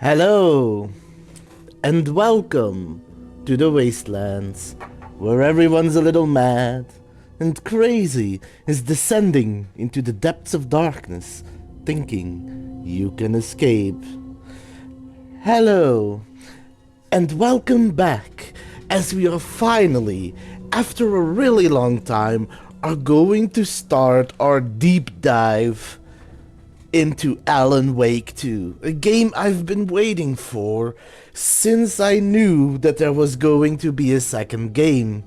Hello, and welcome to the Wastelands, where everyone's a little mad and crazy is descending into the depths of darkness, thinking you can escape. Hello, and welcome back, as we are finally, after a really long time, are going to start our deep dive into Alan Wake 2, a game I've been waiting for since I knew that there was going to be a second game.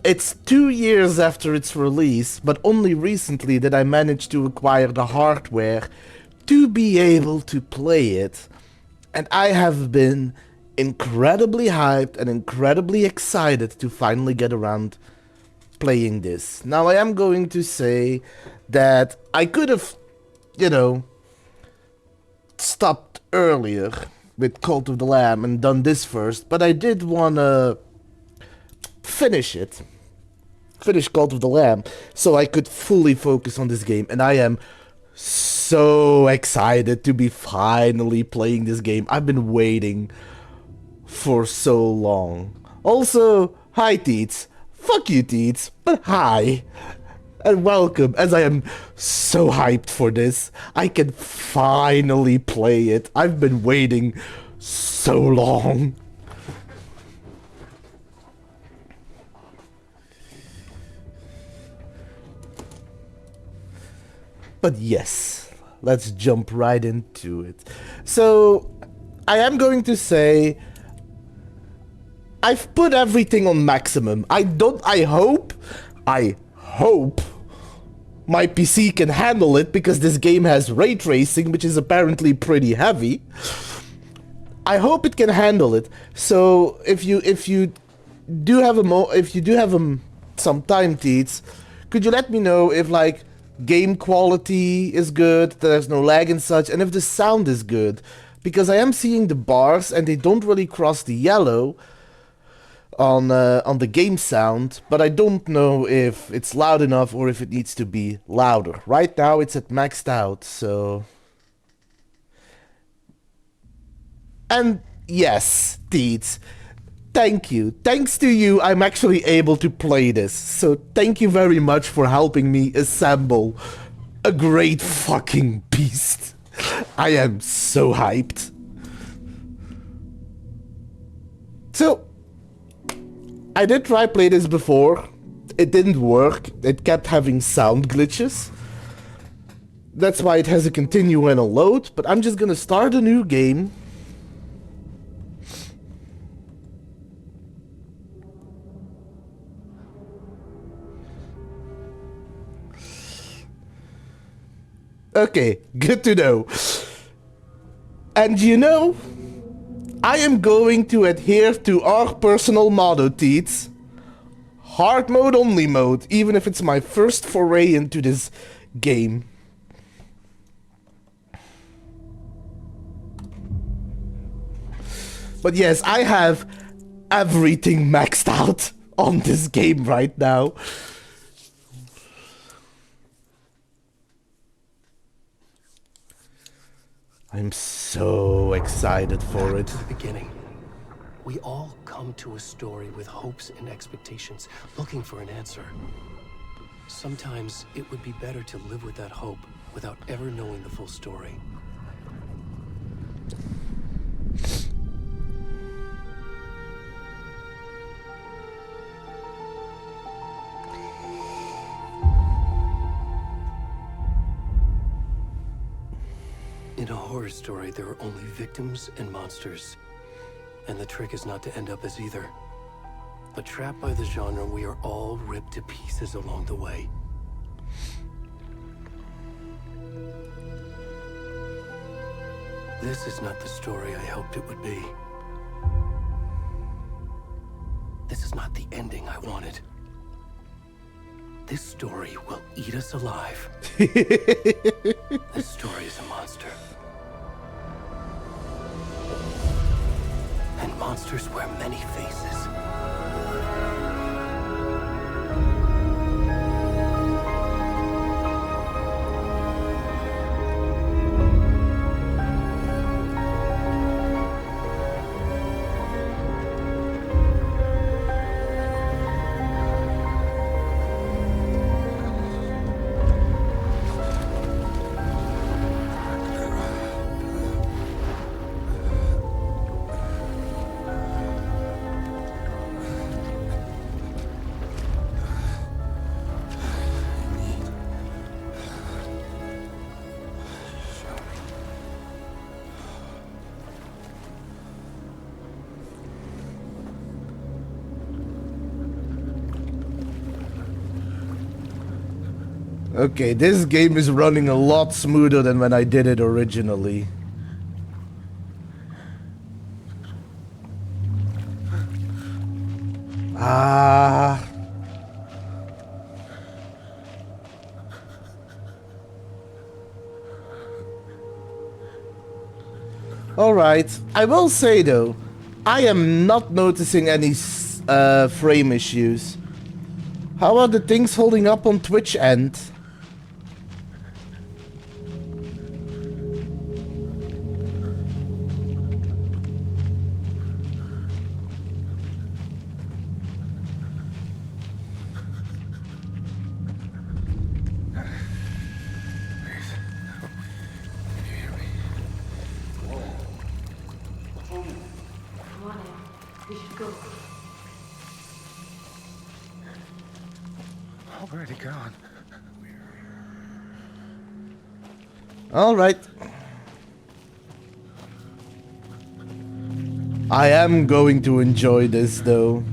It's 2 years after its release, but only recently did I manage to acquire the hardware to be able to play it, and I have been incredibly hyped and incredibly excited to finally get around playing this. Now I am going to say that I could have stopped earlier with Cult of the Lamb and done this first, but I did want to finish Cult of the Lamb, so I could fully focus on this game, and I am so excited to be finally playing this game. I've been waiting for so long. Also, hi Teets. Fuck you Teets, but hi. And welcome, as I am so hyped for this. I can finally play it. I've been waiting so long. But yes, let's jump right into it. So, I am going to say I've put everything on maximum. I hope my PC can handle it, because this game has ray tracing, which is apparently pretty heavy. I hope it can handle it. So if you do have some time, Teets, could you let me know if like game quality is good, there's no lag and such, and if the sound is good, because I am seeing the bars and they don't really cross the yellow on the game sound, but I don't know if it's loud enough or if it needs to be louder. Right now it's at maxed out, so... And yes, Teets, thank you. Thanks to you, I'm actually able to play this, so thank you very much for helping me assemble a great fucking beast. I am so hyped. So, I did try play this before. It didn't work. It kept having sound glitches. That's why it has a continue and a load, but I'm just gonna start a new game. Okay, good to know. And you know, I am going to adhere to our personal motto, Teets. Hard mode only mode, even if it's my first foray into this game. But yes, I have everything maxed out on this game right now. I'm so excited for it. To the beginning. We all come to a story with hopes and expectations, looking for an answer. Sometimes it would be better to live with that hope without ever knowing the full story. In a horror story, there are only victims and monsters. And the trick is not to end up as either. But trapped by the genre, we are all ripped to pieces along the way. This is not the story I hoped it would be. This is not the ending I wanted. This story will eat us alive. This story is a monster. And monsters wear many faces. Okay, this game is running a lot smoother than when I did it originally. Ah. Alright, I will say though, I am not noticing any frame issues. How are the things holding up on Twitch end? Already gone. All right. I am going to enjoy this though.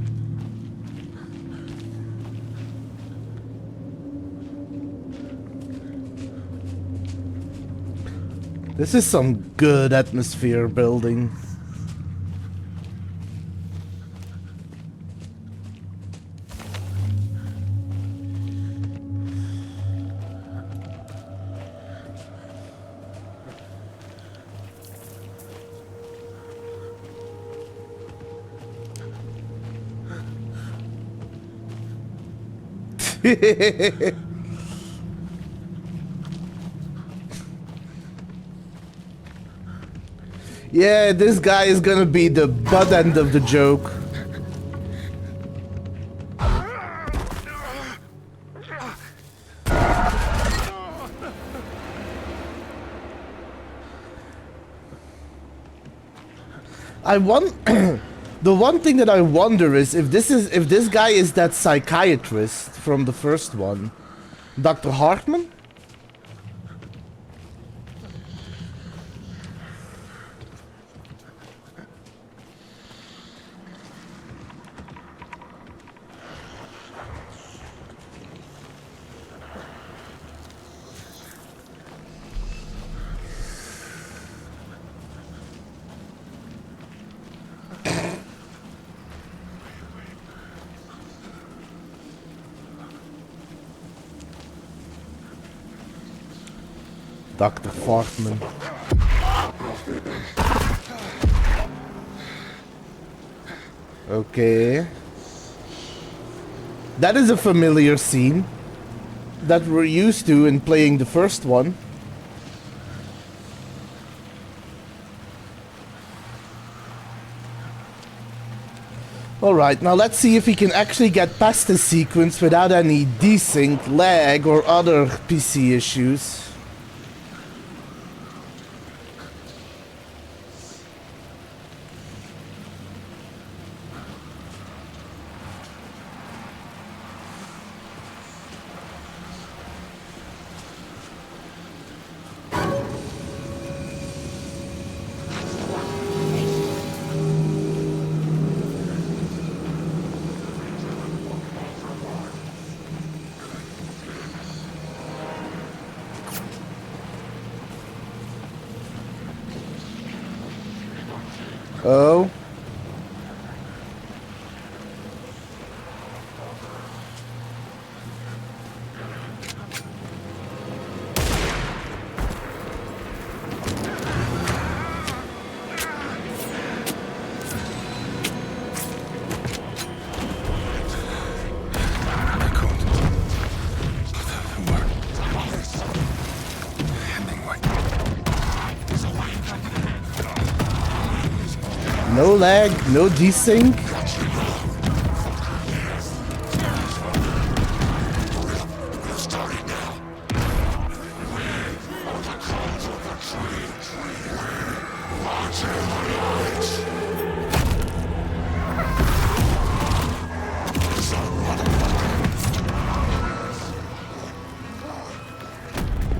This is some good atmosphere building. Yeah, this guy is gonna be the butt end of the joke. The one thing that I wonder is if this guy is that psychiatrist from the first one, Dr. Hartman? Dr. Fartman. Okay. That is a familiar scene that we're used to in playing the first one. Alright, now let's see if we can actually get past this sequence without any desync, lag, or other PC issues. Oh. No lag, no desync.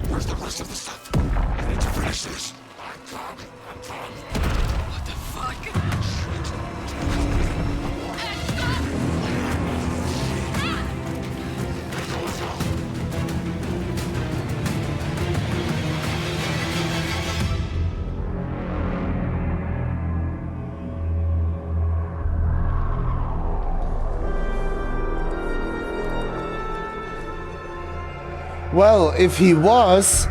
Where's the rest of the stuff? I need to finish this. What the fuck? Well, if he was,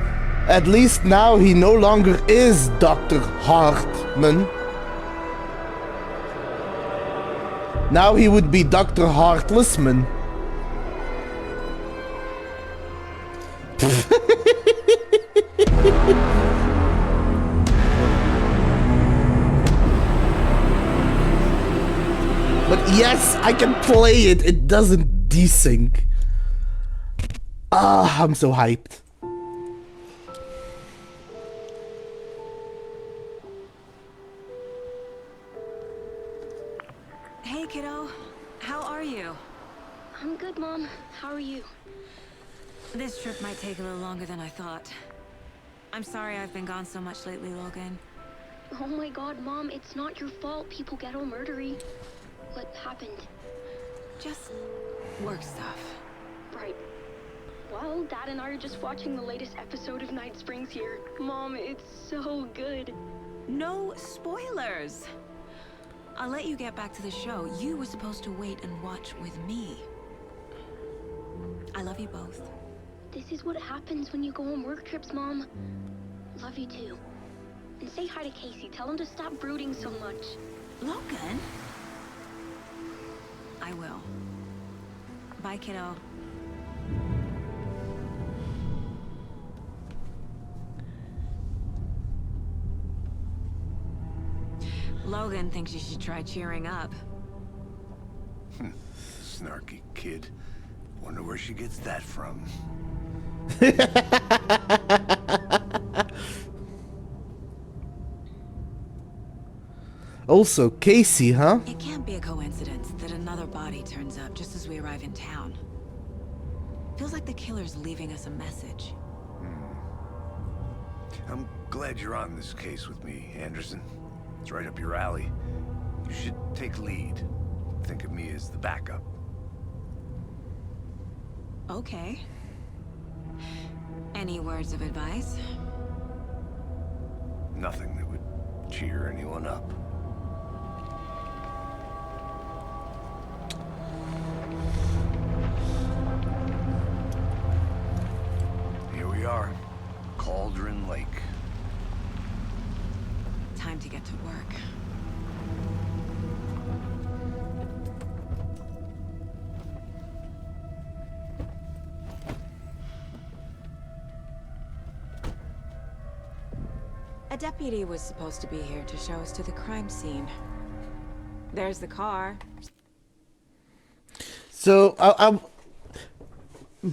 at least now he no longer is Dr. Hartman. Now he would be Dr. Heartlessman. But yes, I can play it. It doesn't desync. Ah, I'm so hyped. Hey, kiddo. How are you? I'm good, Mom. How are you? This trip might take a little longer than I thought. I'm sorry I've been gone so much lately, Logan. Oh my god, Mom, it's not your fault people get all murdery. What happened? Just work stuff. Right. Well, Dad and I are just watching the latest episode of Night Springs here. Mom, it's so good. No spoilers! I'll let you get back to the show. You were supposed to wait and watch with me. I love you both. This is what happens when you go on work trips, Mom. Love you too. And say hi to Casey. Tell him to stop brooding so much. Logan? I will. Bye, kiddo. Logan thinks you should try cheering up. Snarky kid. Wonder where she gets that from. Also, Casey, huh? It can't be a coincidence that another body turns up just as we arrive in town. Feels like the killer's leaving us a message. I'm glad you're on this case with me, Anderson. It's right up your alley. You should take lead. Think of me as the backup. Okay. Any words of advice? Nothing that would cheer anyone up. Here we are. Cauldron Lake. Time to get to work. A deputy was supposed to be here to show us to the crime scene. There's the car. So,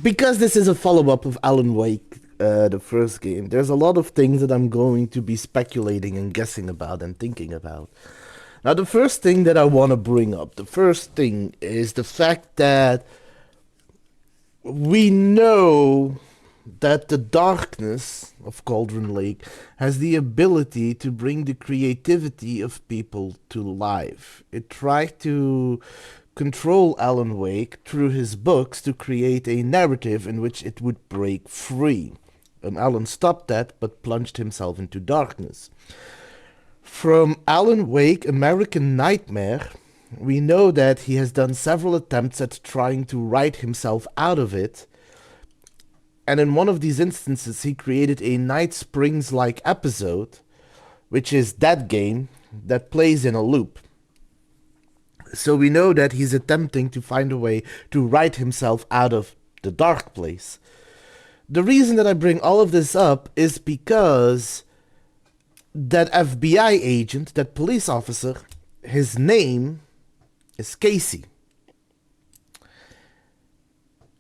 because this is a follow-up of Alan Wake, the first game, there's a lot of things that I'm going to be speculating and guessing about and thinking about. Now, the first thing that I want to bring up, the first thing is the fact that we know that the darkness of Cauldron Lake has the ability to bring the creativity of people to life. It tried to control Alan Wake through his books to create a narrative in which it would break free. And Alan stopped that, but plunged himself into darkness. From Alan Wake, American Nightmare, we know that he has done several attempts at trying to write himself out of it. And in one of these instances, he created a Night Springs-like episode, which is that game that plays in a loop. So we know that he's attempting to find a way to write himself out of the dark place. The reason that I bring all of this up is because that FBI agent, that police officer, his name is Casey.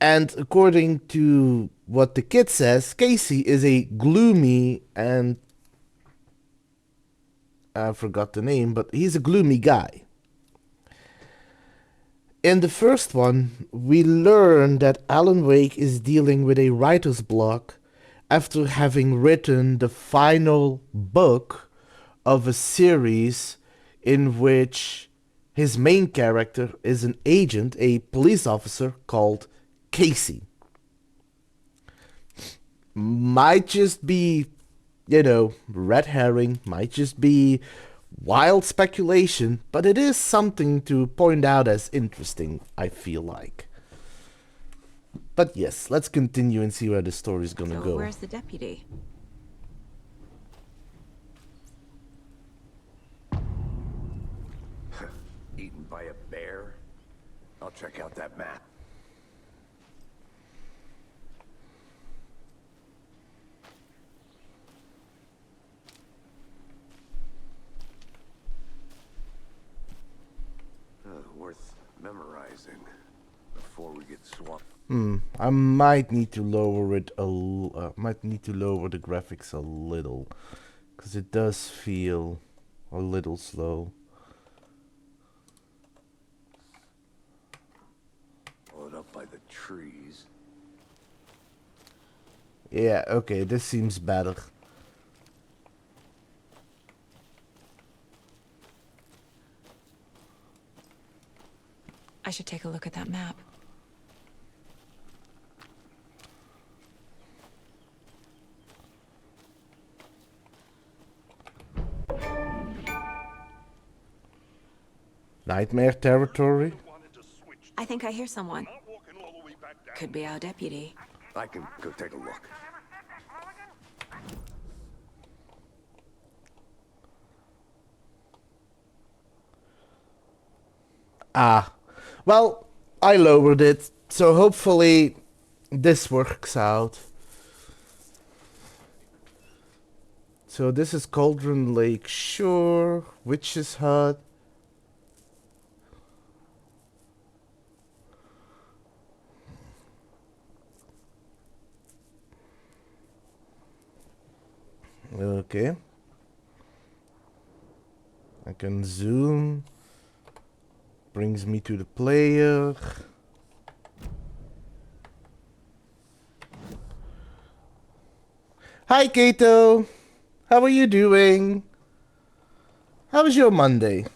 And according to what the kid says, Casey is a gloomy and... I forgot the name, but he's a gloomy guy. In the first one, we learn that Alan Wake is dealing with a writer's block after having written the final book of a series in which his main character is an agent, a police officer called Casey. Might just be, red herring, might just be wild speculation, but it is something to point out as interesting, I feel like. But yes, let's continue and see where the story's gonna So go. where's the deputy? Eaten by a bear? I'll check out that map. Worth memorizing before we get swamped. I might need to lower it might need to lower the graphics a little, because it does feel a little slow. Followed up by the trees. Yeah, okay, this seems better. I should take a look at that map. Nightmare territory? I think I hear someone. Could be our deputy. I can go take a look. Ah, well, I lowered it, so hopefully this works out. So this is Cauldron Lake Shore, Witch's Hut. Okay. I can zoom. Brings me to the player. Hi, Kato. How are you doing? How was your Monday?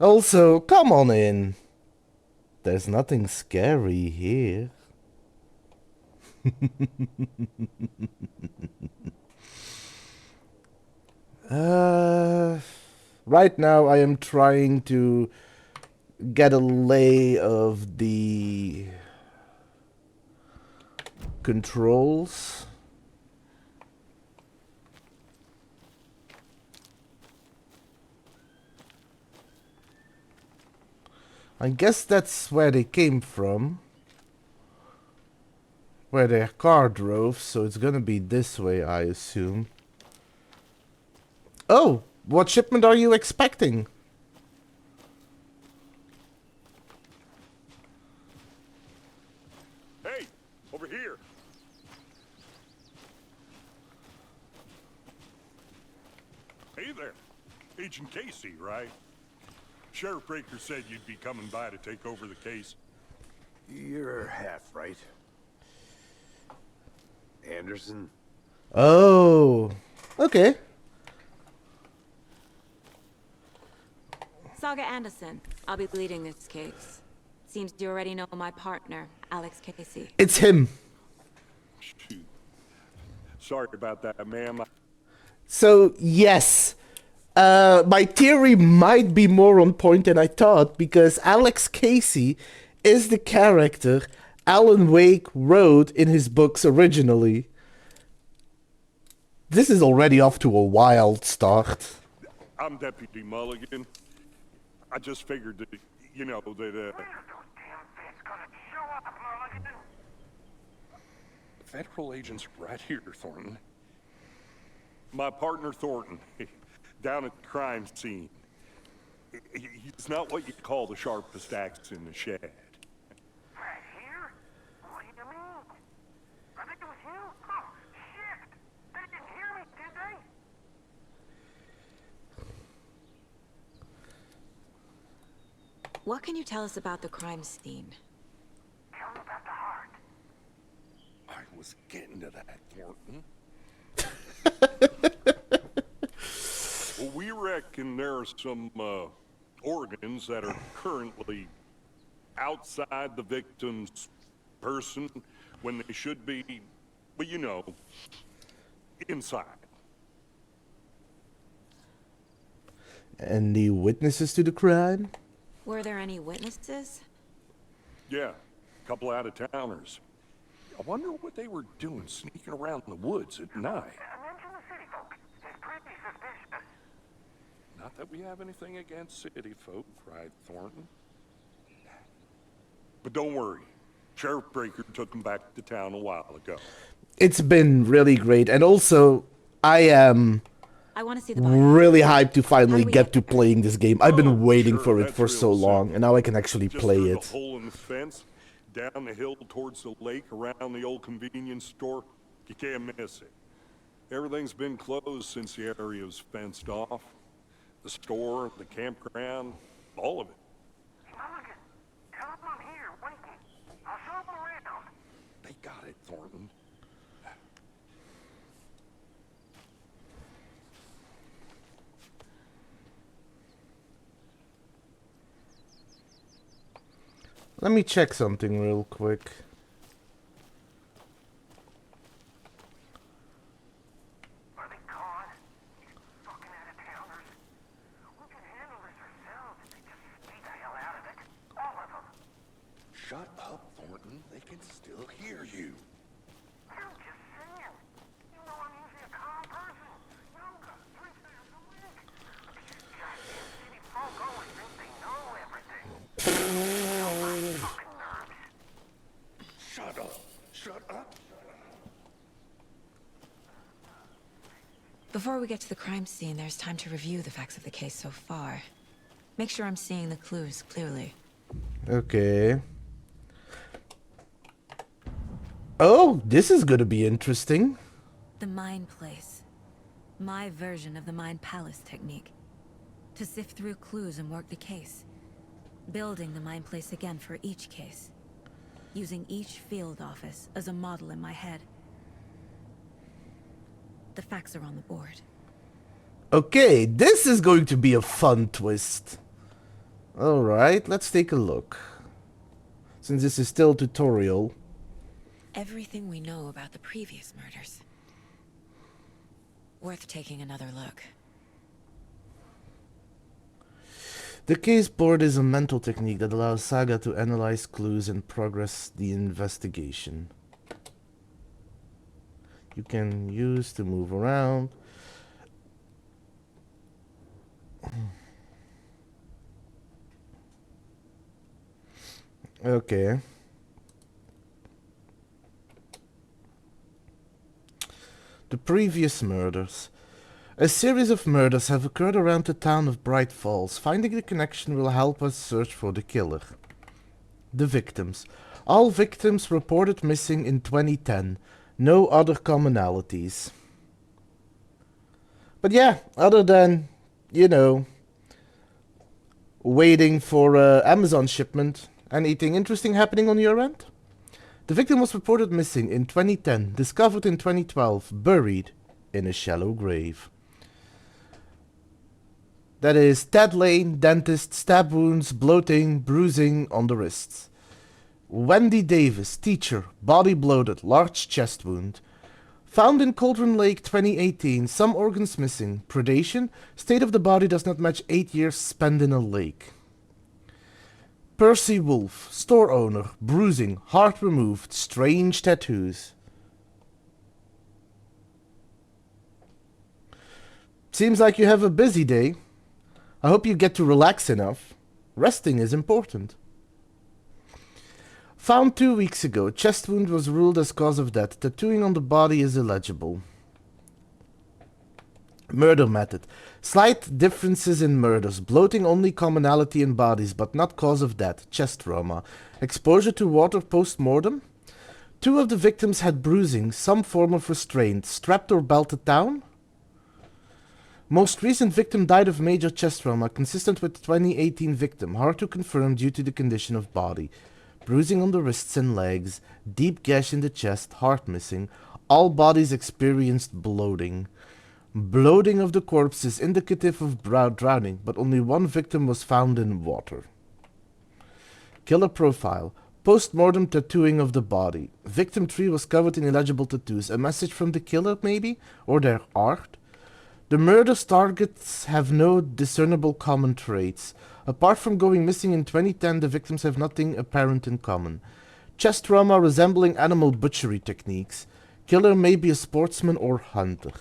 Also, come on in. There's nothing scary here. Right now I am trying to get a lay of the controls. I guess that's where they came from. Where their car drove, so it's gonna be this way, I assume. Oh, what shipment are you expecting? Hey, over here. Hey there. Agent Casey, right? Sheriff Breaker said you'd be coming by to take over the case. You're half right. Anderson? Oh, okay. Saga Anderson. I'll be leading this case. Seems you already know my partner, Alex Casey. It's him. Shoot. Sorry about that, ma'am. So, yes. My theory might be more on point than I thought, because Alex Casey is the character Alan Wake wrote in his books originally. This is already off to a wild start. I'm Deputy Mulligan. I just figured that, you know, that, Federal agents right here, Thornton. My partner, Thornton, down at the crime scene. He's not what you'd call the sharpest axe in the shed. Right here? What do you mean? I think it was you. Oh, shit! They didn't hear me, did they? What can you tell us about the crime scene? Tell me about the heart. I was getting to that, Thornton. Well, we reckon there are some organs that are currently outside the victim's person when they should be, well, you know, inside. Any witnesses to the crime? Were there any witnesses? Yeah, couple out-of-towners. I wonder what they were doing sneaking around in the woods at night. Mention the city folk. It's pretty suspicious. Not that we have anything against city folk, cried Thornton. But don't worry. Sheriff Breaker took them back to town a while ago. It's been really great, and also I am I want to see the body. really hyped to finally How do we get get to playing this game. I've been waiting Sure, for it that's for real so long, simple. and now I can actually Just play through it. the hole in the fence, down the hill towards the lake, around the old convenience store. You can't miss it. Everything's been closed since the area was fenced off. The store, the campground, all of it. Mulligan, tell them I'm here, waiting. I'll show them around. They got it, Thornton. Let me check something real quick. Are they gone? These fucking out-of-towners. We can handle this ourselves if they just stay the hell out of it. All of them. Shut up, Thornton. They can still hear you. I'm just saying. You know I'm usually a calm person. Yoga, 3 times a week. These goddamn city folk always think they know everything. Fucking nerves. Shut up. Shut up. Before we get to the crime scene, there's time to review the facts of the case so far. Make sure I'm seeing the clues clearly. Okay. Oh, this is gonna be interesting. The Mind Place. My version of the Mind Palace technique. To sift through clues and work the case. Building the Mind Place again for each case. Using each field office as a model in my head. The facts are on the board. Okay, this is going to be a fun twist. Alright, let's take a look. Since this is still a tutorial. Everything we know about the previous murders. Worth taking another look. The case board is a mental technique that allows Saga to analyze clues and progress the investigation. You can use to move around. Okay. The previous murders. A series of murders have occurred around the town of Bright Falls. Finding the connection will help us search for the killer. The victims. All victims reported missing in 2010. No other commonalities. But yeah, other than, you know, waiting for Amazon shipment, anything interesting happening on your end? The victim was reported missing in 2010, discovered in 2012, buried in a shallow grave. That is Ted Lane, dentist, stab wounds, bloating, bruising on the wrists. Wendy Davis, teacher, body bloated, large chest wound. Found in Cauldron Lake 2018, some organs missing. Predation, state of the body does not match 8 years spent in a lake. Percy Wolf, store owner, bruising, heart removed, strange tattoos. Seems like you have a busy day. I hope you get to relax enough. Resting is important. Found 2 weeks ago. Chest wound was ruled as cause of death. Tattooing on the body is illegible. Murder method. Slight differences in murders. Bloating only commonality in bodies, but not cause of death. Chest trauma. Exposure to water post-mortem. 2 of the victims had bruising, some form of restraint. Strapped or belted down. Most recent victim died of major chest trauma, consistent with the 2018 victim. Hard to confirm due to the condition of body. Bruising on the wrists and legs. Deep gash in the chest. Heart missing. All bodies experienced bloating. Bloating of the corpse is indicative of drowning, but only 1 victim was found in water. Killer profile. Post-mortem tattooing of the body. Victim 3 was covered in illegible tattoos. A message from the killer, maybe? Or their art? The murder's targets have no discernible common traits. Apart from going missing in 2010, the victims have nothing apparent in common. Chest trauma resembling animal butchery techniques. Killer may be a sportsman or hunter.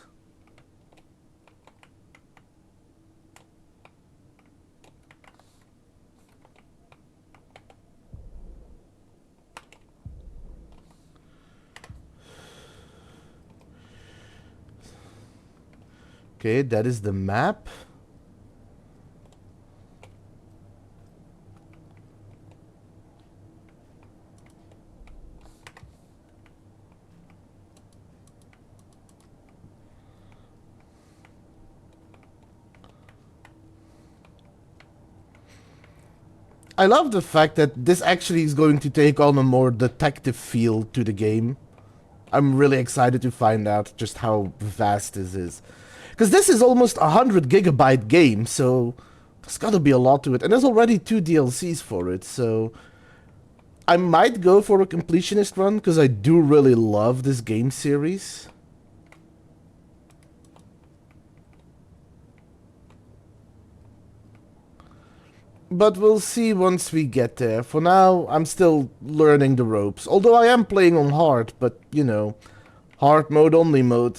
Okay, that is the map. I love the fact that this actually is going to take on a more detective feel to the game. I'm really excited to find out just how vast this is. Because this is almost a 100 GB game, so there's gotta be a lot to it. And there's already 2 DLCs for it, so I might go for a completionist run, because I do really love this game series. But we'll see once we get there. For now, I'm still learning the ropes. Although I am playing on hard, but, you know, hard mode only mode.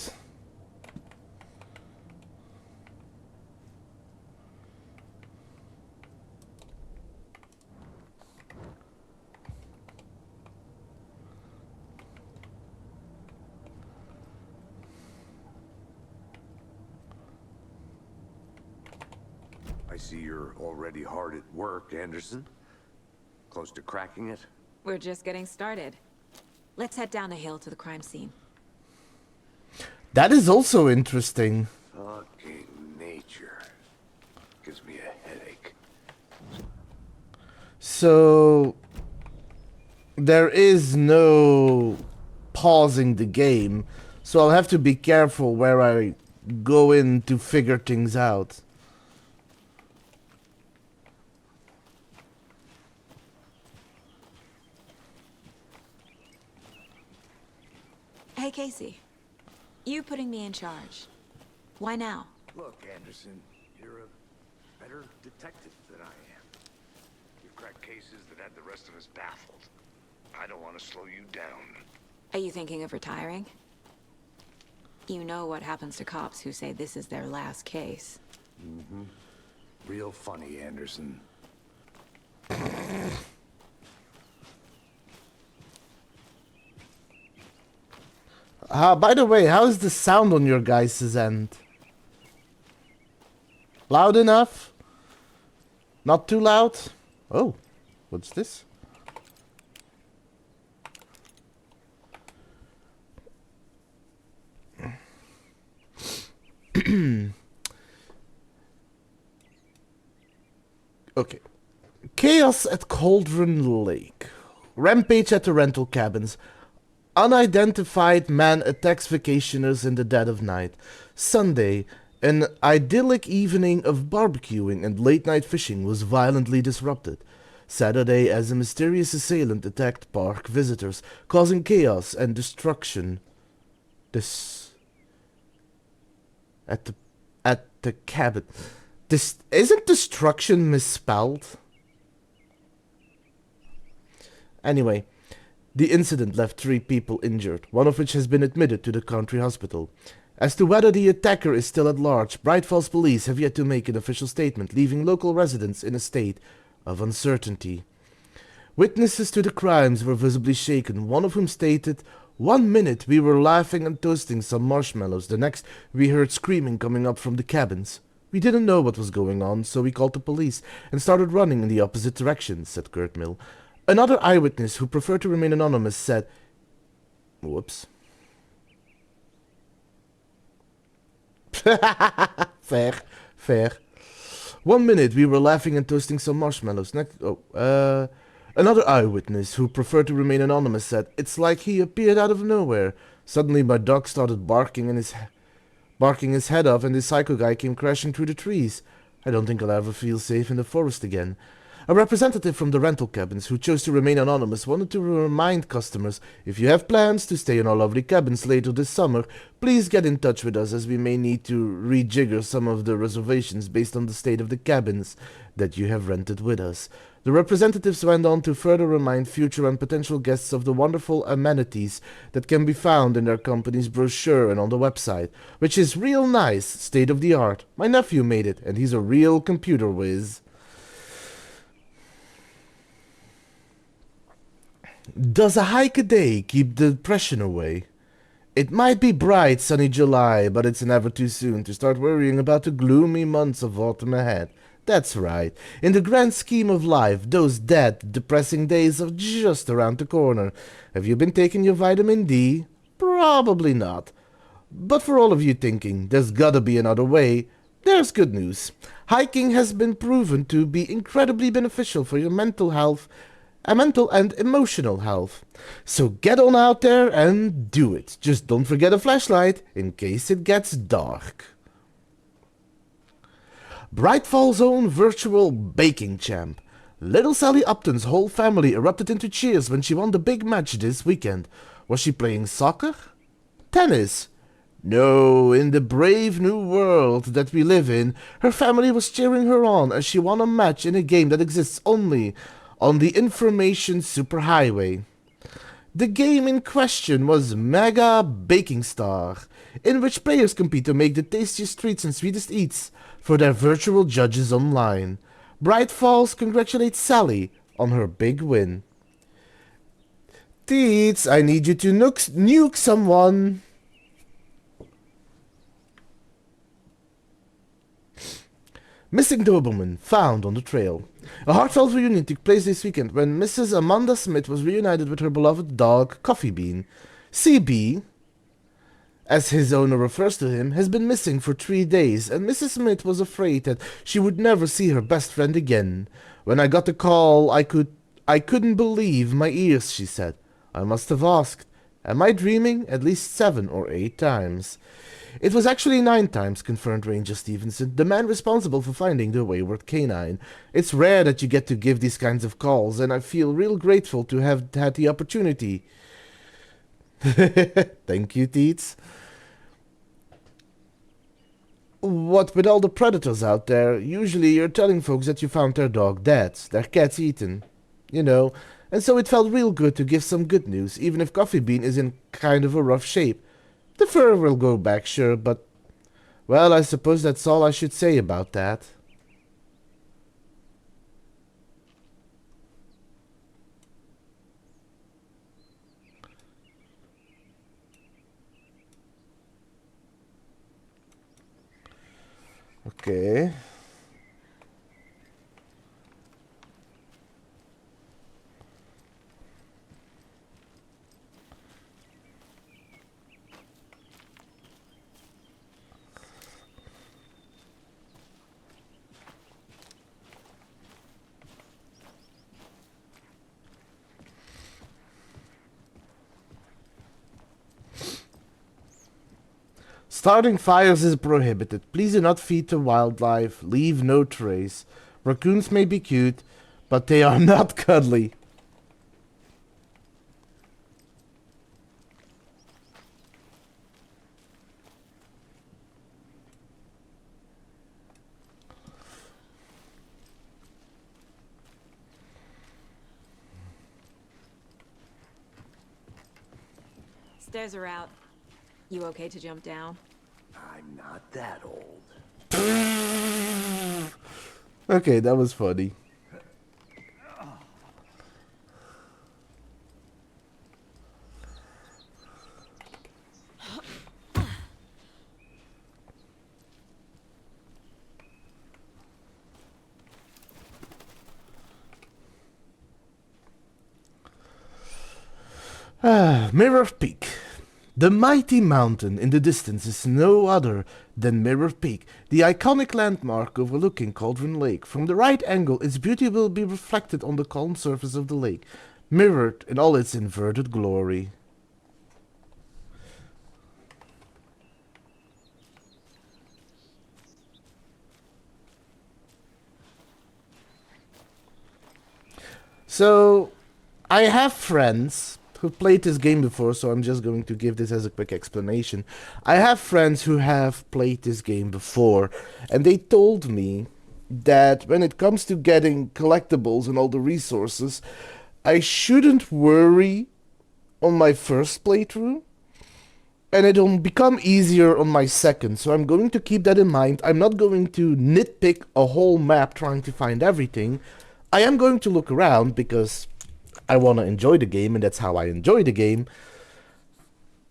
I see you're already hard at work, Anderson. Close to cracking it? We're just getting started. Let's head down the hill to the crime scene. That is also interesting. Fucking nature. Gives me a headache. So there is no pausing the game, so I'll have to be careful where I go in to figure things out. Hey, Casey. You putting me in charge. Why now? Look, Anderson, you're a better detective than I am. You've cracked cases that had the rest of us baffled. I don't want to slow you down. Are you thinking of retiring? You know what happens to cops who say this is their last case. Mm-hmm. Real funny, Anderson. By the way, how's the sound on your guys' end? Loud enough? Not too loud? Oh, what's this? Okay. Chaos at Cauldron Lake. Rampage at the rental cabins. Unidentified man attacks vacationers in the dead of night. Sunday, an idyllic evening of barbecuing and late-night fishing was violently disrupted. Saturday, as a mysterious assailant attacked park visitors, causing chaos and destruction. At the cabin. Isn't destruction misspelled? Anyway. The incident left 3 people injured, one of which has been admitted to the country hospital. As to whether the attacker is still at large, Bright Falls police have yet to make an official statement, leaving local residents in a state of uncertainty. Witnesses to the crimes were visibly shaken, one of whom stated, "1 minute we were laughing and toasting some marshmallows, the next we heard screaming coming up from the cabins. We didn't know what was going on, so we called the police and started running in the opposite direction," said Kurt Mill. Another eyewitness, who preferred to remain anonymous, said... Whoops. Fair. 1 minute, we were laughing and toasting some marshmallows. Another eyewitness, who preferred to remain anonymous, said, "It's like he appeared out of nowhere. Suddenly my dog started barking his head off and this psycho guy came crashing through the trees. I don't think I'll ever feel safe in the forest again." A representative from the rental cabins, who chose to remain anonymous, wanted to remind customers, "If you have plans to stay in our lovely cabins later this summer, please get in touch with us, as we may need to rejigger some of the reservations based on the state of the cabins that you have rented with us." The representatives went on to further remind future and potential guests of the wonderful amenities that can be found in their company's brochure and on the website, which is real nice, state of the art. My nephew made it, and he's a real computer whiz. Does a hike a day keep depression away? It might be bright, sunny July, but it's never too soon to start worrying about the gloomy months of autumn ahead. That's right. In the grand scheme of life, those dead, depressing days are just around the corner. Have you been taking your vitamin D? Probably not. But for all of you thinking, there's gotta be another way, there's good news. Hiking has been proven to be incredibly beneficial for your mental and emotional health. So get on out there and do it. Just don't forget a flashlight in case it gets dark. Bright Fall's own virtual baking champ. Little Sally Upton's whole family erupted into cheers when she won the big match this weekend. Was she playing soccer? Tennis? No, in the brave new world that we live in, her family was cheering her on as she won a match in a game that exists only on the information superhighway. The game in question was Mega Baking Star, in which players compete to make the tastiest treats and sweetest eats for their virtual judges online. Bright Falls congratulates Sally on her big win. Teets, I need you to nuke someone. Missing Doberman found on the trail. A heartfelt reunion took place this weekend when Mrs. Amanda Smith was reunited with her beloved dog, Coffee Bean. CB, as his owner refers to him, has been missing for 3 days, and Mrs. Smith was afraid that she would never see her best friend again. When I got the call, I couldn't believe my ears, she said. I must have asked, am I dreaming? At least 7 or 8 times. It was actually 9 times, confirmed Ranger Stevenson, the man responsible for finding the wayward canine. It's rare that you get to give these kinds of calls, and I feel real grateful to have had the opportunity. Thank you, Teets. What with all the predators out there, usually you're telling folks that you found their dog dead, their cat's eaten. You know, and so it felt real good to give some good news, even if Coffee Bean is in kind of a rough shape. The fur will go back, sure, but... well, I suppose that's all I should say about that. Okay. Starting fires is prohibited. Please do not feed the wildlife. Leave no trace. Raccoons may be cute, but they are not cuddly. Stairs are out. You okay to jump down? I'm not that old. Okay, that was funny. Mirror Peak. The mighty mountain in the distance is no other than Mirror Peak, the iconic landmark overlooking Cauldron Lake. From the right angle, its beauty will be reflected on the calm surface of the lake, mirrored in all its inverted glory. So, I have friends who've played this game before, so I'm just going to give this as a quick explanation. I have friends who have played this game before, and they told me that when it comes to getting collectibles and all the resources, I shouldn't worry on my first playthrough, and it'll become easier on my second, so I'm going to keep that in mind. I'm not going to nitpick a whole map trying to find everything. I am going to look around because I want to enjoy the game, and that's how I enjoy the game.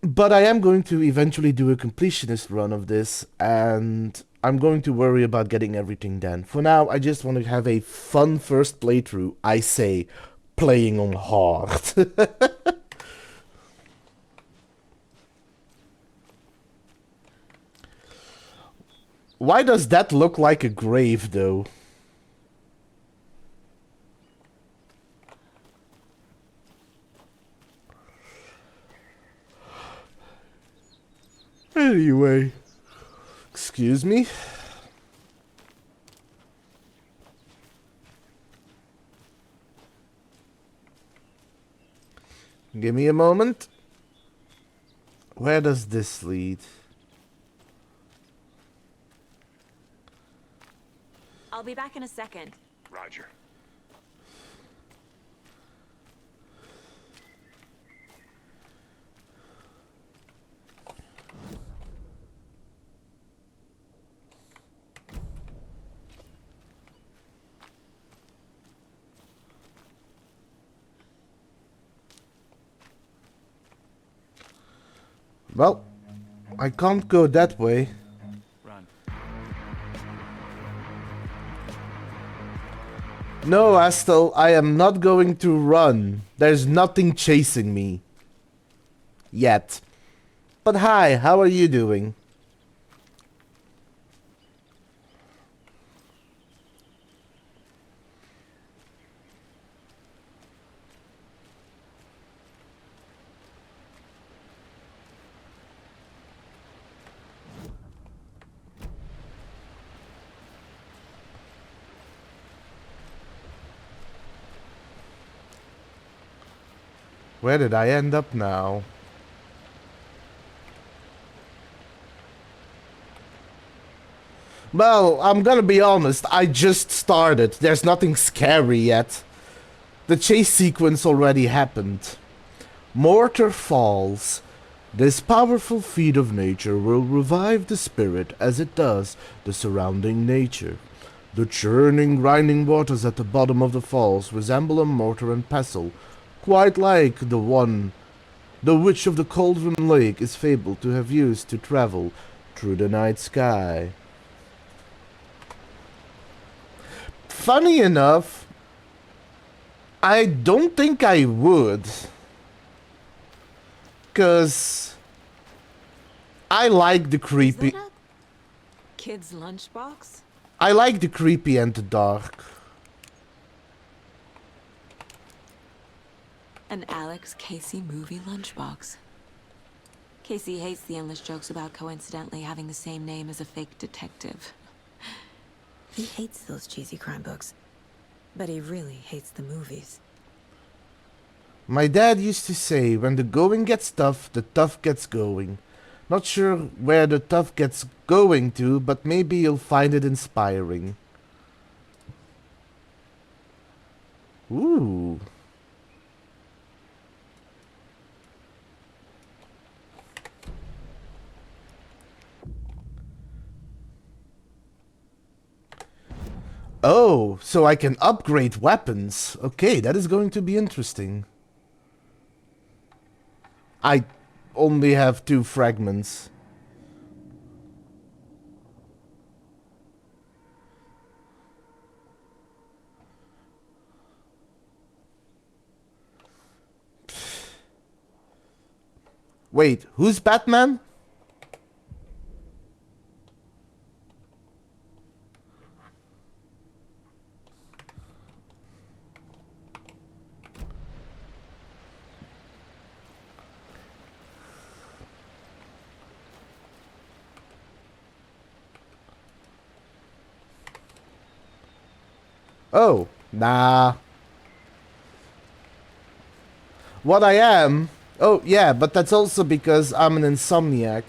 But I am going to eventually do a completionist run of this, and I'm going to worry about getting everything done. For now, I just want to have a fun first playthrough. I say, playing on hard. Why does that look like a grave, though? Anyway, excuse me. Give me a moment. Where does this lead? I'll be back in a second. Roger. Well, I can't go that way. Run. No, Astel, I am not going to run. There's nothing chasing me. Yet. But hi, how are you doing? Where did I end up now? Well, I'm gonna be honest, I just started. There's nothing scary yet. The chase sequence already happened. Mortar falls. This powerful feat of nature will revive the spirit as it does the surrounding nature. The churning, grinding waters at the bottom of the falls resemble a mortar and pestle, quite like the one the Witch of the Cauldron Lake is fabled to have used to travel through the night sky. Funny enough, I don't think I would. 'Cause I like the creepy. Is that a kid's lunchbox? I like the creepy and the dark. An Alex Casey movie lunchbox. Casey hates the endless jokes about coincidentally having the same name as a fake detective. He hates those cheesy crime books, but he really hates the movies. My dad used to say, when the going gets tough, the tough gets going. Not sure where the tough gets going to, but maybe you'll find it inspiring. Ooh. Oh, so I can upgrade weapons. Okay, that is going to be interesting. I only have 2 fragments. Wait, who's Batman? Oh, nah. What I am... Oh, yeah, but that's also because I'm an insomniac.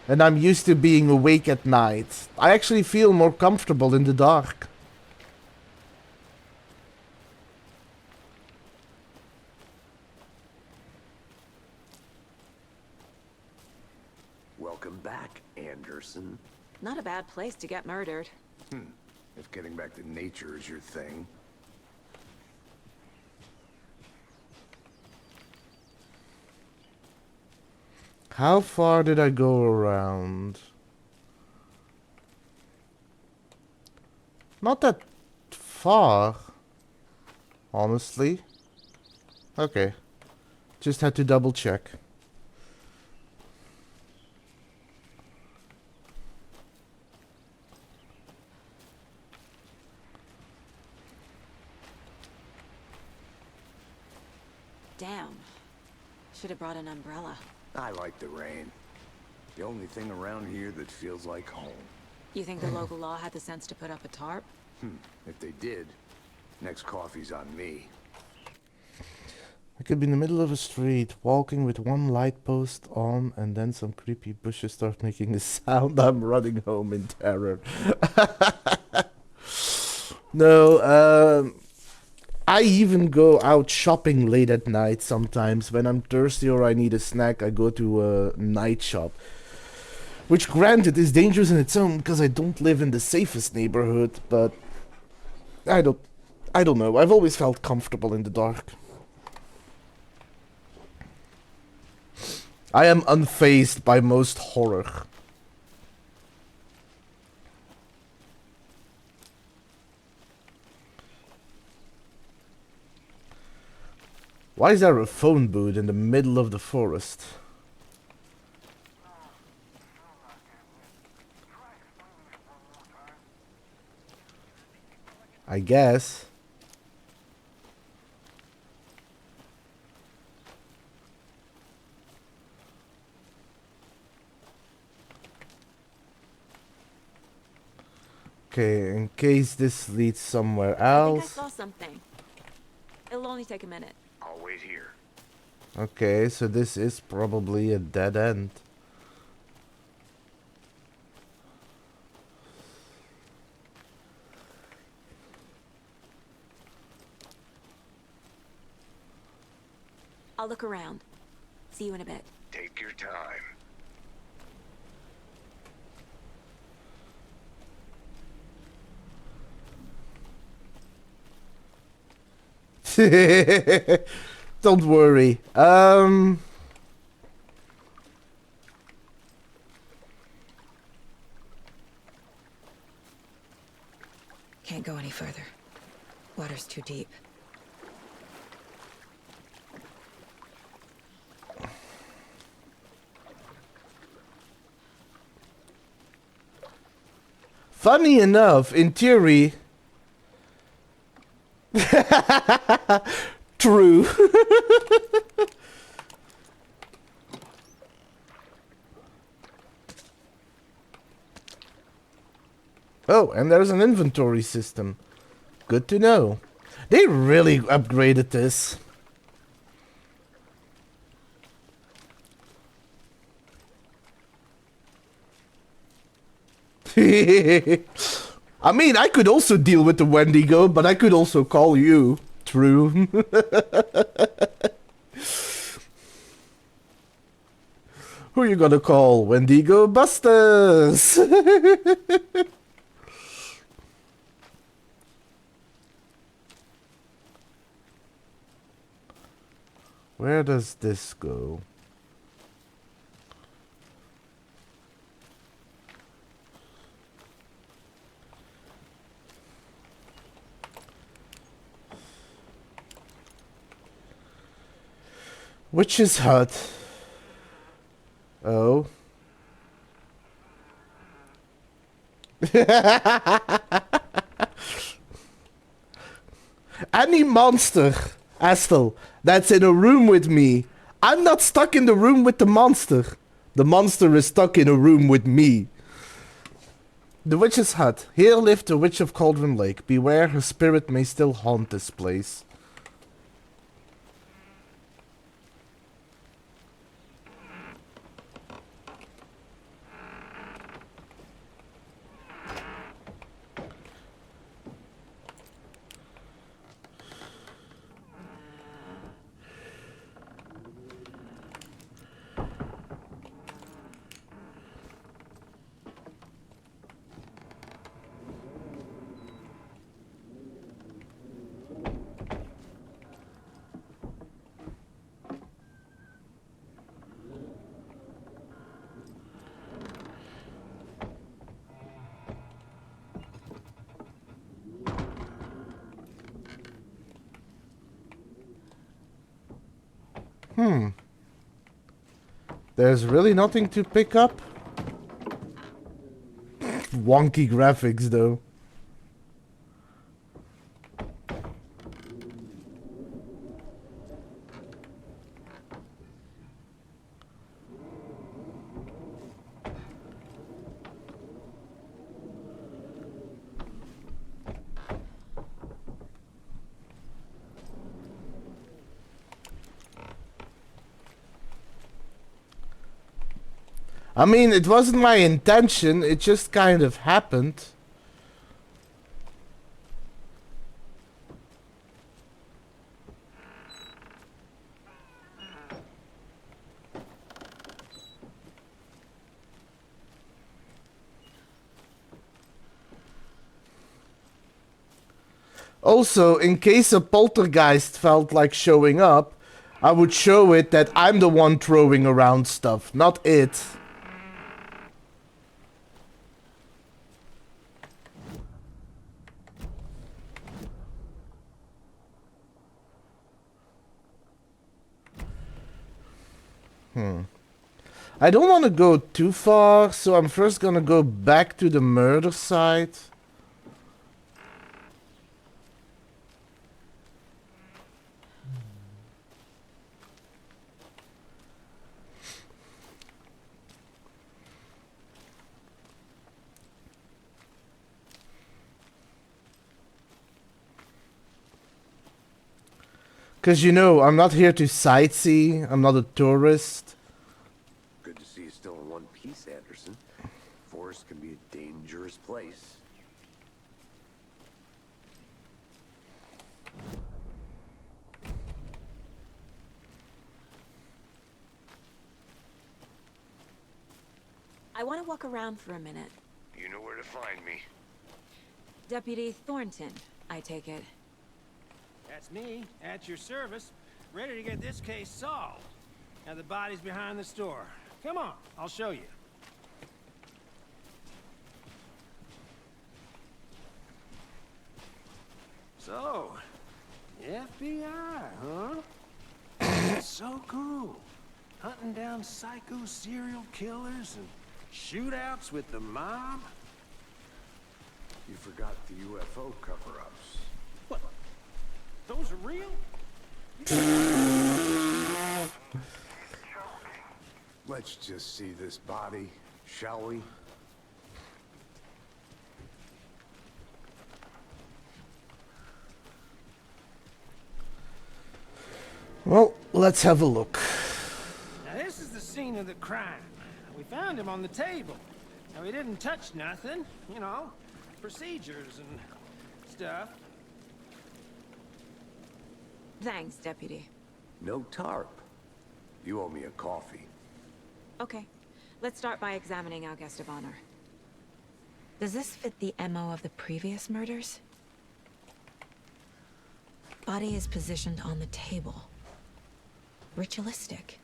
And I'm used to being awake at night. I actually feel more comfortable in the dark. person. Not a bad place to get murdered. If getting back to nature is your thing. How far did I go around? Not that far, honestly. Okay. Just had to double check. Damn. Should have brought an umbrella. I like the rain. The only thing around here that feels like home. You think the local law had the sense to put up a tarp? If they did, next coffee's on me. I could be in the middle of a street, walking with one light post on, and then some creepy bushes start making a sound. I'm running home in terror. No, I even go out shopping late at night sometimes. When I'm thirsty or I need a snack, I go to a night shop. Which, granted, is dangerous in its own because I don't live in the safest neighborhood, but I don't know. I've always felt comfortable in the dark. I am unfazed by most horror. Why is there a phone booth in the middle of the forest? I guess. Okay, in case this leads somewhere I think I else. saw something. It'll only take a minute. I'll wait here. Okay, so this is probably a dead end. I'll look around. See you in a bit. Take your time. Don't worry. Can't go any further. Water's too deep. Funny enough, in theory... True. Oh, and there's an inventory system. Good to know. They really upgraded this. I mean, I could also deal with the Wendigo, but I could also call you. True. Who are you gonna call? Wendigo Busters! Where does this go? Witch's hut. Oh. Any monster, Astel, that's in a room with me. I'm not stuck in the room with the monster. The monster is stuck in a room with me. The Witch's Hut. Here lived the Witch of Cauldron Lake. Beware, her spirit may still haunt this place. There's really nothing to pick up. Wonky graphics, though. I mean, it wasn't my intention, it just kind of happened. Also, in case a poltergeist felt like showing up, I would show it that I'm the one throwing around stuff, not it. I don't want to go too far, so I'm first gonna go back to the murder site. Cause you know, I'm not here to sightsee, I'm not a tourist. Good to see you still in one piece, Anderson. Forest can be a dangerous place. I want to walk around for a minute. You know where to find me. Deputy Thornton, I take it. That's me, at your service, ready to get this case solved. Now the body's behind the store. Come on, I'll show you. So, FBI, huh? That's so cool. Hunting down psycho serial killers and shootouts with the mob. You forgot the UFO cover-ups. What? Those are real? Let's just see this body, shall we? Well, let's have a look. Now this is the scene of the crime. We found him on the table. Now he didn't touch nothing, you know, procedures and stuff. Thanks, Deputy. No tarp. You owe me a coffee. Okay, let's start by examining our guest of honor. Does this fit the MO of the previous murders? Body is positioned on the table. Ritualistic.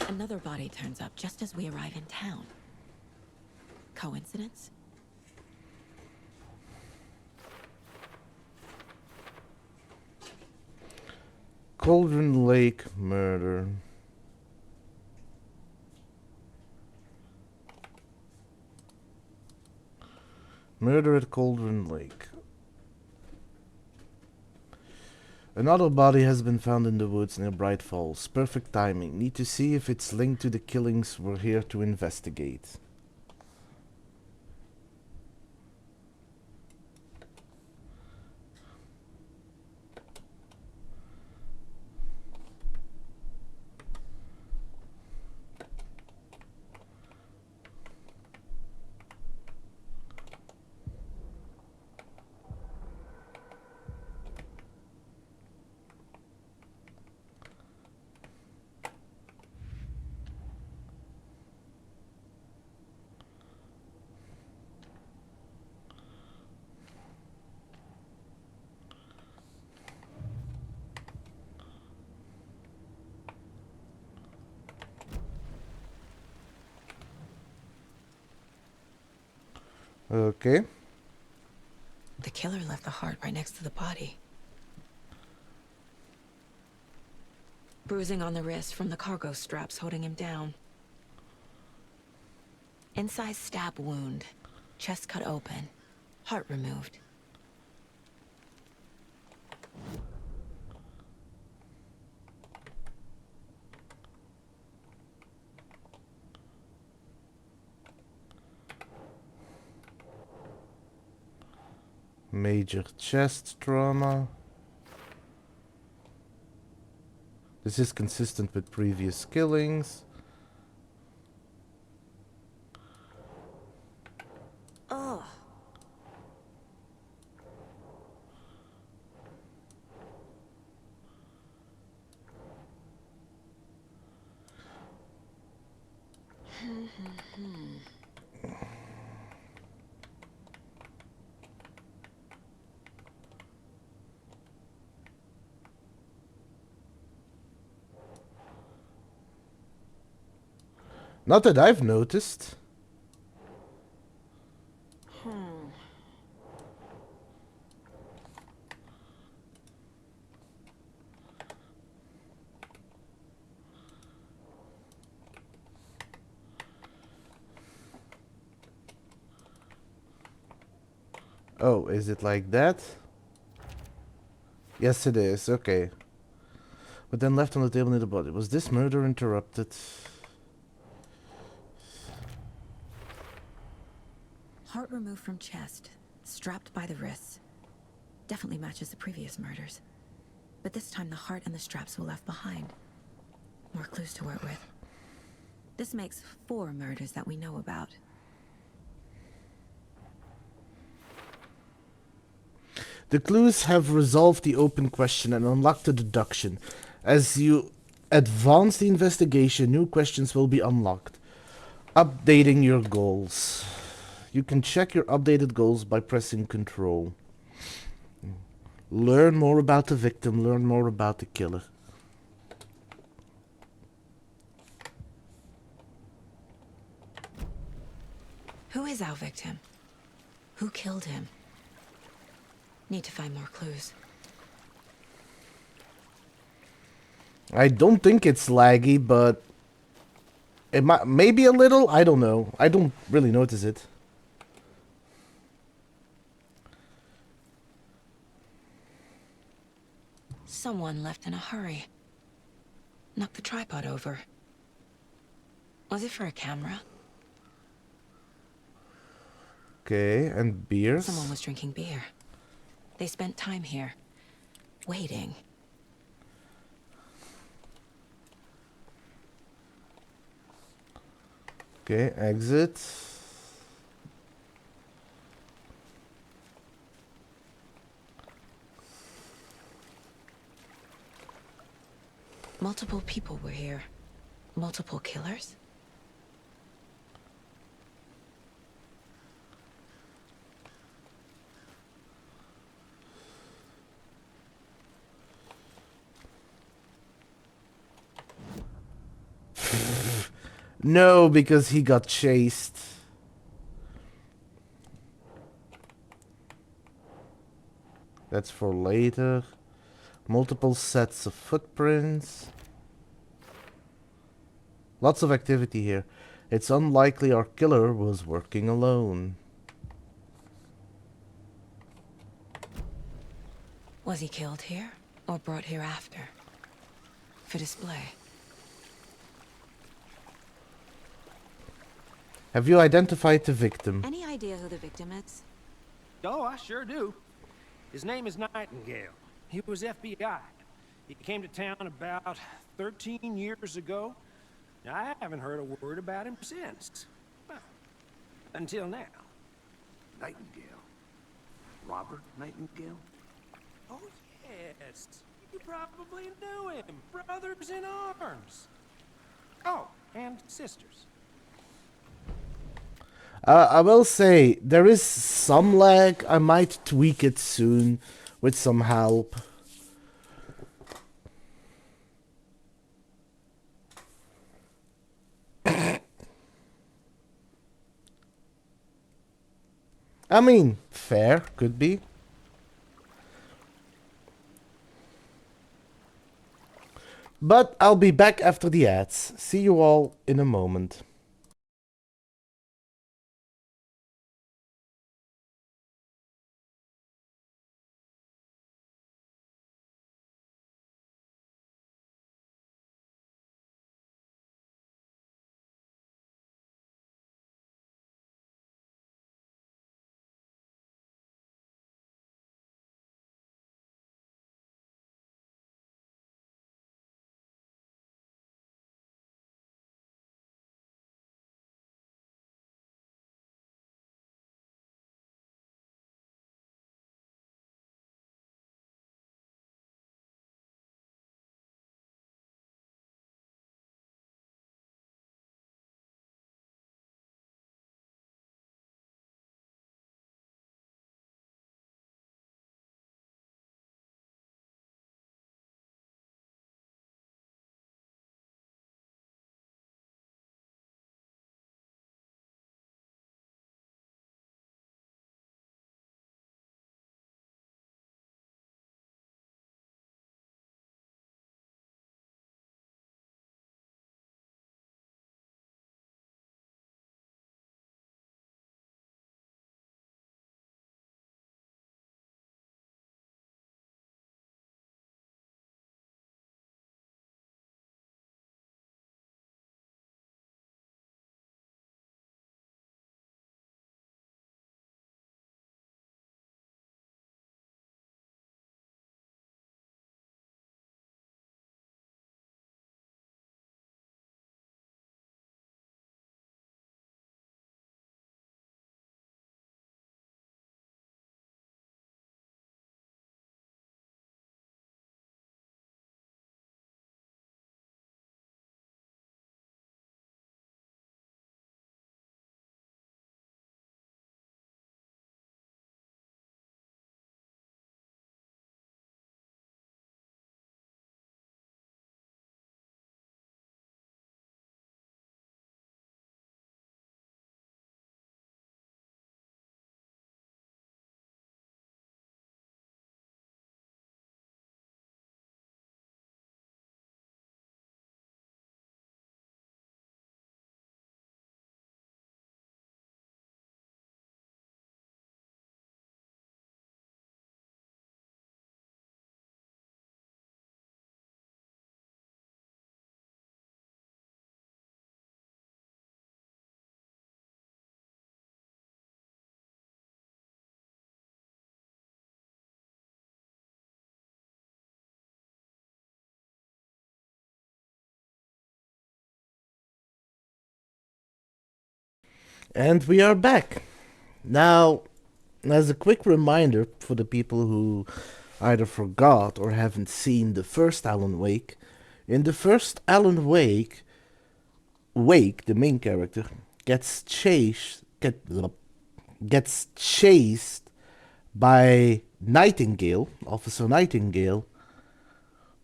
Another body turns up just as we arrive in town. Coincidence? Cauldron Lake murder. Murder at Cauldron Lake. Another body has been found in the woods near Bright Falls. Perfect timing. Need to see if it's linked to the killings we're here to investigate. Okay. The killer left the heart right next to the body. Bruising on the wrist from the cargo straps holding him down. Incised stab wound. Chest cut open. Heart removed. Major chest trauma. This is consistent with previous killings. Ugh. Not that I've noticed. Oh, is it like that? Yes, it is. Okay. But then left on the table near the body. Was this murder interrupted? Heart removed from chest, strapped by the wrists. Definitely matches the previous murders. But this time the heart and the straps were left behind. More clues to work with. This makes 4 murders that we know about. The clues have resolved the open question and unlocked the deduction. As you advance the investigation, new questions will be unlocked. Updating your goals. You can check your updated goals by pressing Control. Learn more about the victim, learn more about the killer. Who is our victim? Who killed him? Need to find more clues. I don't think it's laggy, but it might, maybe a little. I don't know. I don't really notice it. Someone left in a hurry. Knocked the tripod over. Was it for a camera? Okay, and beers. Someone was drinking beer. They spent time here, waiting. Okay, exit. Multiple people were here. Multiple killers? No, because he got chased. That's for later. Multiple sets of footprints. Lots of activity here. It's unlikely our killer was working alone. Was he killed here or brought here after? For display? Have you identified the victim? Any idea who the victim is? Oh, I sure do. His name is Nightingale. He was FBI. He came to town about 13 years ago. I haven't heard a word about him since. Well, until now. Nightingale. Robert Nightingale? Oh, yes. You probably knew him. Brothers in arms. Oh, and sisters. I will say, there is some lag. I might tweak it soon with some help. I mean, fair, could be. But I'll be back after the ads. See you all in a moment. And we are back. Now, as a quick reminder for the people who either forgot or haven't seen the first Alan Wake, in the first Alan Wake, the main character, gets chased by Nightingale, Officer Nightingale,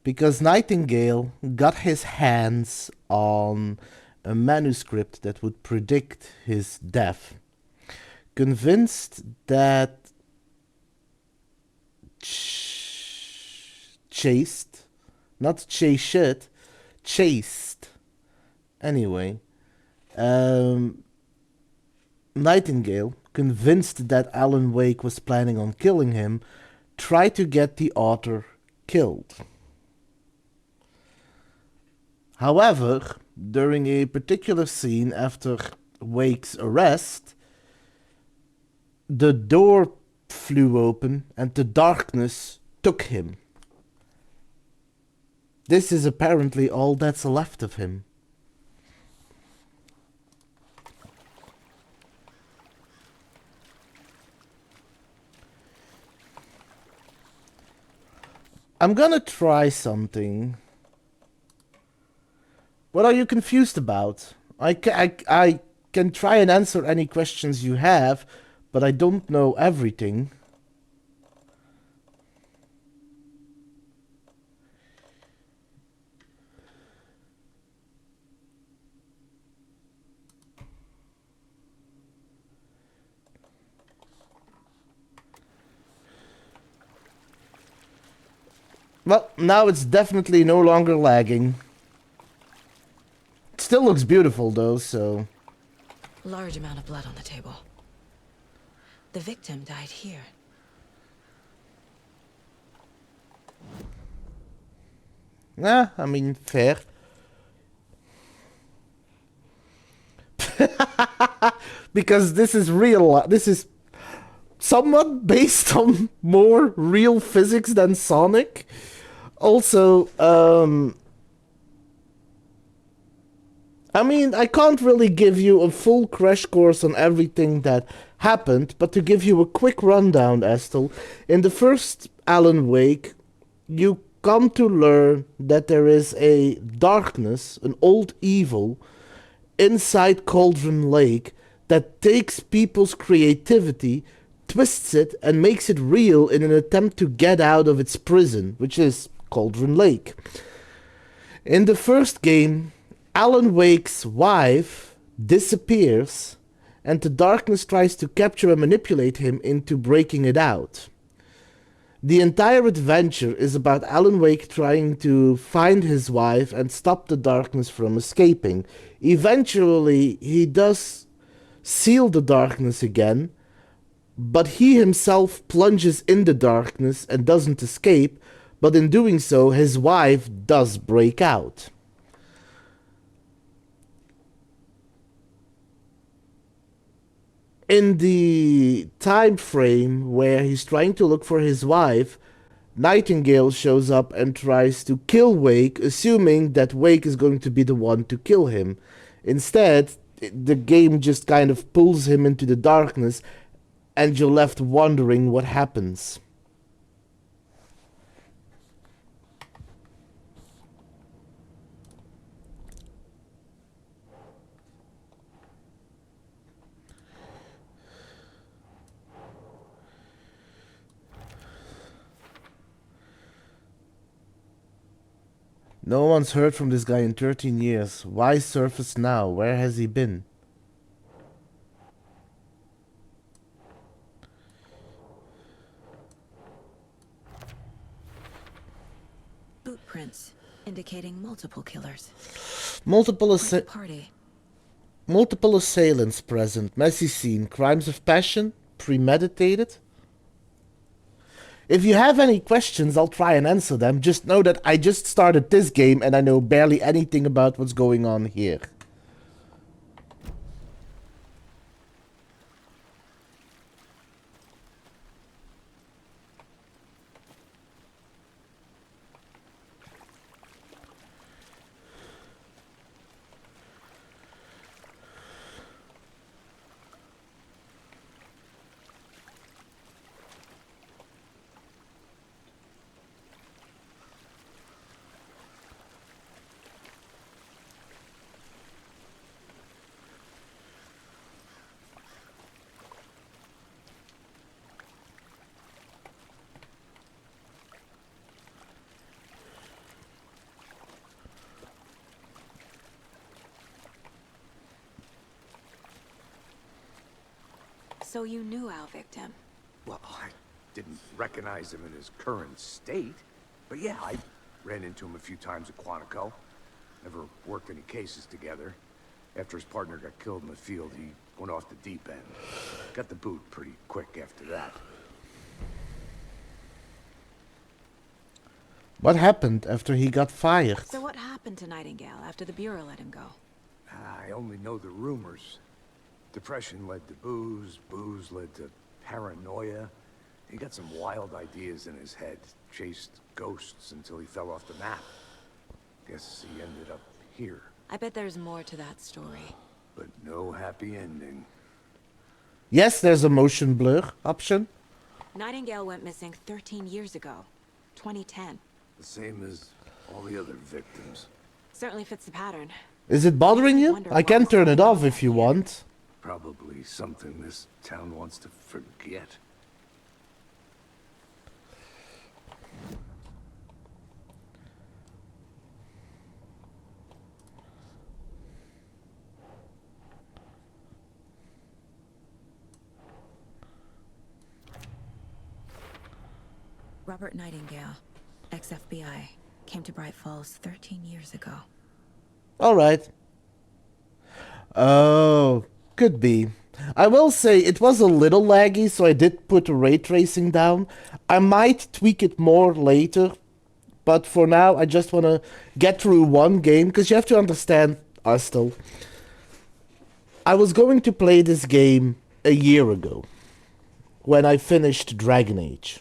because Nightingale got his hands on a manuscript that would predict his death. Convinced that chased, not chased, chased. Anyway, Nightingale, convinced that Alan Wake was planning on killing him, tried to get the author killed. However, during a particular scene after Wake's arrest, the door flew open and the darkness took him. This is apparently all that's left of him. I'm gonna try something. What are you confused about? I can try and answer any questions you have, but I don't know everything. Well, now it's definitely no longer lagging. It still looks beautiful though, so... Large amount of blood on the table. The victim died here. Yeah, I mean, fair. Because this is real. This is somewhat based on more real physics than Sonic. Also, I mean, I can't really give you a full crash course on everything that happened, but to give you a quick rundown, Estel, in the first Alan Wake, you come to learn that there is a darkness, an old evil, inside Cauldron Lake that takes people's creativity, twists it, and makes it real in an attempt to get out of its prison, which is Cauldron Lake. In the first game, Alan Wake's wife disappears, and the darkness tries to capture and manipulate him into breaking it out. The entire adventure is about Alan Wake trying to find his wife and stop the darkness from escaping. Eventually, he does seal the darkness again, but he himself plunges in the darkness and doesn't escape, but in doing so, his wife does break out. In the time frame where he's trying to look for his wife, Nightingale shows up and tries to kill Wake, assuming that Wake is going to be the one to kill him. Instead, the game just kind of pulls him into the darkness, and you're left wondering what happens. No one's heard from this guy in 13 years. Why surface now? Where has he been? Boot prints indicating multiple killers. Multiple Party. multiple assailants present. Messy scene. Crimes of passion. Premeditated. If you have any questions, I'll try and answer them. Just know that I just started this game and I know barely anything about what's going on here. So you knew our victim? Well, I didn't recognize him in his current state. But yeah, I ran into him a few times at Quantico. Never worked any cases together. After his partner got killed in the field, he went off the deep end. Got the boot pretty quick after that. What happened after he got fired? So what happened to Nightingale after the Bureau let him go? I only know the rumors. Depression led to booze, booze led to paranoia. He got some wild ideas in his head, chased ghosts until he fell off the map. Guess he ended up here. I bet there's more to that story. But no happy ending. Yes, there's a motion blur option. Nightingale went missing 13 years ago. 2010. The same as all the other victims. Certainly fits the pattern. Is it bothering you? I can turn it off if you want. Probably something this town wants to forget. Robert Nightingale, Ex-FBI came to Bright Falls 13 years ago. Alright. Oh, could be. I will say it was a little laggy, so I did put ray tracing down. I might tweak it more later, but for now I just want to get through one game, because you have to understand, Astel. I was going to play this game a year ago, when I finished Dragon Age.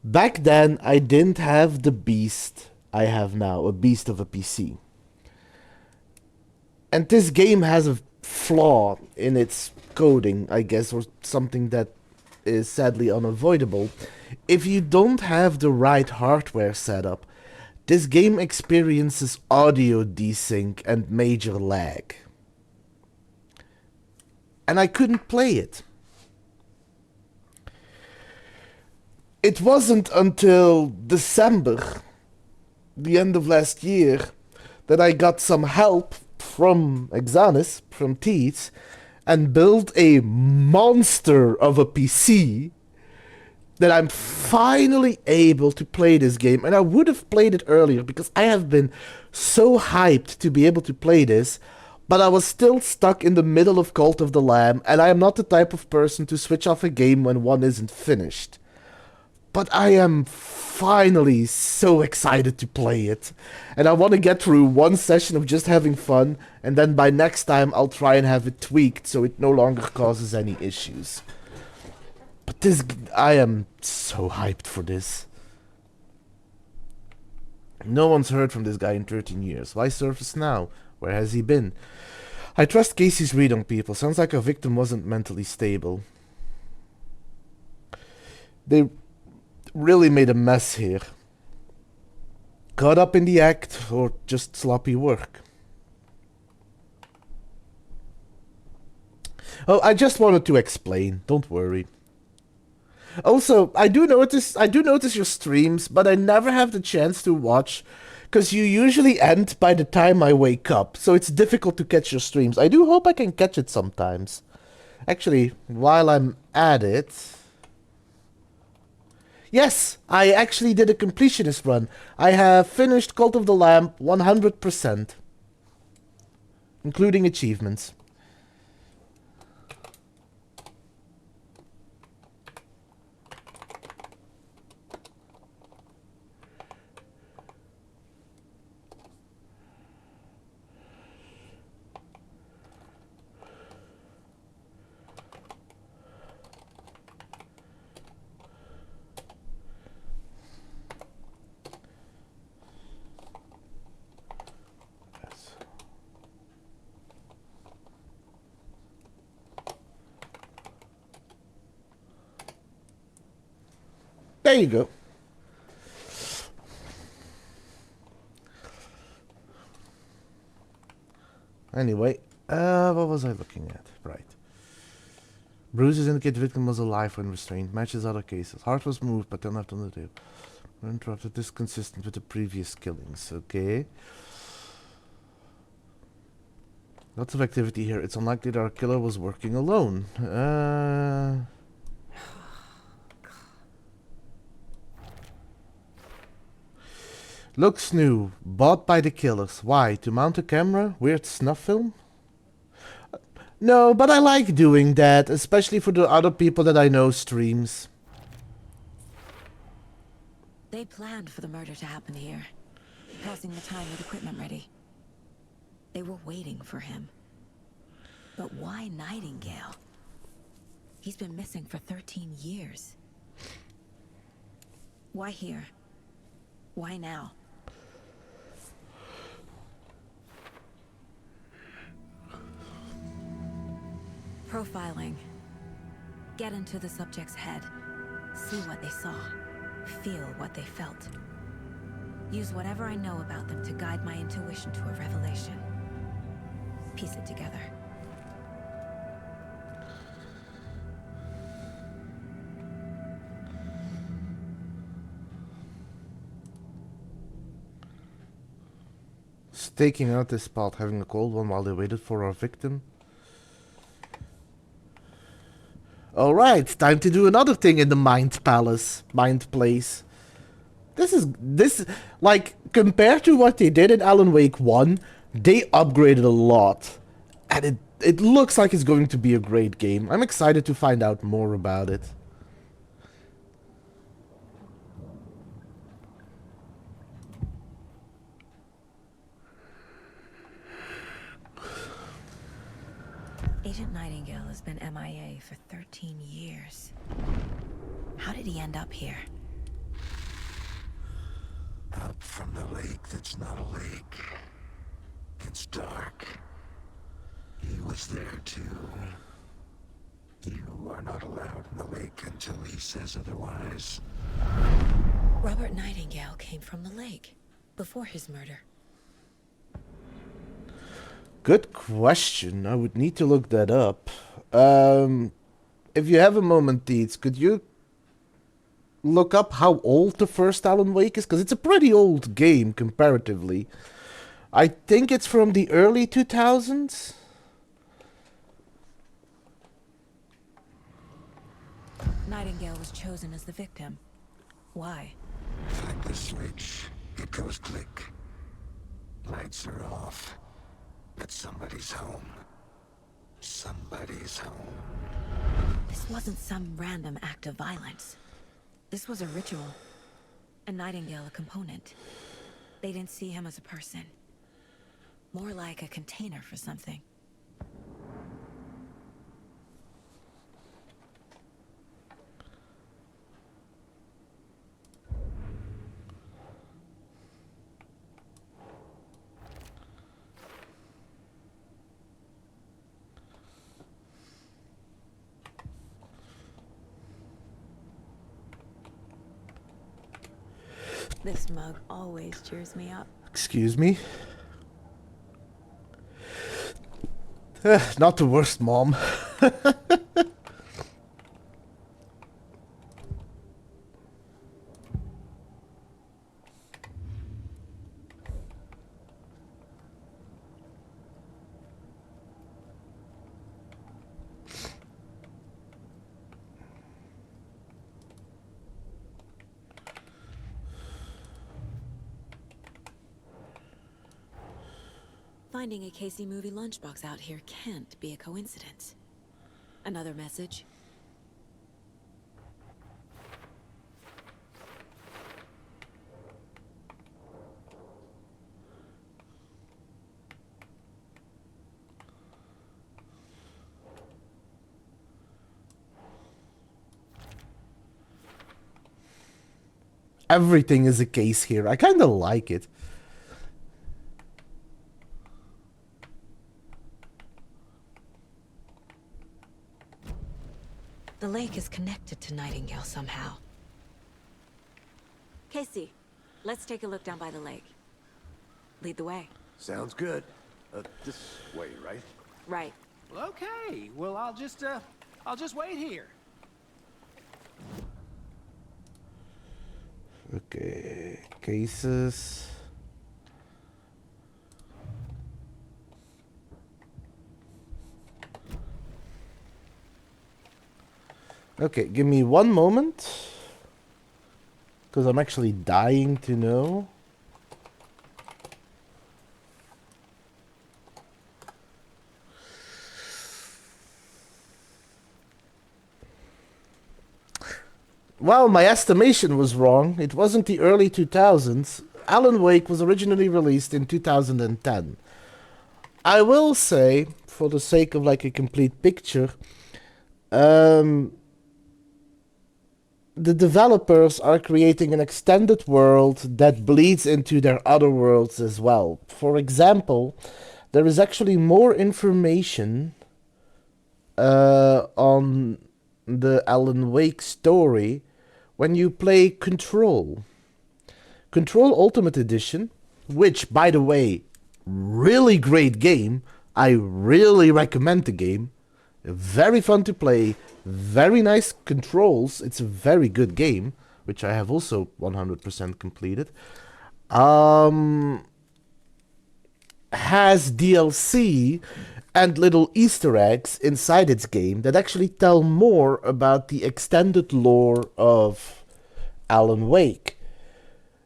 Back then, I didn't have the beast I have now, a beast of a PC. And this game has a flaw in its coding, I guess, or something that is sadly unavoidable. If you don't have the right hardware setup, this game experiences audio desync and major lag. And I couldn't play it. It wasn't until December, the end of last year, that I got some help from Exanis, from Teats, and built a monster of a PC that I'm finally able to play this game. And I would have played it earlier because I have been so hyped to be able to play this, but I was still stuck in the middle of Cult of the Lamb, and I am not the type of person to switch off a game when one isn't finished. But I am finally so excited to play it. And I want to get through one session of just having fun, and then by next time I'll try and have it tweaked so it no longer causes any issues. But this, I am so hyped for this. No one's heard from this guy in 13 years. Why surface now? Where has he been? I trust Casey's read on people. Sounds like our victim wasn't mentally stable. They really made a mess here. Caught up in the act, or just sloppy work. Oh, I just wanted to explain. Don't worry. Also, I do notice your streams, but I never have the chance to watch, because you usually end by the time I wake up, so it's difficult to catch your streams. I do hope I can catch it sometimes. Actually, while I'm at it... Yes, I actually did a completionist run. I have finished Cult of the Lamb 100%. Including achievements. There you go. Anyway, what was I looking at? Right. Bruises indicate the victim was alive when restrained. Matches other cases. Heart was moved, but then left on the table. Interrupted. This consistent with the previous killings. Okay. Lots of activity here. It's unlikely that our killer was working alone. Looks new. Bought by the killers. Why? To mount a camera? Weird snuff film? No, but I like doing that, especially for the other people that I know streams. They planned for the murder to happen here, passing the time with equipment ready. They were waiting for him. But why Nightingale? He's been missing for 13 years. Why here? Why now? Profiling. Get into the subject's head. See what they saw. Feel what they felt. Use whatever I know about them to guide my intuition to a revelation. Piece it together. Staking out this spot, having a cold one while they waited for our victim. Alright, time to do another thing in the Mind Palace. Mind Place. This, like, compared to what they did in Alan Wake 1, they upgraded a lot. And it looks like it's going to be a great game. I'm excited to find out more about it. Agent Nightingale has been MIA for 13 years. How did he end up here? Up from the lake that's not a lake. It's dark. He was there too. You are not allowed in the lake until he says otherwise. Robert Nightingale came from the lake before his murder. Good question. I would need to look that up. If you have a moment, Deeds, could you look up how old the first Alan Wake is? Because it's a pretty old game, comparatively. I think it's from the early 2000s. Nightingale was chosen as the victim. Why? Flick the switch. It goes click. Lights are off. But somebody's home. Somebody's home. This wasn't some random act of violence. This was a ritual. And Nightingale a component. They didn't see him as a person. More like a container for something. This mug always cheers me up. Excuse me? Not the worst, Mom. Finding a Casey movie lunchbox out here can't be a coincidence. Another message? Everything is a case here. I kinda like it. The lake is connected to Nightingale somehow. Casey, let's take a look down by the lake. Lead the way. Sounds good. This way, right? Right. Well, okay. Well, I'll just wait here. Okay, cases. Okay, give me one moment. Because I'm actually dying to know. Well, my estimation was wrong. It wasn't the early 2000s. Alan Wake was originally released in 2010. I will say, for the sake of like a complete picture, the developers are creating an extended world that bleeds into their other worlds as well. For example, there is actually more information on the Alan Wake story when you play Control. Control Ultimate Edition, which, by the way, really great game. I really recommend the game. Very fun to play, very nice controls. It's a very good game, which I have also 100% completed. Has DLC, and little Easter eggs inside its game that actually tell more about the extended lore of Alan Wake.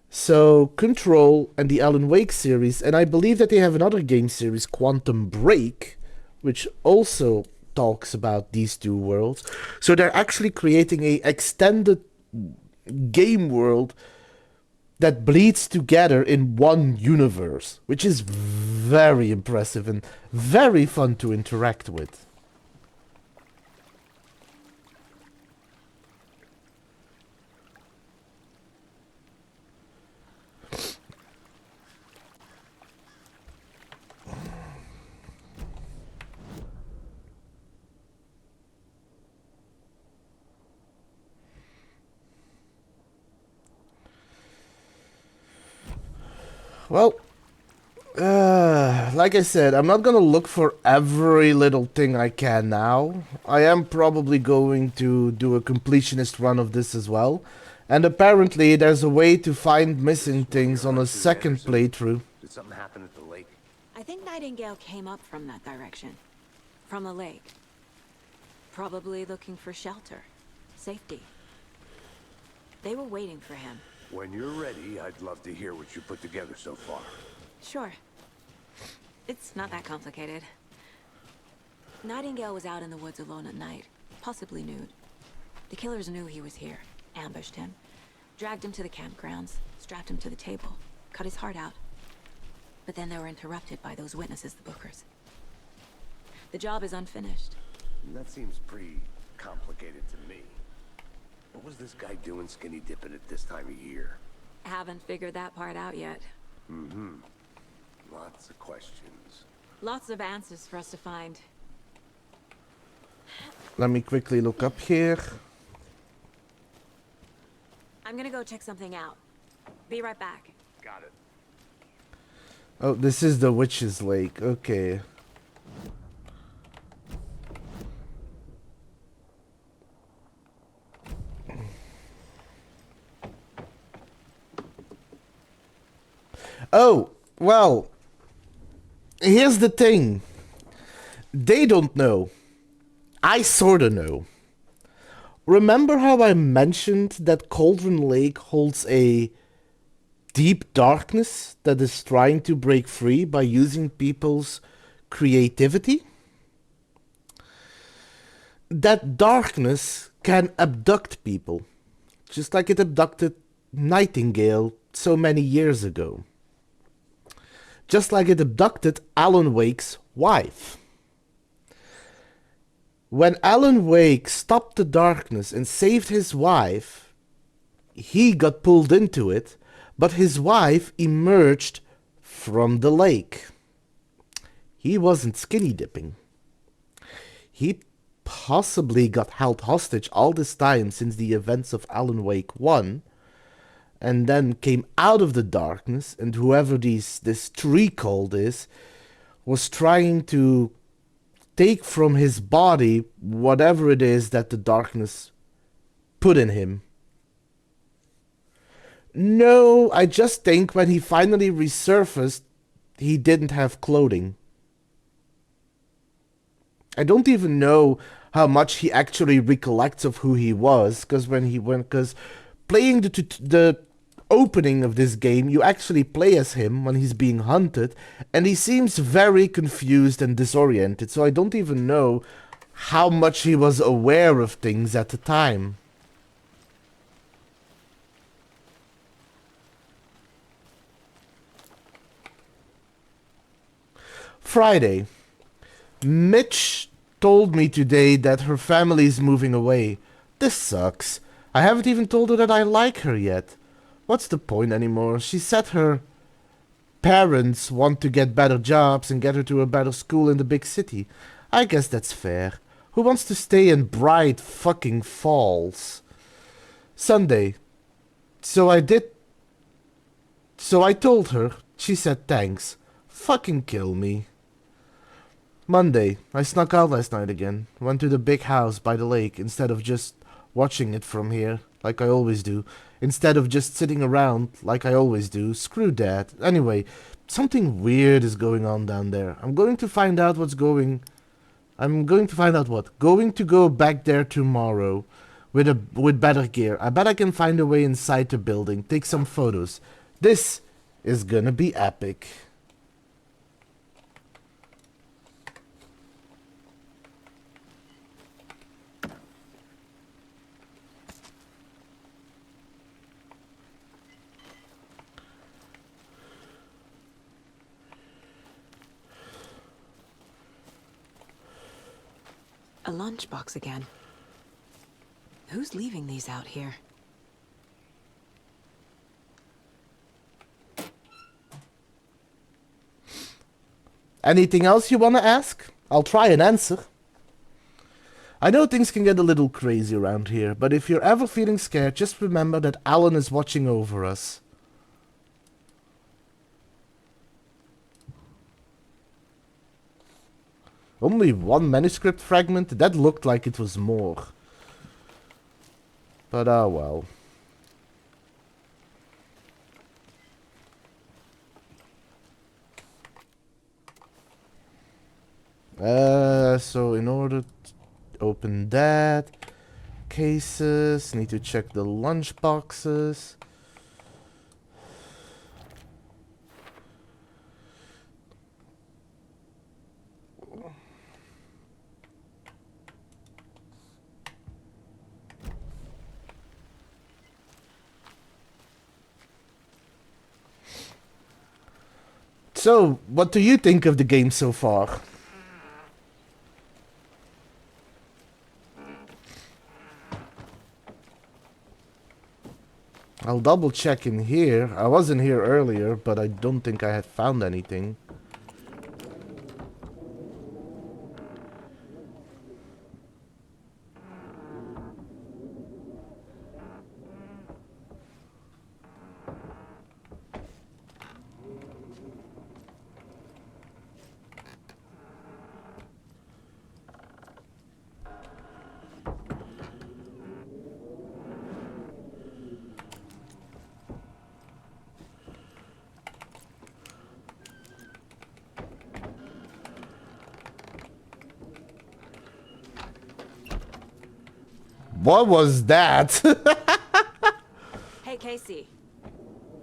So, Control and the Alan Wake series, and I believe that they have another game series, Quantum Break, which also talks about these two worlds. So they're actually creating a extended game world that bleeds together in one universe, which is very impressive and very fun to interact with. Well, like I said, I'm not gonna look for every little thing I can now. I am probably going to do a completionist run of this as well. And apparently there's a way to find missing things on a second playthrough. Did something happen at the lake? I think Nightingale came up from that direction. From the lake. Probably looking for shelter. Safety. They were waiting for him. When you're ready, I'd love to hear what you put together so far. Sure. It's not that complicated. Nightingale was out in the woods alone at night, possibly nude. The killers knew he was here, ambushed him, dragged him to the campgrounds, strapped him to the table, cut his heart out. But then they were interrupted by those witnesses, the Bookers. The job is unfinished. That seems pretty complicated to me. What was this guy doing skinny dipping at this time of year? Haven't figured that part out yet. Mm-hmm. Lots of questions. Lots of answers for us to find. Let me quickly look up here. I'm gonna go check something out. Be right back. Got it. Oh, this is the Witch's Lake. Okay. Oh, well, here's the thing. They don't know. I sorta know. Remember how I mentioned that Cauldron Lake holds a deep darkness that is trying to break free by using people's creativity? That darkness can abduct people, just like it abducted Nightingale so many years ago. Just like it abducted Alan Wake's wife. When Alan Wake stopped the darkness and saved his wife, he got pulled into it, but his wife emerged from the lake. He wasn't skinny dipping. He possibly got held hostage all this time since the events of Alan Wake 1, and then came out of the darkness, and whoever this tree called is, was trying to take from his body whatever it is that the darkness put in him. No, I just think when he finally resurfaced, he didn't have clothing. I don't even know how much he actually recollects of who he was, because playing the opening of this game, you actually play as him when he's being hunted, and he seems very confused and disoriented, so I don't even know how much he was aware of things at the time. Friday. Mitch told me today that her family's moving away. This sucks. I haven't even told her that I like her yet. What's the point anymore? She said her parents want to get better jobs and get her to a better school in the big city. I guess that's fair. Who wants to stay in Bright fucking Falls? Sunday. So I told her. She said thanks. Fucking kill me. Monday. I snuck out last night again. Went to the big house by the lake instead of just watching it from here, like I always do. Instead of just sitting around, like I always do. Screw that. Anyway, something weird is going on down there. I'm going to find out what's going... I'm going to find out what. Going to go back there tomorrow with better gear. I bet I can find a way inside the building. Take some photos. This is gonna be epic. A lunchbox again. Who's leaving these out here? Anything else you wanna ask? I'll try and answer. I know things can get a little crazy around here, but if you're ever feeling scared, just remember that Alan is watching over us. Only one manuscript fragment? That looked like it was more. But well. So in order to open that, cases, need to check the lunch boxes. So, what do you think of the game so far? I'll double check in here. I wasn't here earlier, but I don't think I had found anything. What was that? Hey, Casey.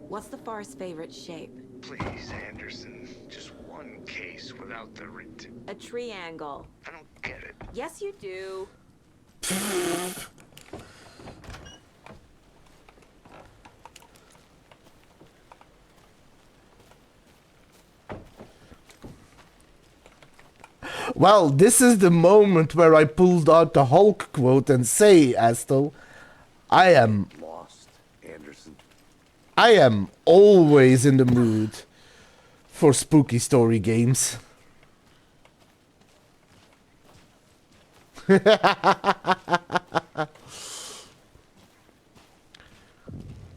What's the Forest's favorite shape? Please, Anderson. Just one case without the A triangle. I don't get it. Yes, you do. Well, this is the moment where I pulled out the Hulk quote and say, Astel, I am Lost, Anderson. I am always in the mood for spooky story games.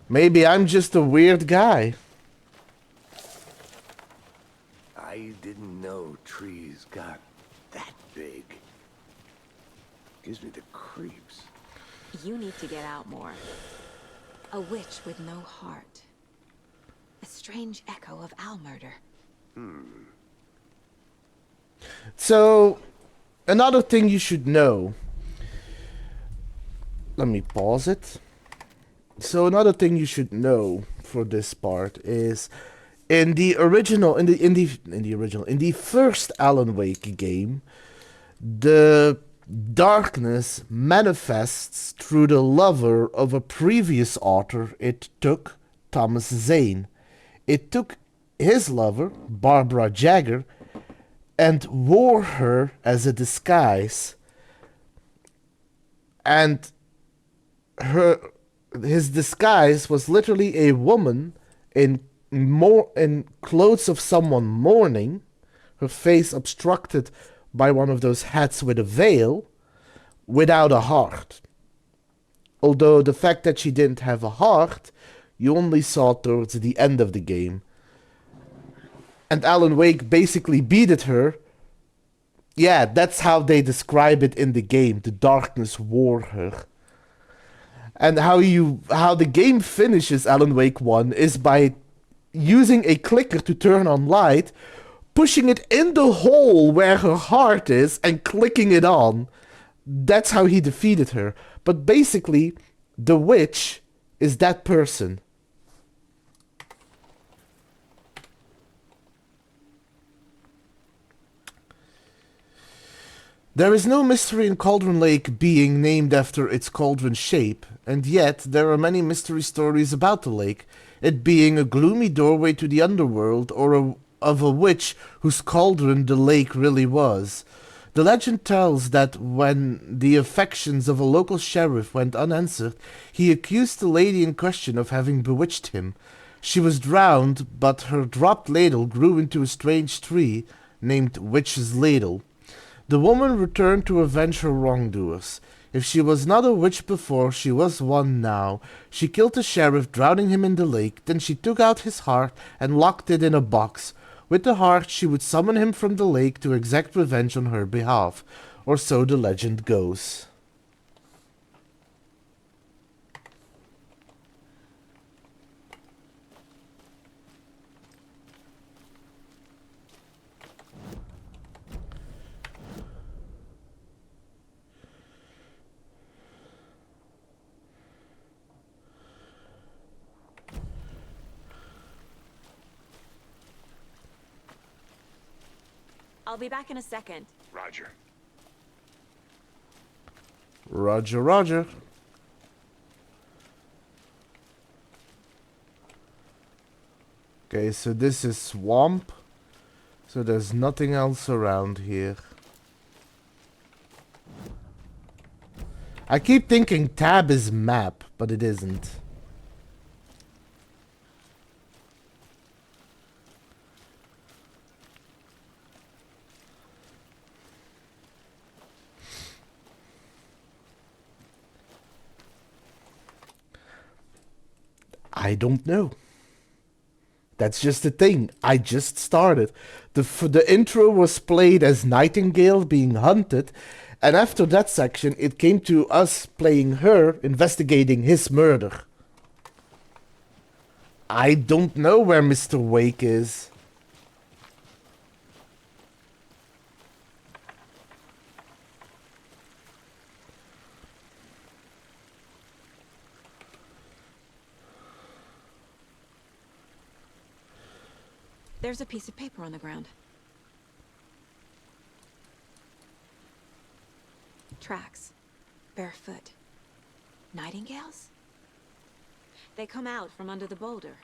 Maybe I'm just a weird guy. I didn't know trees got that big. Gives me the creeps. You need to get out more. A witch with no heart. A strange echo of owl murder. So, another thing you should know. Let me pause it. So another thing you should know for this part is in the first Alan Wake game, the darkness manifests through the lover of a previous author. It took Thomas Zane. It took his lover, Barbara Jagger, and wore her as a disguise. And his disguise was literally a woman in clothes of someone mourning, her face obstructed by one of those hats with a veil, without a heart. Although the fact that she didn't have a heart, you only saw towards the end of the game. And Alan Wake basically beated her. Yeah, that's how they describe it in the game. The darkness wore her. And how the game finishes Alan Wake 1 is by using a clicker to turn on light, pushing it in the hole where her heart is and clicking it on. That's how he defeated her. But basically, the witch is that person. There is no mystery in Cauldron Lake being named after its cauldron shape, and yet there are many mystery stories about the lake, it being a gloomy doorway to the underworld or of a witch whose cauldron the lake really was. The legend tells that when the affections of a local sheriff went unanswered, he accused the lady in question of having bewitched him. She was drowned, but her dropped ladle grew into a strange tree named Witch's Ladle. The woman returned to avenge her wrongdoers. If she was not a witch before, she was one now. She killed the sheriff, drowning him in the lake. Then she took out his heart and locked it in a box. With the heart, she would summon him from the lake to exact revenge on her behalf. Or so the legend goes. I'll be back in a second. Roger. Roger, roger. Okay, so this is swamp. So there's nothing else around here. I keep thinking tab is map, but it isn't. I don't know. That's just the thing. I just started. The intro was played as Nightingale being hunted, and after that section, it came to us playing her investigating his murder. I don't know where Mr. Wake is. There's a piece of paper on the ground. Tracks. Barefoot. Nightingales? They come out from under the boulder.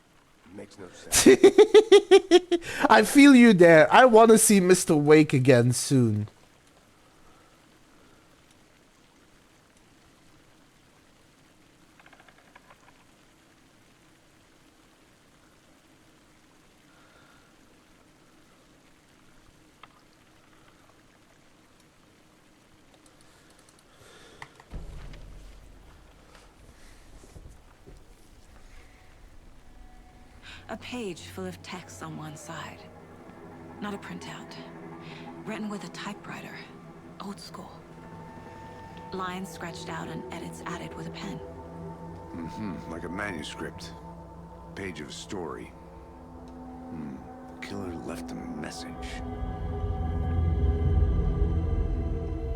Makes no sense. I feel you there. I want to see Mr. Wake again soon. A page full of text on one side. Not a printout. Written with a typewriter. Old school. Lines scratched out and edits added with a pen. Like a manuscript. Page of a story. The killer left a message.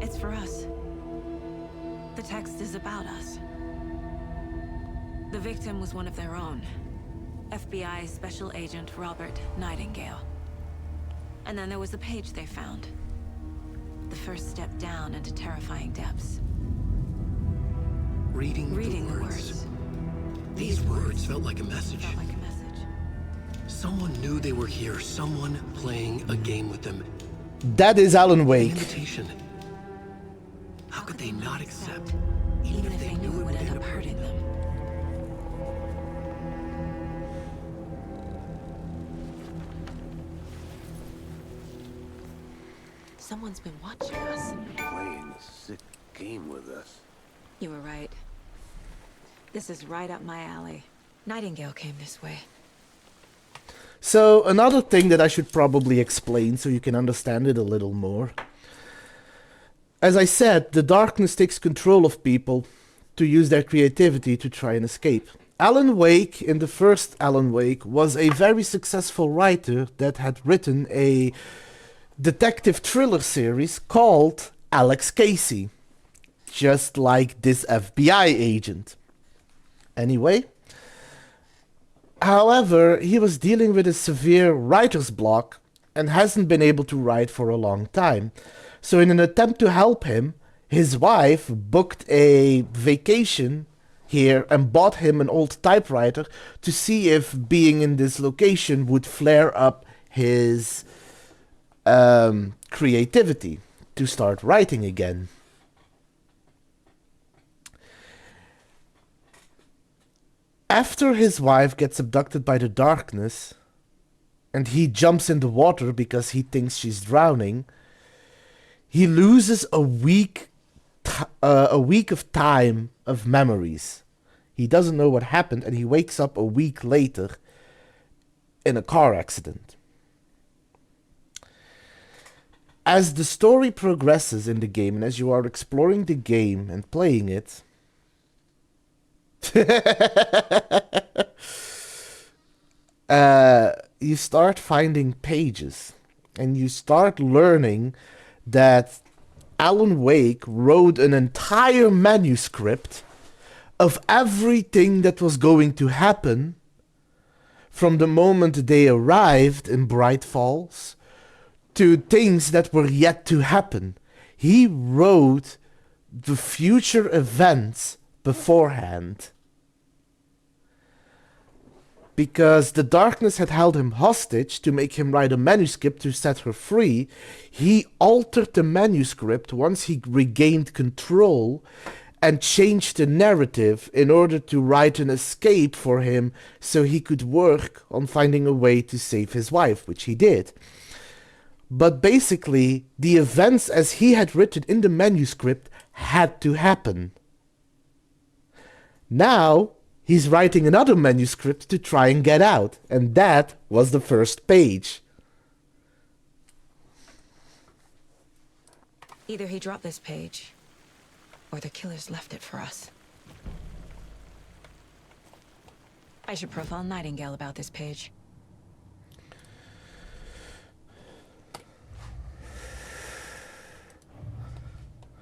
It's for us. The text is about us. The victim was one of their own. FBI Special Agent Robert Nightingale. And then there was the page they found. The first step down into terrifying depths. Reading the words. These words felt like a message. Someone knew they were here. Someone playing a game with them. That is Alan An Wake. invitation. How could they not accept, even if they knew it would end up hurting them? Someone's been watching us. Playing a sick game with us. You were right. This is right up my alley. Nightingale came this way. So, another thing that I should probably explain so you can understand it a little more. As I said, the darkness takes control of people to use their creativity to try and escape. Alan Wake, in the first Alan Wake, was a very successful writer that had written a detective thriller series called Alex Casey, just like this FBI agent. Anyway, however, he was dealing with a severe writer's block and hasn't been able to write for a long time. So in an attempt to help him, his wife booked a vacation here and bought him an old typewriter to see if being in this location would flare up his creativity to start writing again. After his wife gets abducted by the darkness and he jumps in the water because he thinks she's drowning, he loses a week of time of memories. He doesn't know what happened, and he wakes up a week later in a car accident. As the story progresses in the game, and as you are exploring the game and playing it, you start finding pages, and you start learning that Alan Wake wrote an entire manuscript of everything that was going to happen from the moment they arrived in Bright Falls to things that were yet to happen. He wrote the future events beforehand. Because the darkness had held him hostage to make him write a manuscript to set her free, he altered the manuscript once he regained control and changed the narrative in order to write an escape for him so he could work on finding a way to save his wife, which he did. But basically, the events as he had written in the manuscript had to happen. Now, he's writing another manuscript to try and get out, and that was the first page. Either he dropped this page, or the killers left it for us. I should profile Nightingale about this page.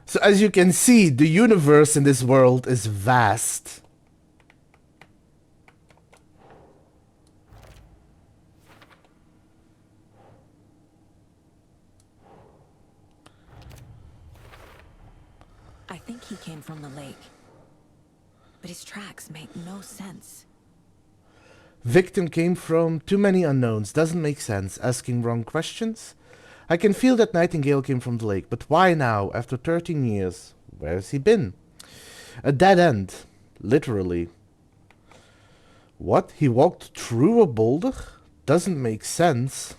So as you can see, the universe in this world is vast. I think he came from the lake. But his tracks make no sense. Victim came from too many unknowns. Doesn't make sense. Asking wrong questions? I can feel that Nightingale came from the lake, but why now, after 13 years? Where has he been? A dead end. Literally. What? He walked through a boulder? Doesn't make sense.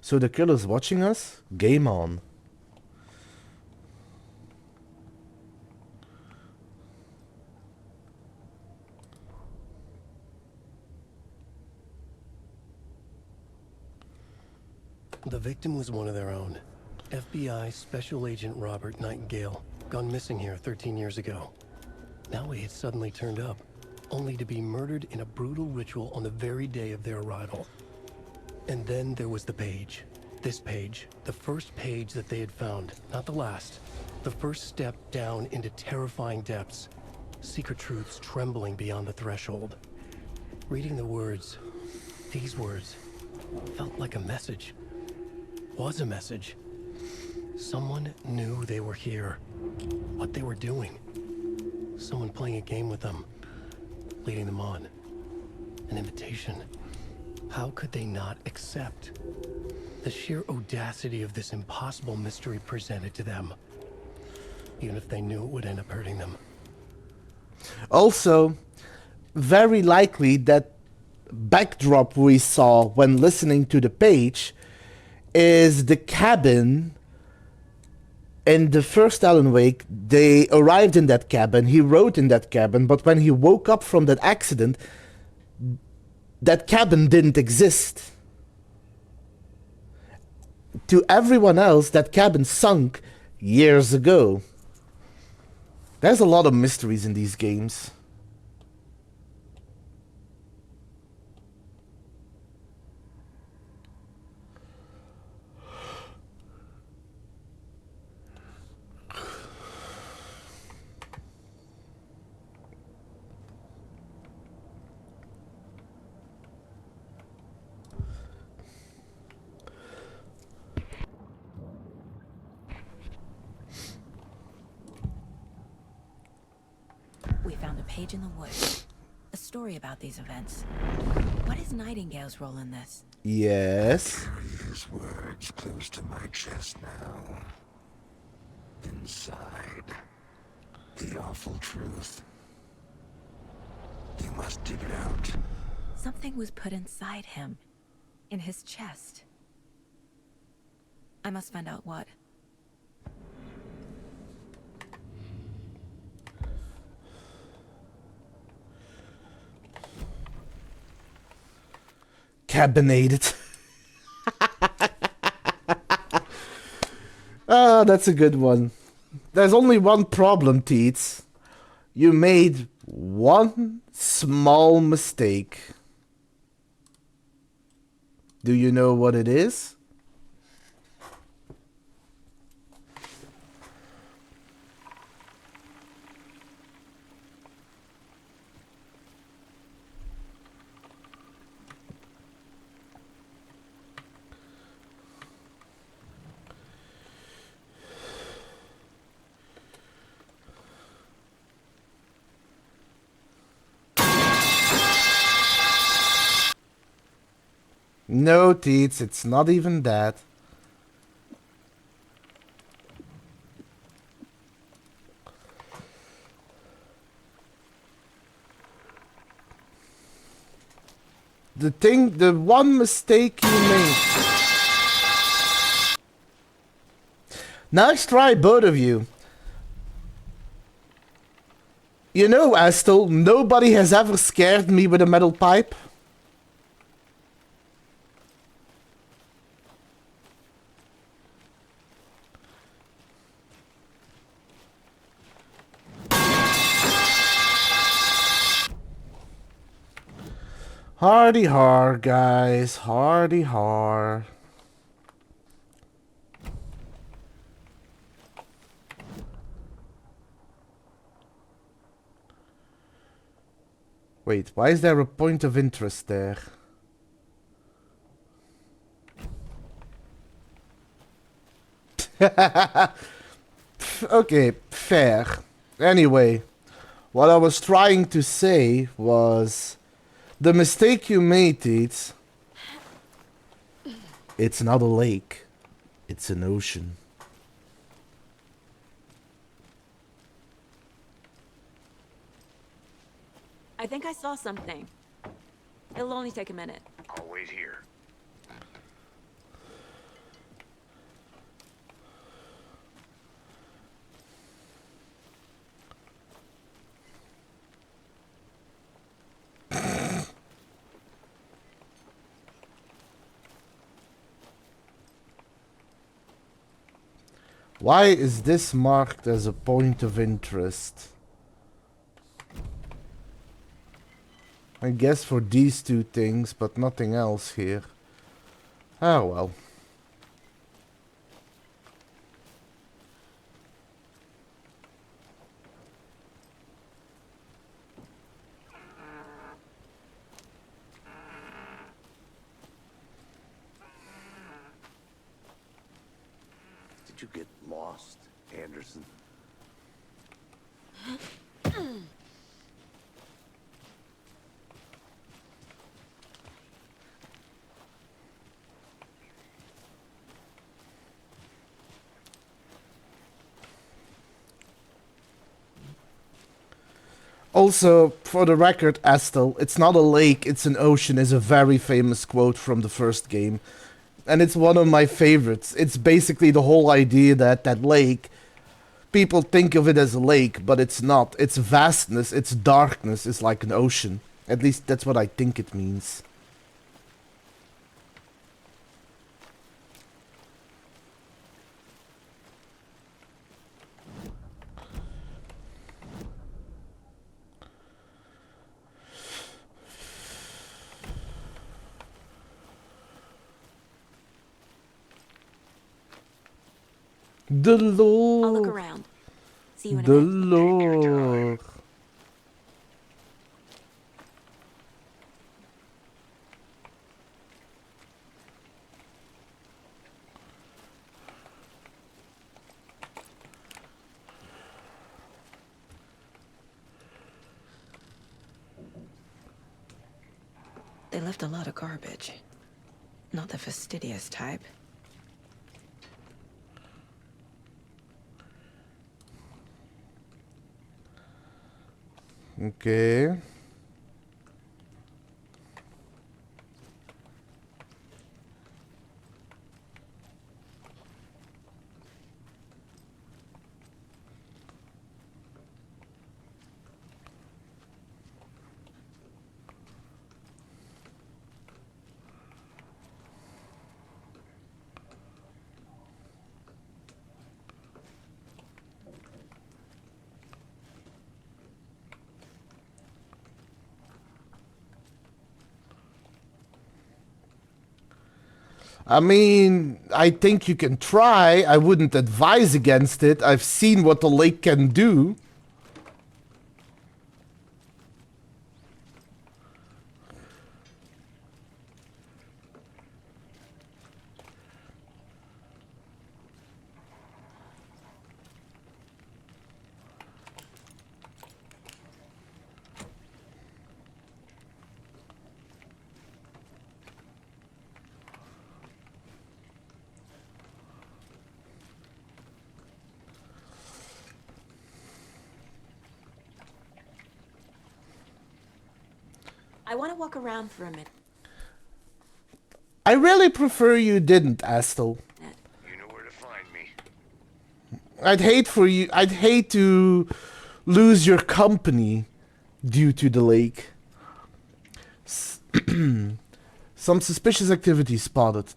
So the killer's watching us? Game on. The victim was one of their own. FBI Special Agent Robert Nightingale, gone missing here 13 years ago. Now he had suddenly turned up, only to be murdered in a brutal ritual on the very day of their arrival. And then there was the page. This page, the first page that they had found, not the last. The first step down into terrifying depths. Secret truths trembling beyond the threshold. Reading the words, these words, felt like a message. Was a message. Someone knew they were here. What they were doing. Someone playing a game with them. Leading them on. An invitation. How could they not accept? The sheer audacity of this impossible mystery presented to them. Even if they knew it would end up hurting them. Also, very likely that backdrop we saw when listening to the page is the cabin in the first Alan Wake. They arrived in that cabin, he wrote in that cabin, but when he woke up from that accident, that cabin didn't exist. To everyone else, that cabin sunk years ago. There's a lot of mysteries in these games. We found a page in the woods. A story about these events. What is Nightingale's role in this? Yes. Carry his words close to my chest now. Inside, the awful truth. You must dig it out. Something was put inside him. In his chest. I must find out what. Cabinated. Ah, that's a good one. There's only one problem, Teets. You made one small mistake. Do you know what it is? No, Teets, it's not even that. The one mistake you made. Nice try, both of you. You know, Astel, nobody has ever scared me with a metal pipe. Hardy har, guys. Hardy har. Wait, why is there a point of interest there? Okay, fair. Anyway, what I was trying to say was... The mistake you made, Teets. It's not a lake. It's an ocean. I think I saw something. It'll only take a minute. I'll wait here. Why is this marked as a point of interest? I guess for these two things, but nothing else here. Ah, well. Did you get lost, Anderson? Also, for the record, Astel, it's not a lake, it's an ocean is a very famous quote from the first game. And it's one of my favorites. It's basically the whole idea that that lake, people think of it as a lake, but it's not. Its vastness, its darkness is like an ocean. At least that's what I think it means. The I'll look lore. around. See you in a The bit. lore. They left a lot of garbage. Not the fastidious type. Okay. I mean, I think you can try. I wouldn't advise against it. I've seen what the lake can do. I want to walk around for a minute. I really prefer you didn't, Astel. You know where to find me. I'd hate to lose your company due to the lake. Some suspicious activity spotted.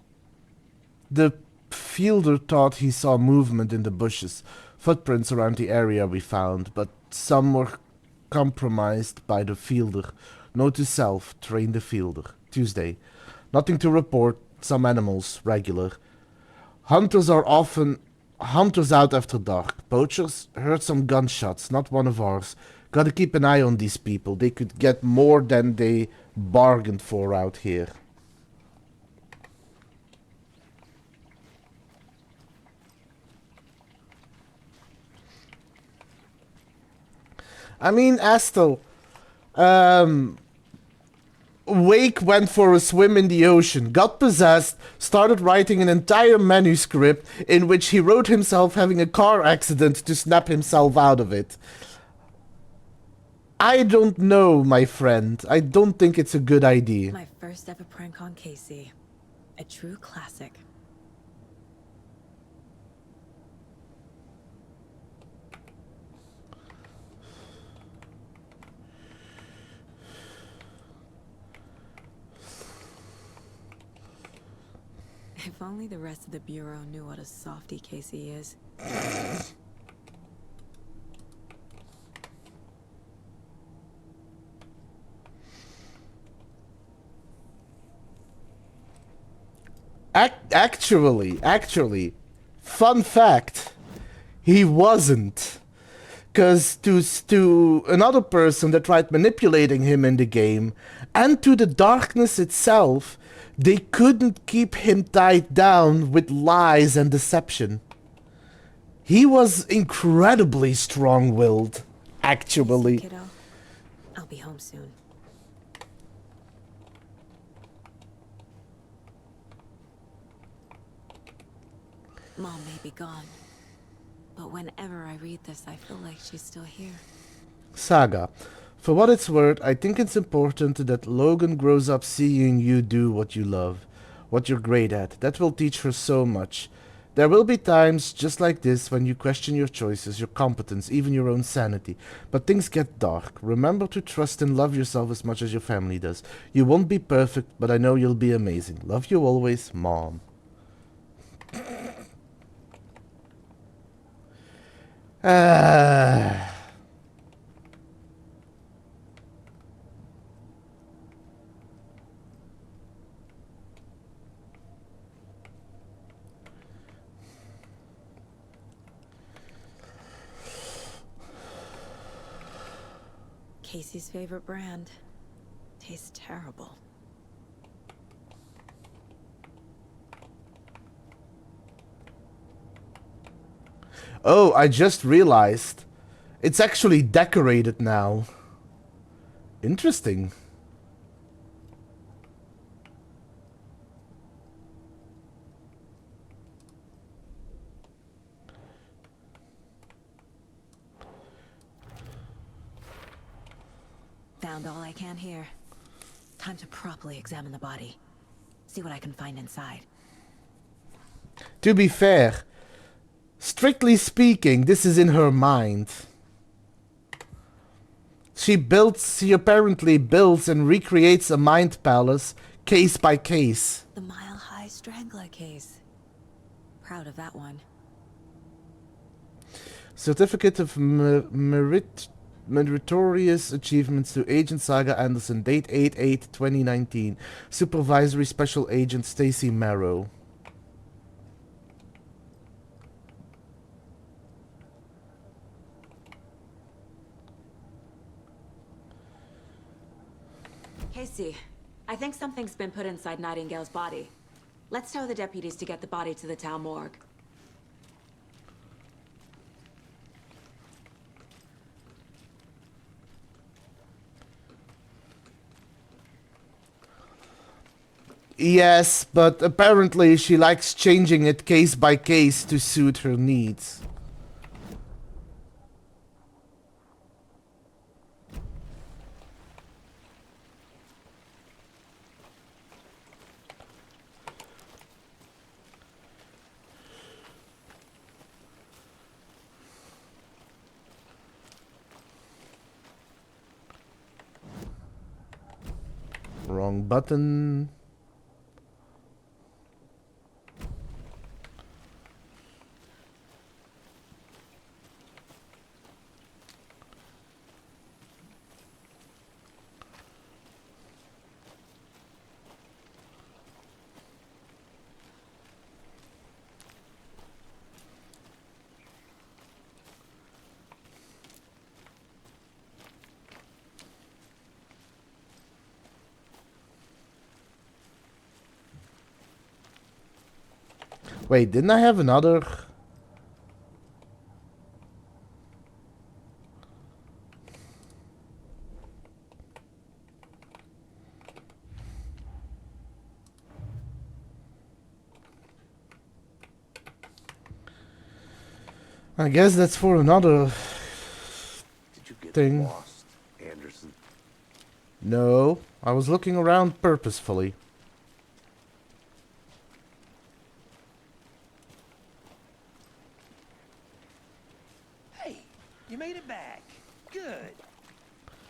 The fielder thought he saw movement in the bushes, footprints around the area we found, but some were compromised by the fielder. Note to self, train the fielder. Tuesday. Nothing to report, some animals, regular. Hunters are often hunters out after dark. Poachers heard some gunshots, not one of ours. Gotta keep an eye on these people. They could get more than they bargained for out here. I mean, Astel, Wake went for a swim in the ocean, got possessed, started writing an entire manuscript in which he wrote himself having a car accident to snap himself out of it. I don't know, my friend. I don't think it's a good idea. My first ever prank on Casey. A true classic. If only the rest of the Bureau knew what a softy Casey is. Actually, fun fact, he wasn't. Because to another person that tried manipulating him in the game, and to the darkness itself, they couldn't keep him tied down with lies and deception. He was incredibly strong-willed, actually. Listen, kiddo, I'll be home soon. Mom may be gone, but whenever I read this, I feel like she's still here. Saga. For what it's worth, I think it's important that Logan grows up seeing you do what you love, what you're great at. That will teach her so much. There will be times just like this when you question your choices, your competence, even your own sanity. But things get dark. Remember to trust and love yourself as much as your family does. You won't be perfect, but I know you'll be amazing. Love you always, Mom. Casey's favorite brand. Tastes terrible. Oh, I just realized. It's actually decorated now. Interesting. Found all I can here. Time to properly examine the body. See what I can find inside. To be fair, strictly speaking, this is in her mind. She apparently builds and recreates a mind palace case by case. The Mile High Strangler case. Proud of that one. Certificate of Meritorious Achievements to Agent Saga Anderson. Date 8/8/2019. Supervisory Special Agent Stacy Marrow. Casey, I think something's been put inside Nightingale's body. Let's tell the deputies to get the body to the town morgue. Yes, but apparently she likes changing it case by case to suit her needs. Wrong button. Wait, didn't I have another? I guess that's for another Did you get thing. lost, Anderson? No, I was looking around purposefully. Hey, you made it back. Good.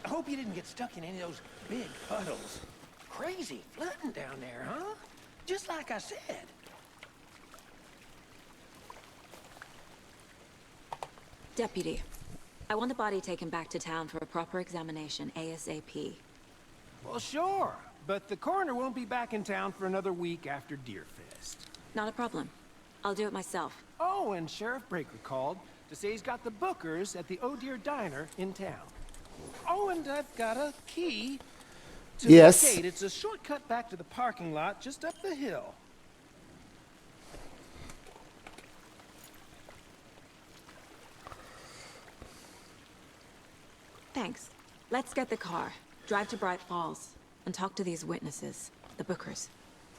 I hope you didn't get stuck in any of those big puddles. Crazy flooding down there, huh? Just like I said. Deputy, I want the body taken back to town for a proper examination ASAP. Well, sure. But the coroner won't be back in town for another week after Deerfest. Not a problem. I'll do it myself. Oh, and Sheriff Breaker called to say he's got the Bookers at the Oh Dear Diner in town. Oh, and I've got a key to Yes. the gate. It's a shortcut back to the parking lot just up the hill. Thanks. Let's get the car, drive to Bright Falls, and talk to these witnesses, the Bookers.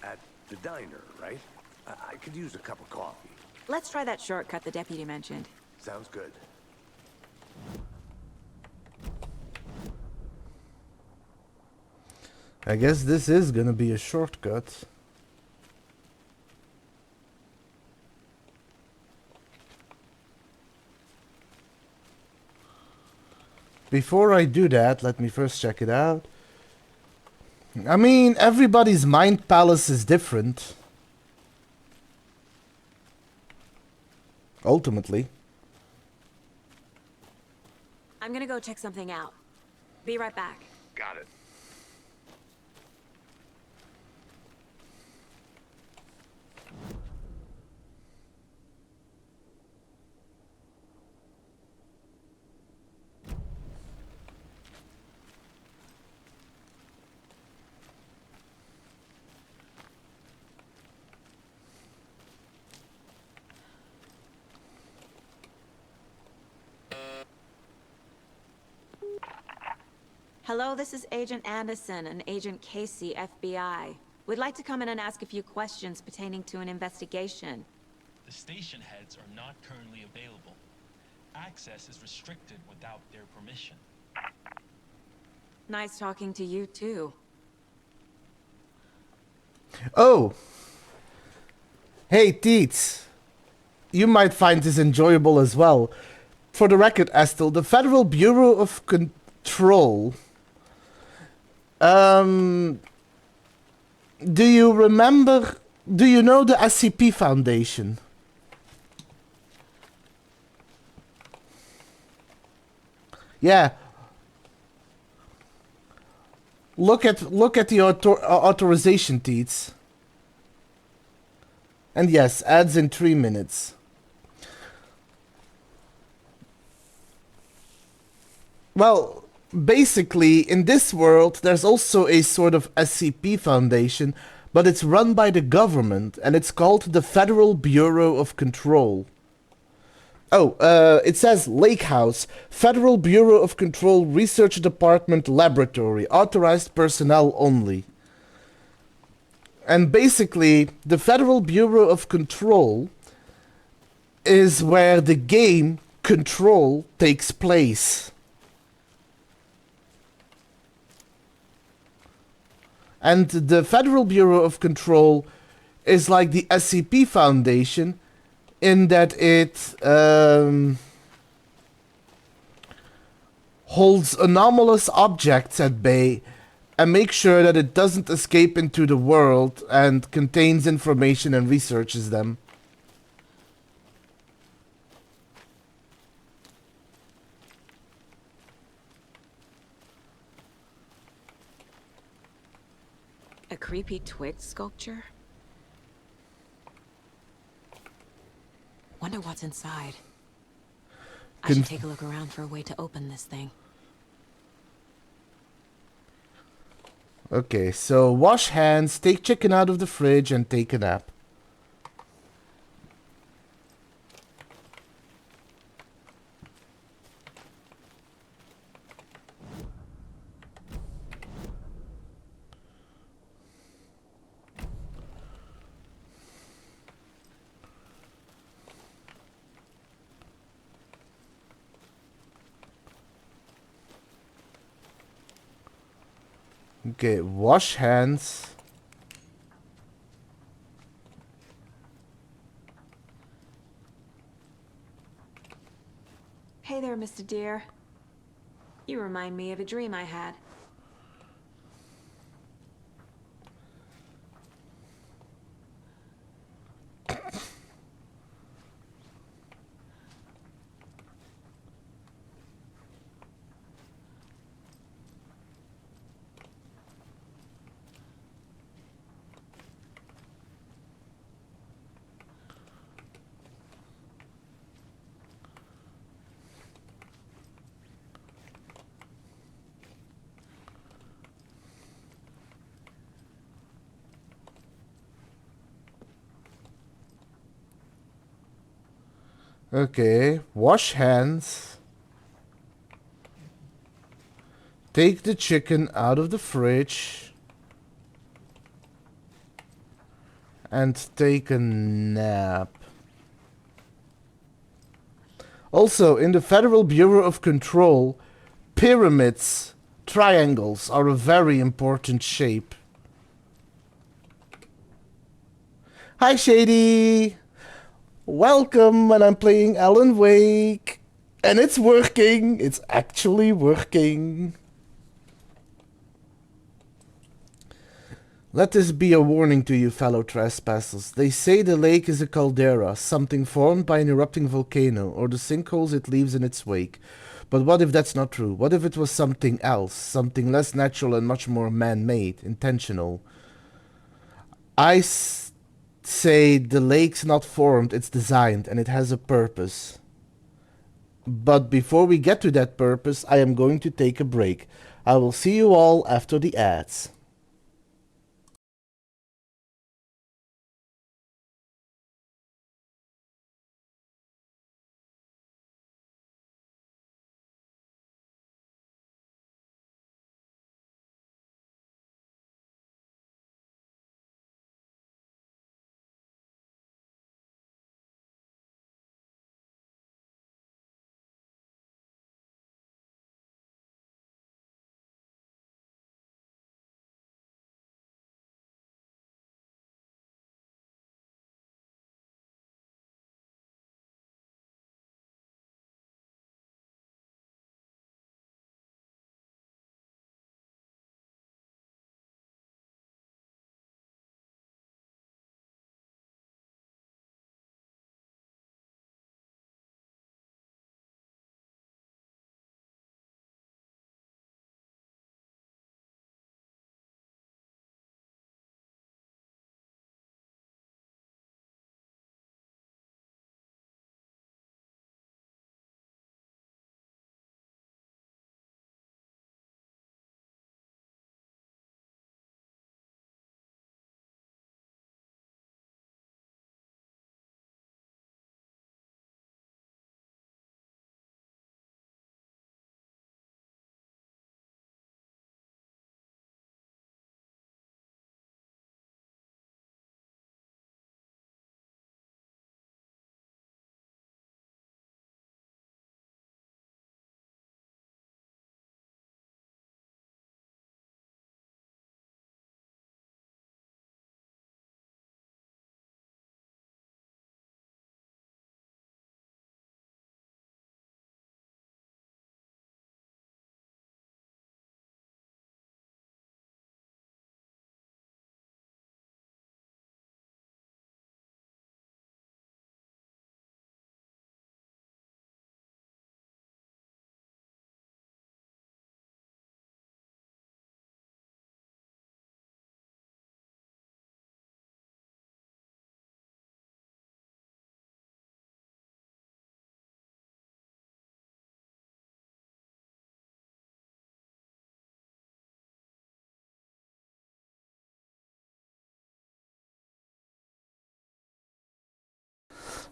At the diner, right? I could use a cup of coffee. Let's try that shortcut the deputy mentioned. Sounds good. I guess this is gonna be a shortcut. Before I do that, let me first check it out. I mean, everybody's mind palace is different. Ultimately. I'm gonna go check something out. Be right back. Got it. Hello, this is Agent Anderson and Agent Casey, FBI. We'd like to come in and ask a few questions pertaining to an investigation. The station heads are not currently available. Access is restricted without their permission. Nice talking to you, too. Oh. Hey, Teets. You might find this enjoyable as well. For the record, Estel, the Federal Bureau of Control. Do you remember... Do you know the SCP Foundation? Yeah. Look at the authorization, Teets. And yes, ads in 3 minutes. Well, basically, in this world, there's also a sort of SCP Foundation, but it's run by the government, and it's called the Federal Bureau of Control. Oh, it says Lake House, Federal Bureau of Control Research Department Laboratory, authorized personnel only. And basically, the Federal Bureau of Control is where the game Control takes place. And the Federal Bureau of Control is like the SCP Foundation in that it holds anomalous objects at bay and makes sure that it doesn't escape into the world and contains information and researches them. A creepy twig sculpture? Wonder what's inside. I should take a look around for a way to open this thing. Okay, so wash hands, take chicken out of the fridge, and take a nap. Okay, wash hands. Hey there, Mr. Deer. You remind me of a dream I had. Okay, wash hands. Take the chicken out of the fridge. And take a nap. Also, in the Federal Bureau of Control, pyramids, triangles are a very important shape. Hi, Shady! Welcome when I'm playing Alan Wake. And it's working. It's actually working. Let this be a warning to you, fellow trespassers. They say the lake is a caldera, something formed by an erupting volcano, or the sinkholes it leaves in its wake. But what if that's not true? What if it was something else, something less natural and much more man-made, intentional? I say the lake's not formed, it's designed, and it has a purpose. But before we get to that purpose, I am going to take a break. I will see you all after the ads.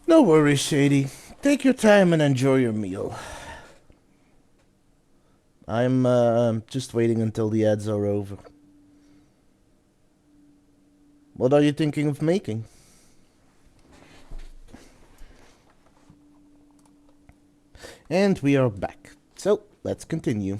No worries, Shady. Take your time and enjoy your meal. I'm just waiting until the ads are over. What are you thinking of making? And we are back. So, let's continue.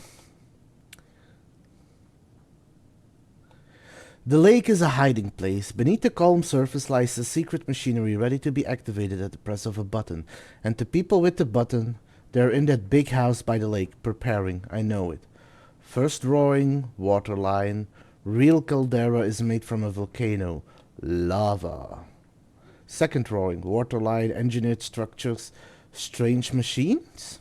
The lake is a hiding place. Beneath the calm surface lies a secret machinery ready to be activated at the press of a button. And the people with the button, they're in that big house by the lake, preparing, I know it. First drawing, water line. Real caldera is made from a volcano. Lava. Second drawing, water line, engineered structures, strange machines?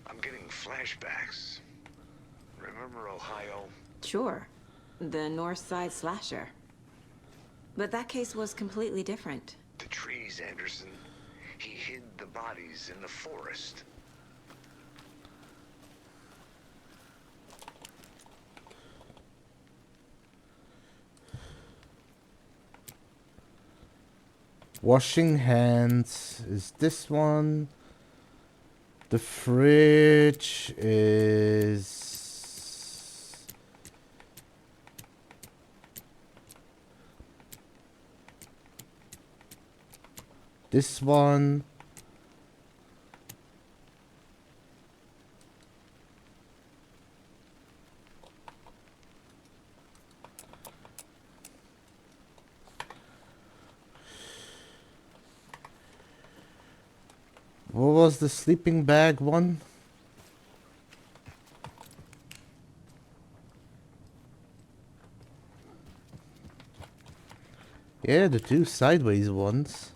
I'm getting flashbacks. Remember Ohio? Sure. The North Side slasher. But that case was completely different. The trees, Anderson. He hid the bodies in the forest. Washing hands is this one. The fridge is... this one. What was the sleeping bag one? Yeah, the two sideways ones.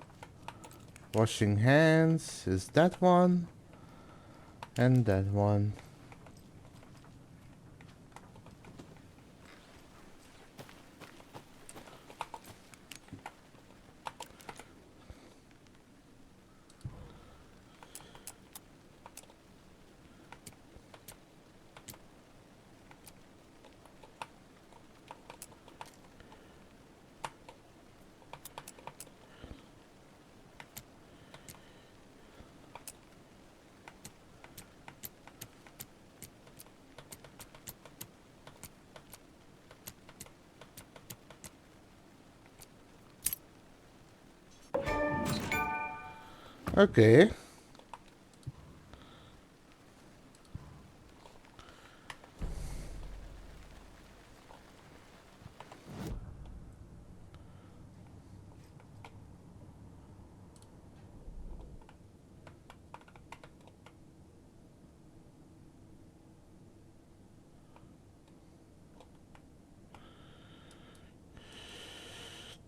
Washing hands is that one. And that one. Okay.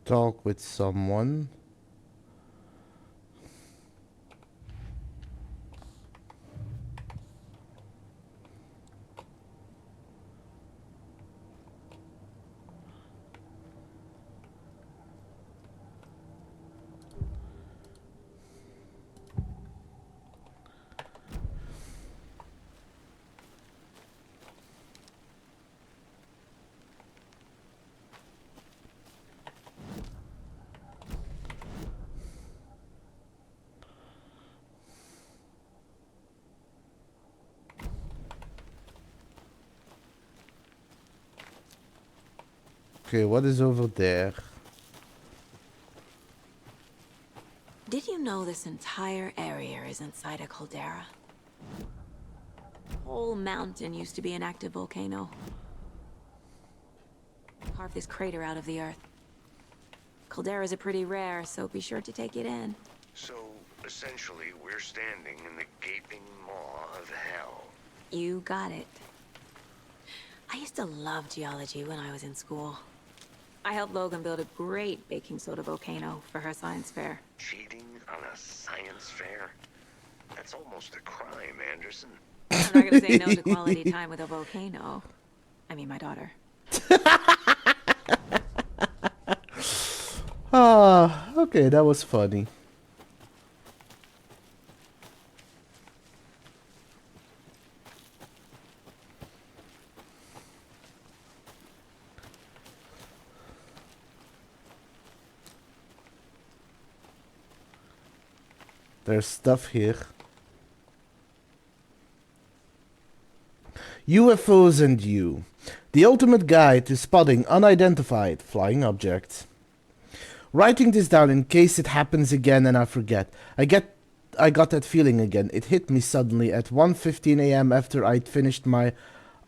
Talk with someone. Okay, what is over there? Did you know this entire area is inside a caldera? Whole mountain used to be an active volcano. Carved this crater out of the earth. Calderas are pretty rare, so be sure to take it in. So, essentially, we're standing in the gaping maw of hell. You got it. I used to love geology when I was in school. I helped Logan build a great baking soda volcano for her science fair. Cheating on a science fair? That's almost a crime, Anderson. I'm not gonna say no to quality time with a volcano. I mean, my daughter. Ah, okay, that was funny. There's stuff here. UFOs and you. The ultimate guide to spotting unidentified flying objects. Writing this down in case it happens again and I forget. I got that feeling again. It hit me suddenly at 1:15 a.m. after I'd finished my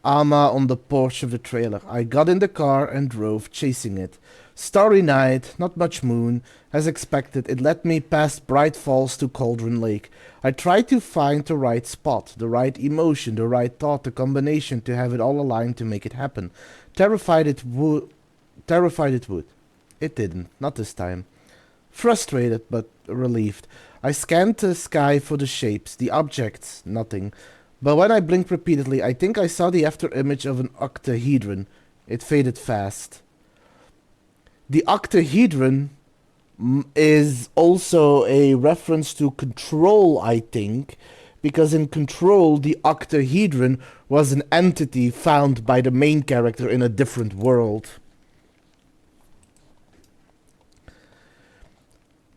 AMA on the porch of the trailer. I got in the car and drove, chasing it. Starry night, not much moon. As expected, it led me past Bright Falls to Cauldron Lake. I tried to find the right spot, the right emotion, the right thought, the combination to have it all aligned to make it happen. Terrified it would. It didn't, not this time. Frustrated, but relieved. I scanned the sky for the shapes, the objects, nothing. But when I blinked repeatedly, I think I saw the after image of an octahedron. It faded fast. The octahedron is also a reference to Control, I think, because in Control, the octahedron was an entity found by the main character in a different world.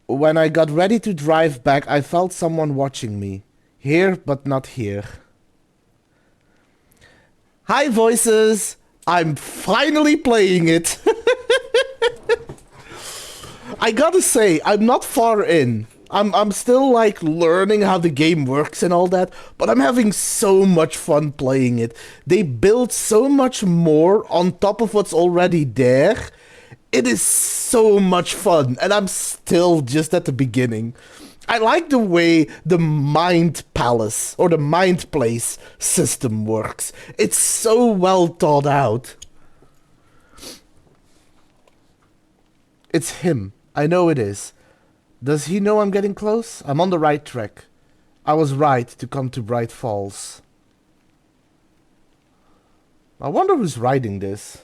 When I got ready to drive back, I felt someone watching me. Here, but not here. Hi, voices! I'm finally playing it! I gotta say, I'm not far in. I'm still, like, learning how the game works and all that, but I'm having so much fun playing it. They build so much more on top of what's already there. It is so much fun, and I'm still just at the beginning. I like the way the Mind Palace, or the Mind Place system works. It's so well thought out. It's him. I know it is. Does he know I'm getting close? I'm on the right track. I was right to come to Bright Falls. I wonder who's writing this.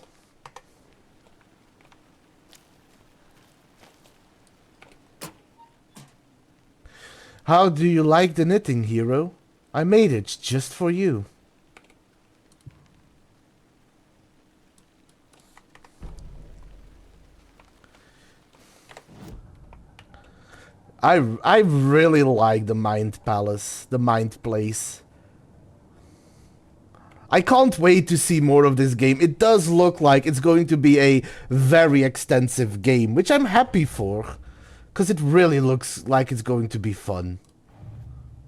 How do you like the knitting, hero? I made it just for you. I really like the Mind Palace, the Mind Place. I can't wait to see more of this game. It does look like it's going to be a very extensive game, which I'm happy for. Because it really looks like it's going to be fun.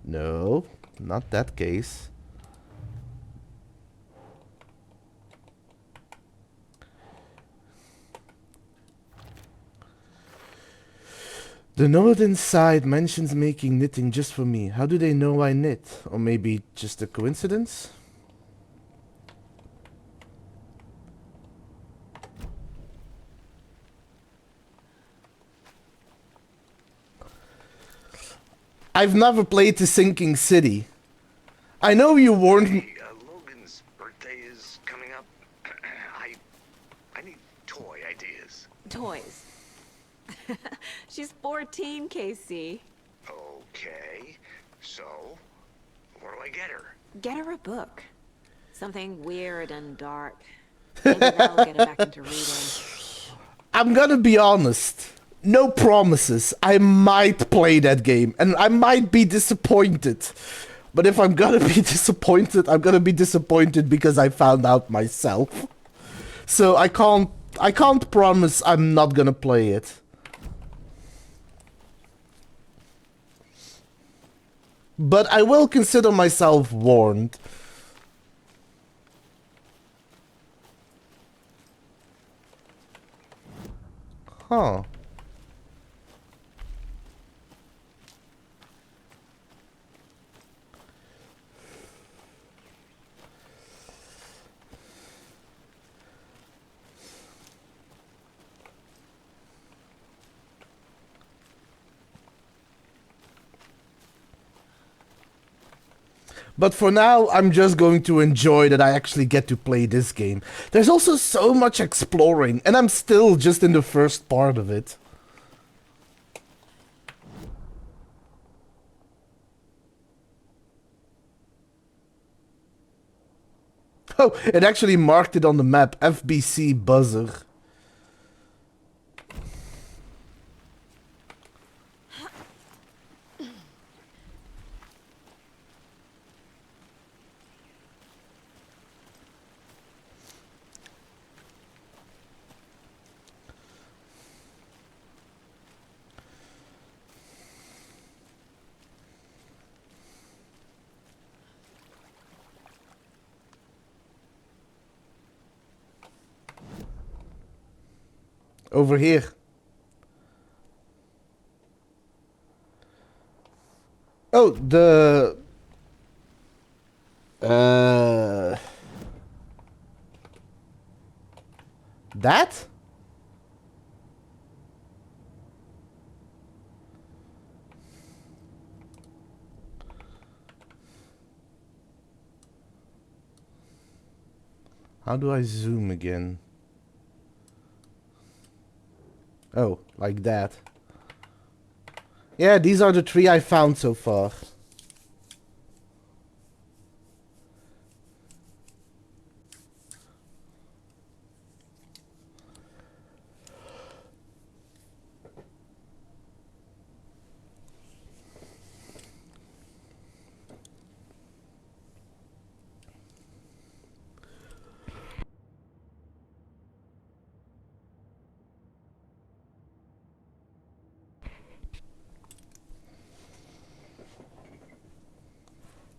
No, not that case. The note inside mentions making knitting just for me. How do they know I knit? Or maybe just a coincidence? I've never played The Sinking City. I know you warned me. Logan's birthday is coming up. I need toy ideas. Toys. She's 14, Casey. Okay, so what do I get her? Get her a book. Something weird and dark. Maybe that'll get her back into reading. I'm gonna be honest. No promises. I might play that game, and I might be disappointed. But if I'm gonna be disappointed, I'm gonna be disappointed because I found out myself. So I can't promise I'm not gonna play it. But I will consider myself warned. Huh. But for now, I'm just going to enjoy that I actually get to play this game. There's also so much exploring, and I'm still just in the first part of it. Oh, it actually marked it on the map, FBC Buzzer. Over here. Oh, the... That? How do I zoom again? Oh, like that. Yeah, these are the 3 I found so far.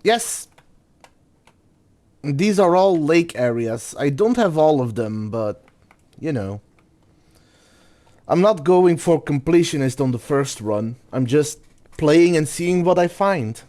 Yes! These are all lake areas. I don't have all of them, but... You know. I'm not going for completionist on the first run. I'm just playing and seeing what I find.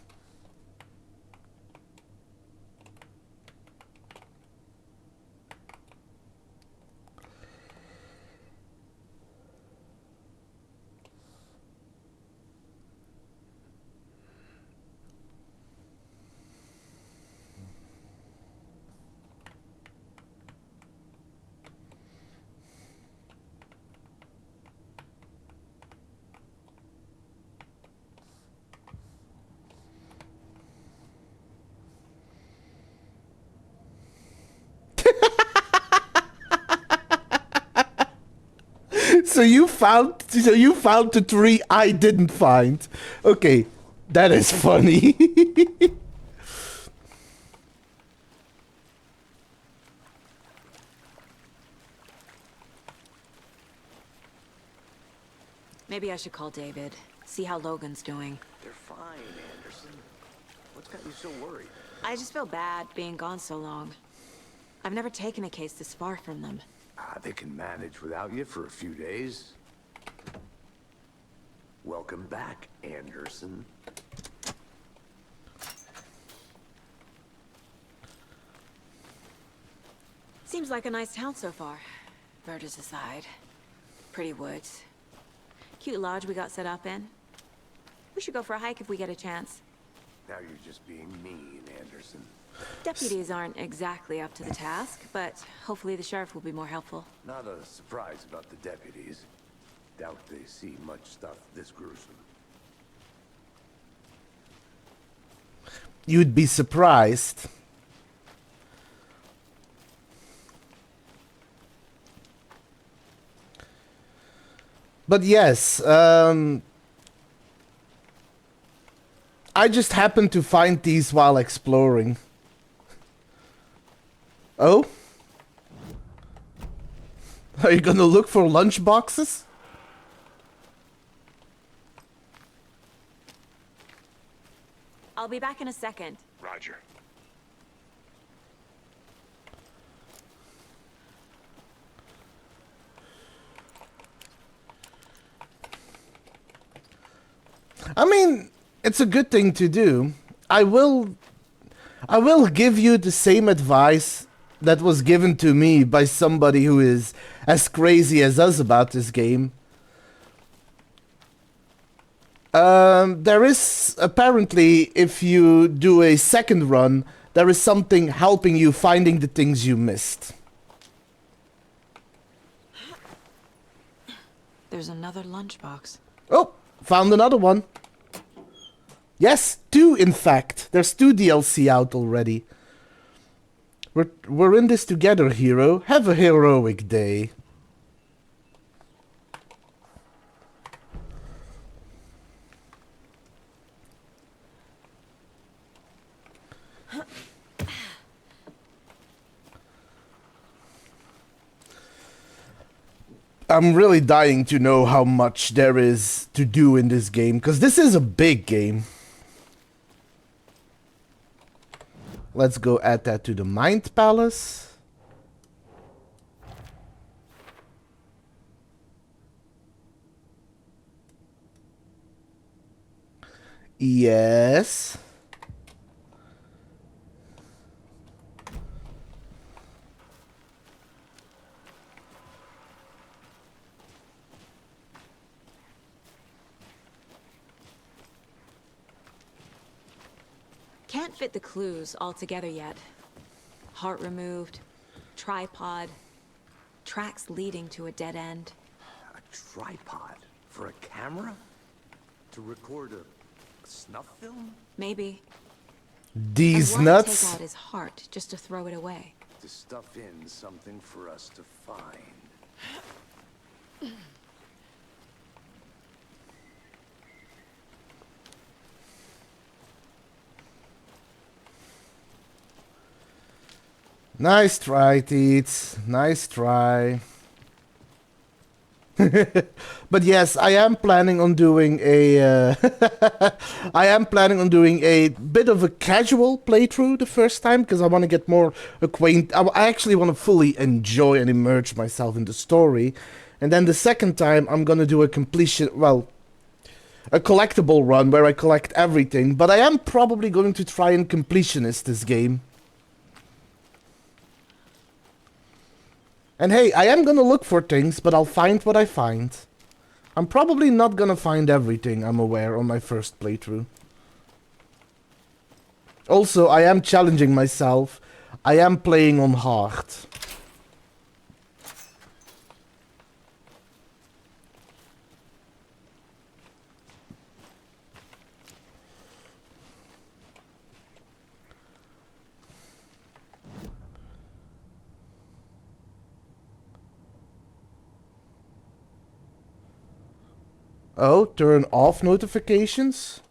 So you found the 3 I didn't find. Okay, that is funny. Maybe I should call David, see how Logan's doing. They're fine, Anderson. What's got you so worried? I just feel bad being gone so long. I've never taken a case this far from them. They can manage without you for a few days. Welcome back, Anderson. Seems like a nice town so far. Murders aside. Pretty woods. Cute lodge we got set up in. We should go for a hike if we get a chance. Now you're just being mean, Anderson. Deputies aren't exactly up to the task, but hopefully the sheriff will be more helpful. Not a surprise about the deputies. Doubt they see much stuff this gruesome. You'd be surprised. But yes, I just happened to find these while exploring. Oh? Are you gonna look for lunch boxes? I'll be back in a second. Roger. I mean, it's a good thing to do. I will give you the same advice that was given to me by somebody who is as crazy as us about this game. There is apparently, if you do a second run, there is something helping you finding the things you missed. There's another lunchbox. Oh, found another one. Yes, 2 in fact. There's 2 DLC out already. We're in this together, hero. Have a heroic day. I'm really dying to know how much there is to do in this game, because this is a big game. Let's go add that to the Mind Palace. Yes. Can't fit the clues all together yet. Heart removed, tripod, tracks leading to a dead end. A tripod? For a camera? To record a snuff film? Maybe. These And why nuts. take out his heart just to throw it away? To stuff in something for us to find. Nice try, Teets. Nice try. But yes, I am planning on doing a I am planning on doing a bit of a casual playthrough the first time because I want to get more acquainted. I actually want to fully enjoy and immerse myself in the story. And then the second time I'm going to do a completion, well, a collectible run where I collect everything, but I am probably going to try and completionist this game. And hey, I am gonna look for things, but I'll find what I find. I'm probably not gonna find everything, I'm aware, on my first playthrough. Also, I am challenging myself. I am playing on hard. Oh, turn off notifications?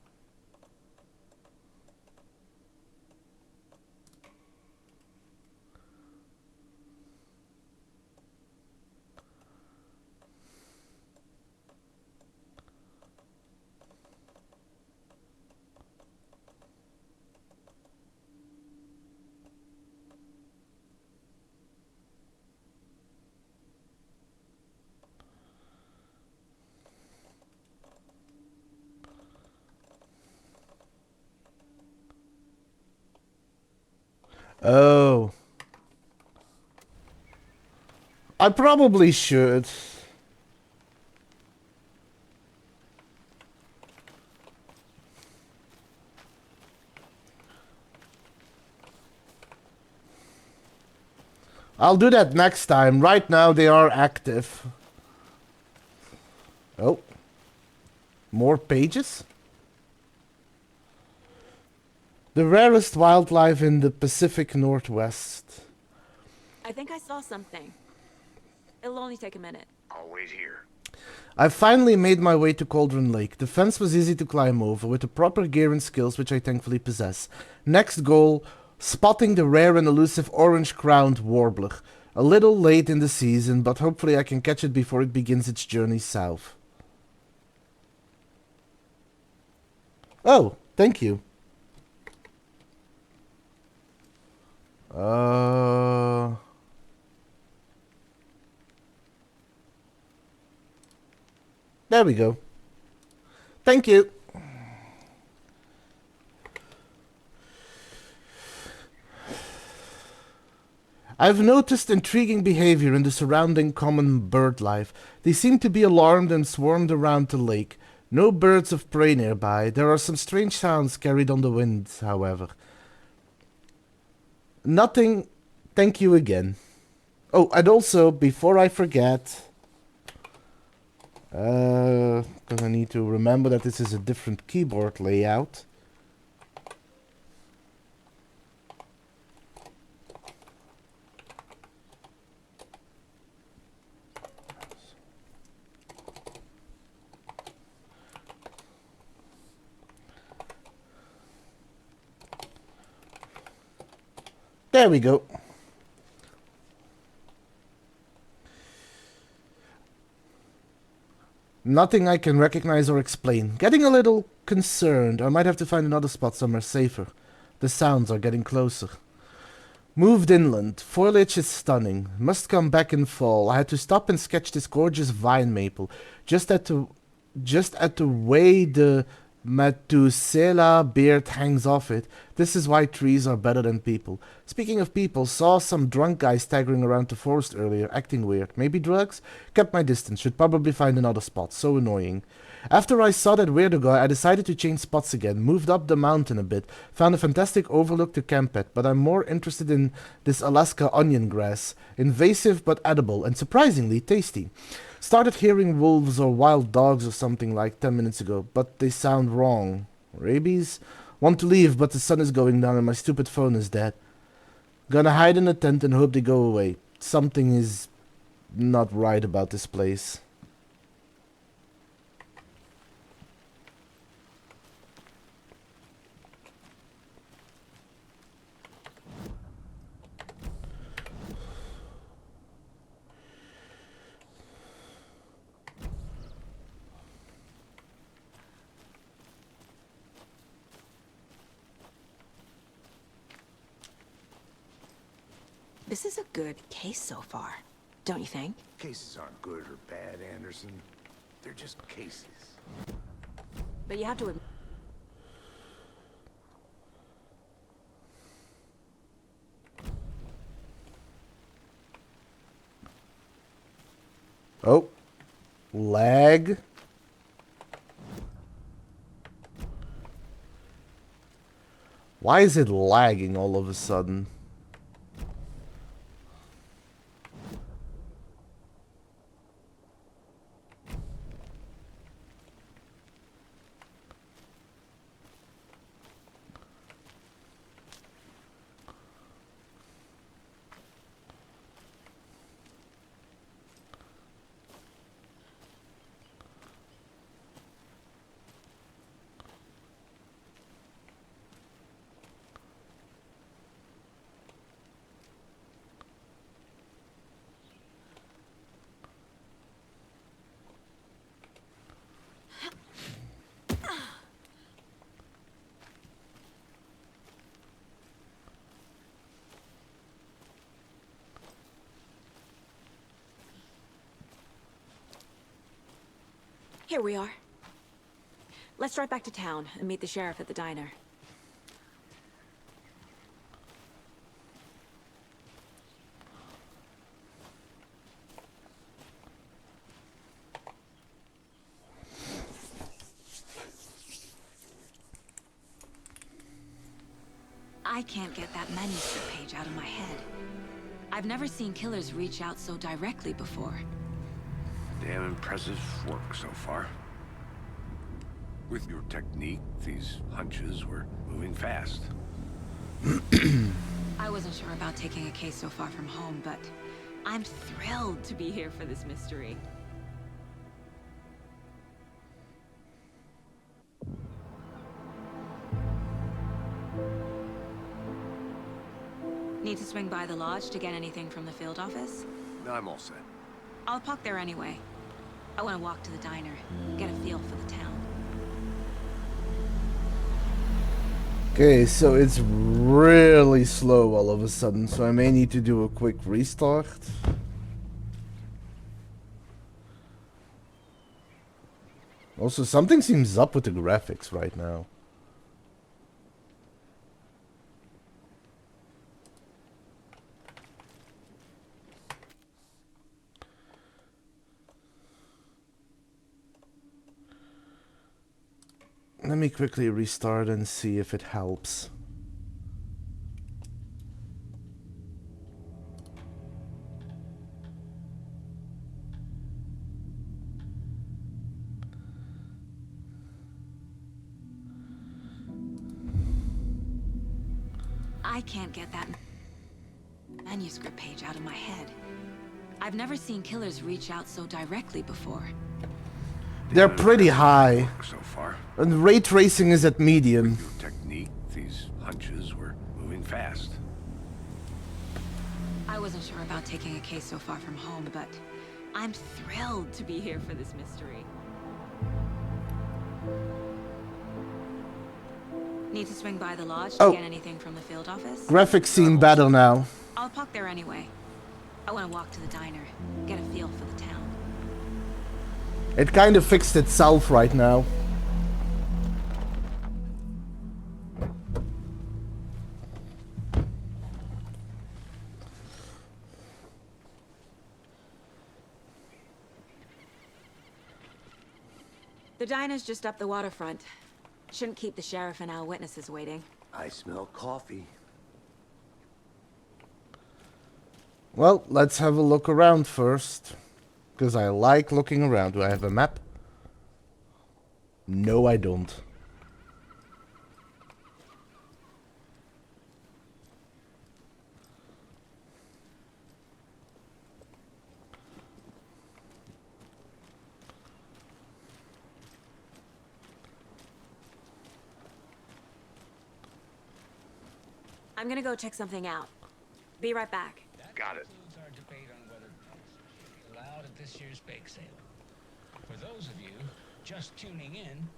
Oh. I probably should. I'll do that next time. Right now they are active. Oh. More pages? The rarest wildlife in the Pacific Northwest. I think I saw something. It'll only take a minute. I'll wait here. I finally made my way to Cauldron Lake. The fence was easy to climb over, with the proper gear and skills which I thankfully possess. Next goal, spotting the rare and elusive orange-crowned warbler. A little late in the season, but hopefully I can catch it before it begins its journey south. Oh, thank you. There we go. Thank you. I've noticed intriguing behavior in the surrounding common bird life. They seem to be alarmed and swarmed around the lake. No birds of prey nearby. There are some strange sounds carried on the wind, however. Nothing. Thank you again. Oh, and also, before I forget, because I need to remember that this is a different keyboard layout. There we go. Nothing I can recognize or explain. Getting a little concerned. I might have to find another spot somewhere safer. The sounds are getting closer. Moved inland. Foliage is stunning. Must come back in fall. I had to stop and sketch this gorgeous vine maple. Just at the way the Methuselah beard hangs off it. This is why trees are better than people. Speaking of people, saw some drunk guy staggering around the forest earlier, acting weird. Maybe drugs? Kept my distance, should probably find another spot. So annoying. After I saw that weirdo guy, I decided to change spots again, moved up the mountain a bit, found a fantastic overlook to camp at, but I'm more interested in this Alaska onion grass. Invasive but edible, and surprisingly tasty. Started hearing wolves or wild dogs or something like 10 minutes ago, but they sound wrong. Rabies? Want to leave, but the sun is going down and my stupid phone is dead. Gonna hide in a tent and hope they go away. Something is not right about this place. This is a good case so far, don't you think? Cases aren't good or bad, Anderson. They're just cases. But you have to admit... Oh. Lag. Why is it lagging all of a sudden? Here we are. Let's drive back to town and meet the sheriff at the diner. I can't get that manuscript page out of my head. I've never seen killers reach out so directly before. Damn impressive work so far. With your technique, these hunches were moving fast. I wasn't sure about taking a case so far from home, but I'm thrilled to be here for this mystery. Need to swing by the lodge to get anything from the field office? No, I'm all set. I'll park there anyway. I want to walk to the diner, get a feel for the town. Okay, so it's really slow all of a sudden, so I may need to do a quick restart. Also, something seems up with the graphics right now. Let me quickly restart and see if it helps. I can't get that manuscript page out of my head. I've never seen killers reach out so directly before. They're pretty high. So far. And ray tracing is at medium. With your technique, these hunches were moving fast. I wasn't sure about taking a case so far from home, but I'm thrilled to be here for this mystery. Need to swing by the lodge to get anything from the field office? Graphics seem better now. I'll park there anyway. I want to walk to the diner, get a feel for the town. It kind of fixed itself right now. The diner's just up the waterfront. Shouldn't keep the sheriff and our witnesses waiting. I smell coffee. Well, let's have a look around first. Because I like looking around. Do I have a map? No, I don't. I'm gonna go check something out. Be right back. Got it. Concludes our debate on whether pets should be allowed at this year's bake sale. For those of you just tuning in,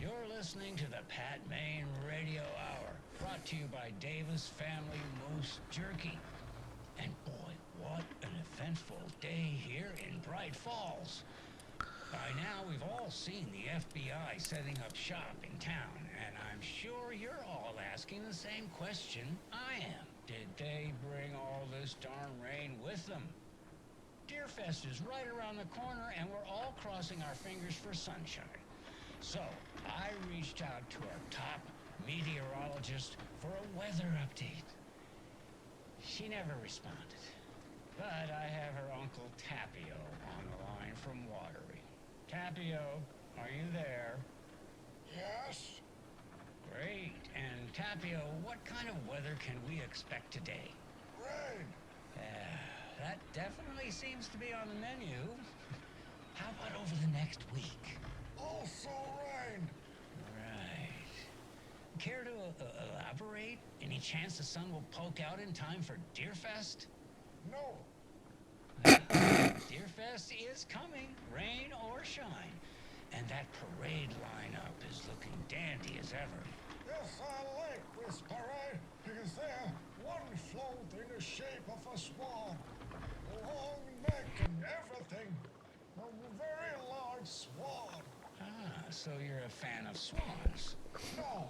you're listening to the Pat Maine Radio Hour, brought to you by Davis Family Moose Jerky. And boy, what an eventful day here in Bright Falls. By now, we've all seen the FBI setting up shop in town, and I'm sure you're all asking the same question I am. Did they bring all this darn rain with them? Deerfest is right around the corner, and we're all crossing our fingers for sunshine. So, I reached out to our top meteorologist for a weather update. She never responded, but I have her Uncle Tapio on the line from Watery. Tapio, are you there? Yes? Great. And Tapio, what kind of weather can we expect today? Rain. That definitely seems to be on the menu. How about over the next week? Also rain. Right. Care to elaborate? Any chance the sun will poke out in time for Deerfest? No. Deerfest is coming, rain or shine. And that parade lineup is looking dandy as ever. Yes, I like this parade because they're one float in the shape of a swan. A long neck and everything. A very large swan. Ah, so you're a fan of swans. No.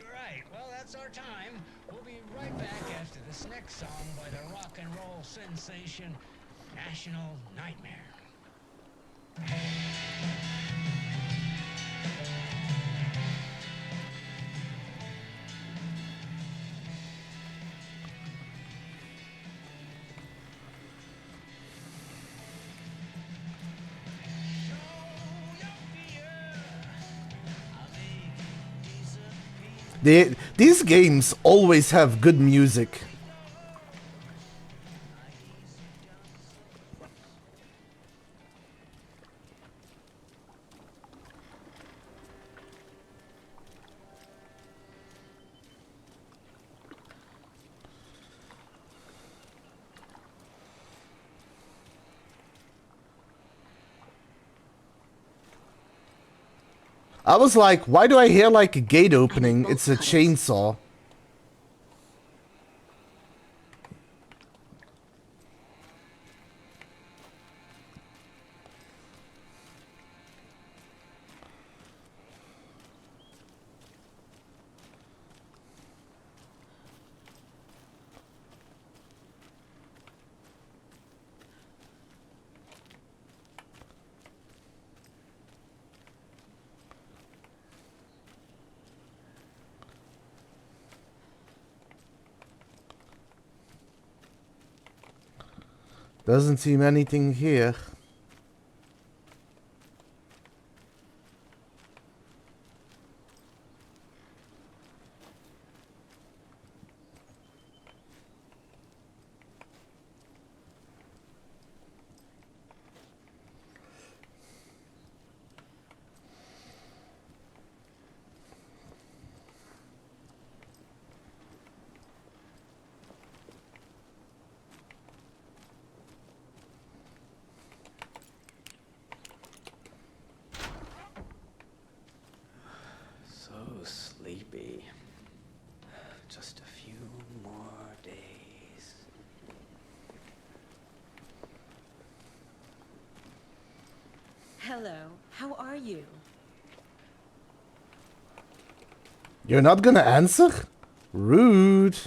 Right, well, that's our time. We'll be right back after this next song by the rock and roll sensation, National Nightmare. These games always have good music. I was like, why do I hear like a gate opening? It's a chainsaw. Doesn't seem anything here. So sleepy. Just a few more days. Hello, how are you? You're not gonna answer? Rude.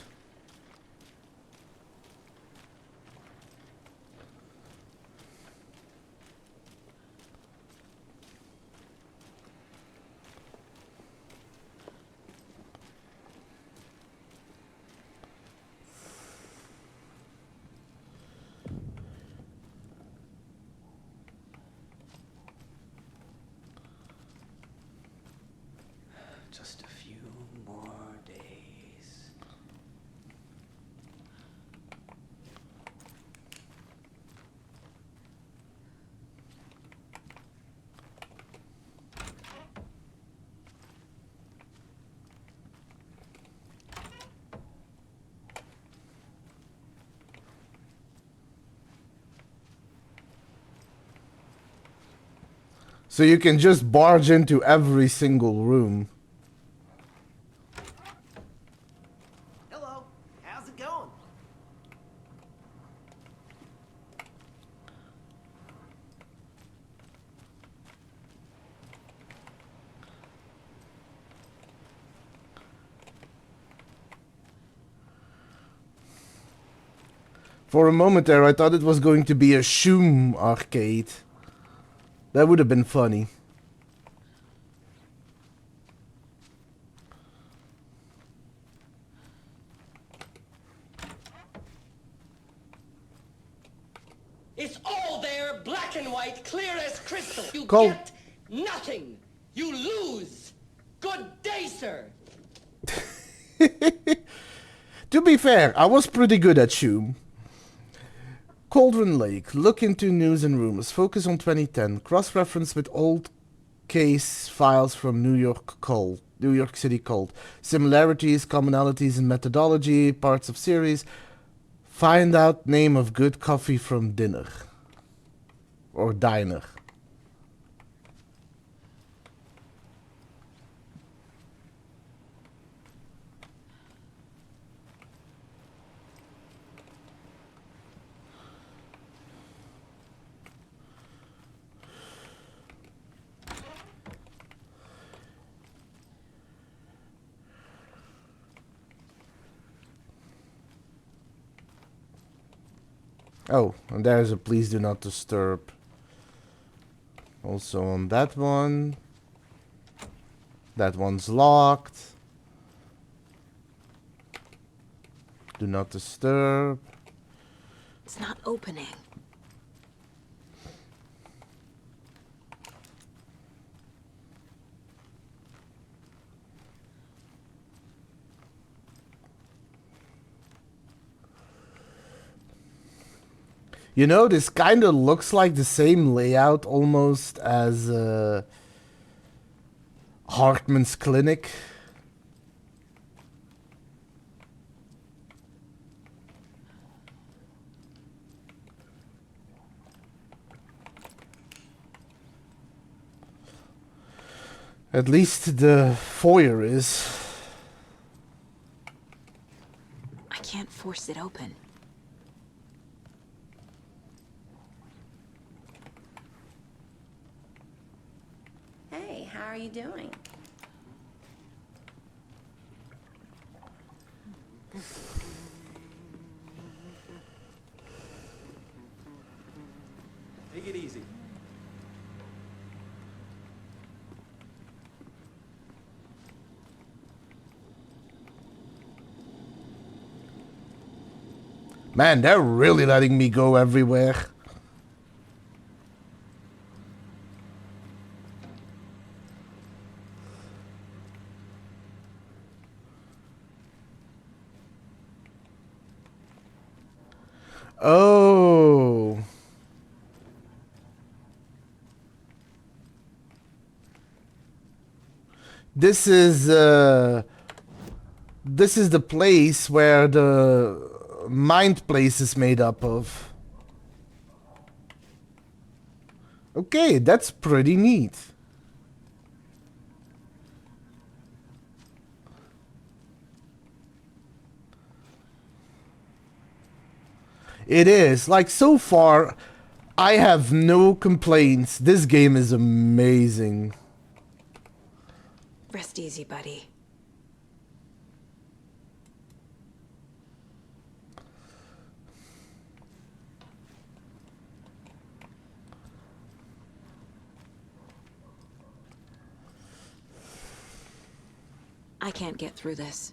So you can just barge into every single room. Hello, how's it going? For a moment there, I thought it was going to be a Shoom arcade. That would have been funny. It's all there, black and white, clear as crystal. You Cole. get nothing. You lose. Good day, sir. To be fair, I was pretty good at Shoom. Cauldron Lake. Look into news and rumors. Focus on 2010. Cross-reference with old case files from New York City Cold. Similarities, commonalities in methodology, parts of series. Find out name of good coffee from dinner. Or diner. Oh, and there's a please do not disturb. Also on that one. That one's locked. Do not disturb. It's not opening. You know, this kind of looks like the same layout almost as Hartman's Clinic. At least the foyer is. I can't force it open. Hey, how are you doing? Take it easy. Man, they're really letting me go everywhere. Oh. This is the place where the mind place is made up of. Okay, that's pretty neat. It is. Like, so far, I have no complaints. This game is amazing. Rest easy, buddy. I can't get through this.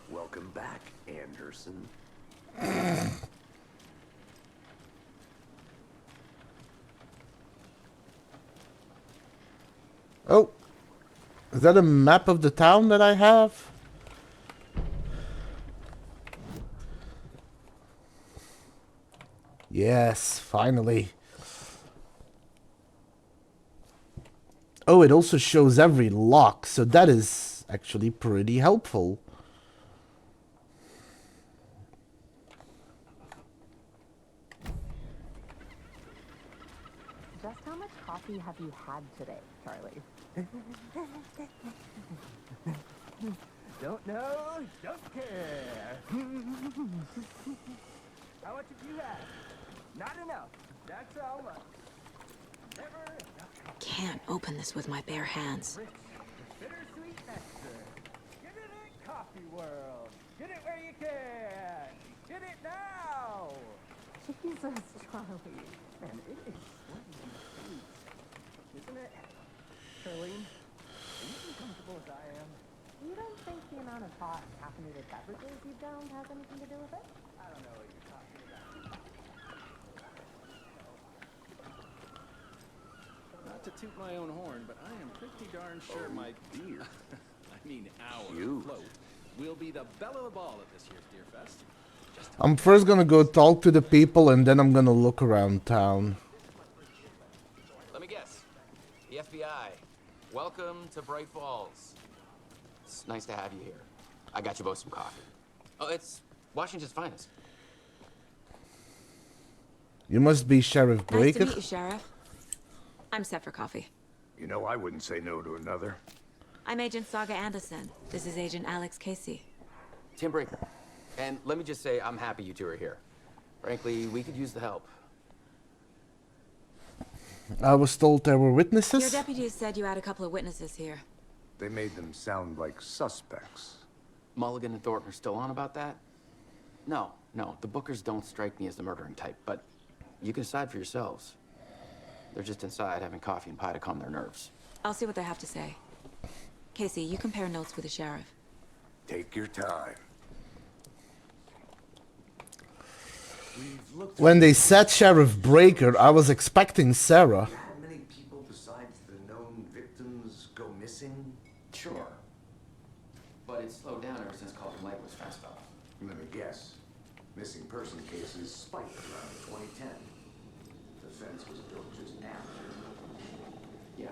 Welcome back, Anderson. Oh, is that a map of the town that I have? Yes, finally. Oh, it also shows every lock, so that is actually pretty helpful. Just how much coffee have you had today, Charlie? Don't know, don't care. How much have you had? Not enough. That's how much. Never enough. Can't open this with my bare hands. Rich, bittersweet nectar. Get it in coffee world. Get it where you can. Get it now. Jesus, Charlie. Man, it is sweet. Isn't it? Charlene, are you as comfortable as I am? You don't think the amount of hot caffeinated beverages you've downed has anything to do with it? I don't know what you're talking about. Not to toot my own horn, but I am pretty darn sure my dear. I mean our Cute. float will be the belle of the ball at this year's Deer Fest. I'm first gonna go talk to the people and then I'm gonna look around town. Let me guess. The FBI. Welcome to Bright Falls. It's nice to have you here. I got you both some coffee. Oh, it's Washington's finest. You must be Sheriff Nice Breaker. to meet you, Sheriff. I'm set for coffee. You know, I wouldn't say no to another. I'm Agent Saga Anderson. This is Agent Alex Casey. Tim Breaker. And let me just say, I'm happy you two are here. Frankly, we could use the help. I was told there were Your witnesses. deputies said you had a couple of witnesses here. They made them sound like suspects. Mulligan and Thornton are still on about that? No, the Bookers don't strike me as the murdering type, but you can decide for yourselves. They're just inside having coffee and pie to calm their nerves. I'll see what they have to say. Casey, you compare notes with the sheriff. Take your time. When they said Sheriff Breaker, I was expecting Sarah. How many people besides the known victims go missing? Sure. But it's slowed down ever since Calder Light was fenced off. Let me guess. Missing person cases spiked around 2010. The fence was built just after. Yeah,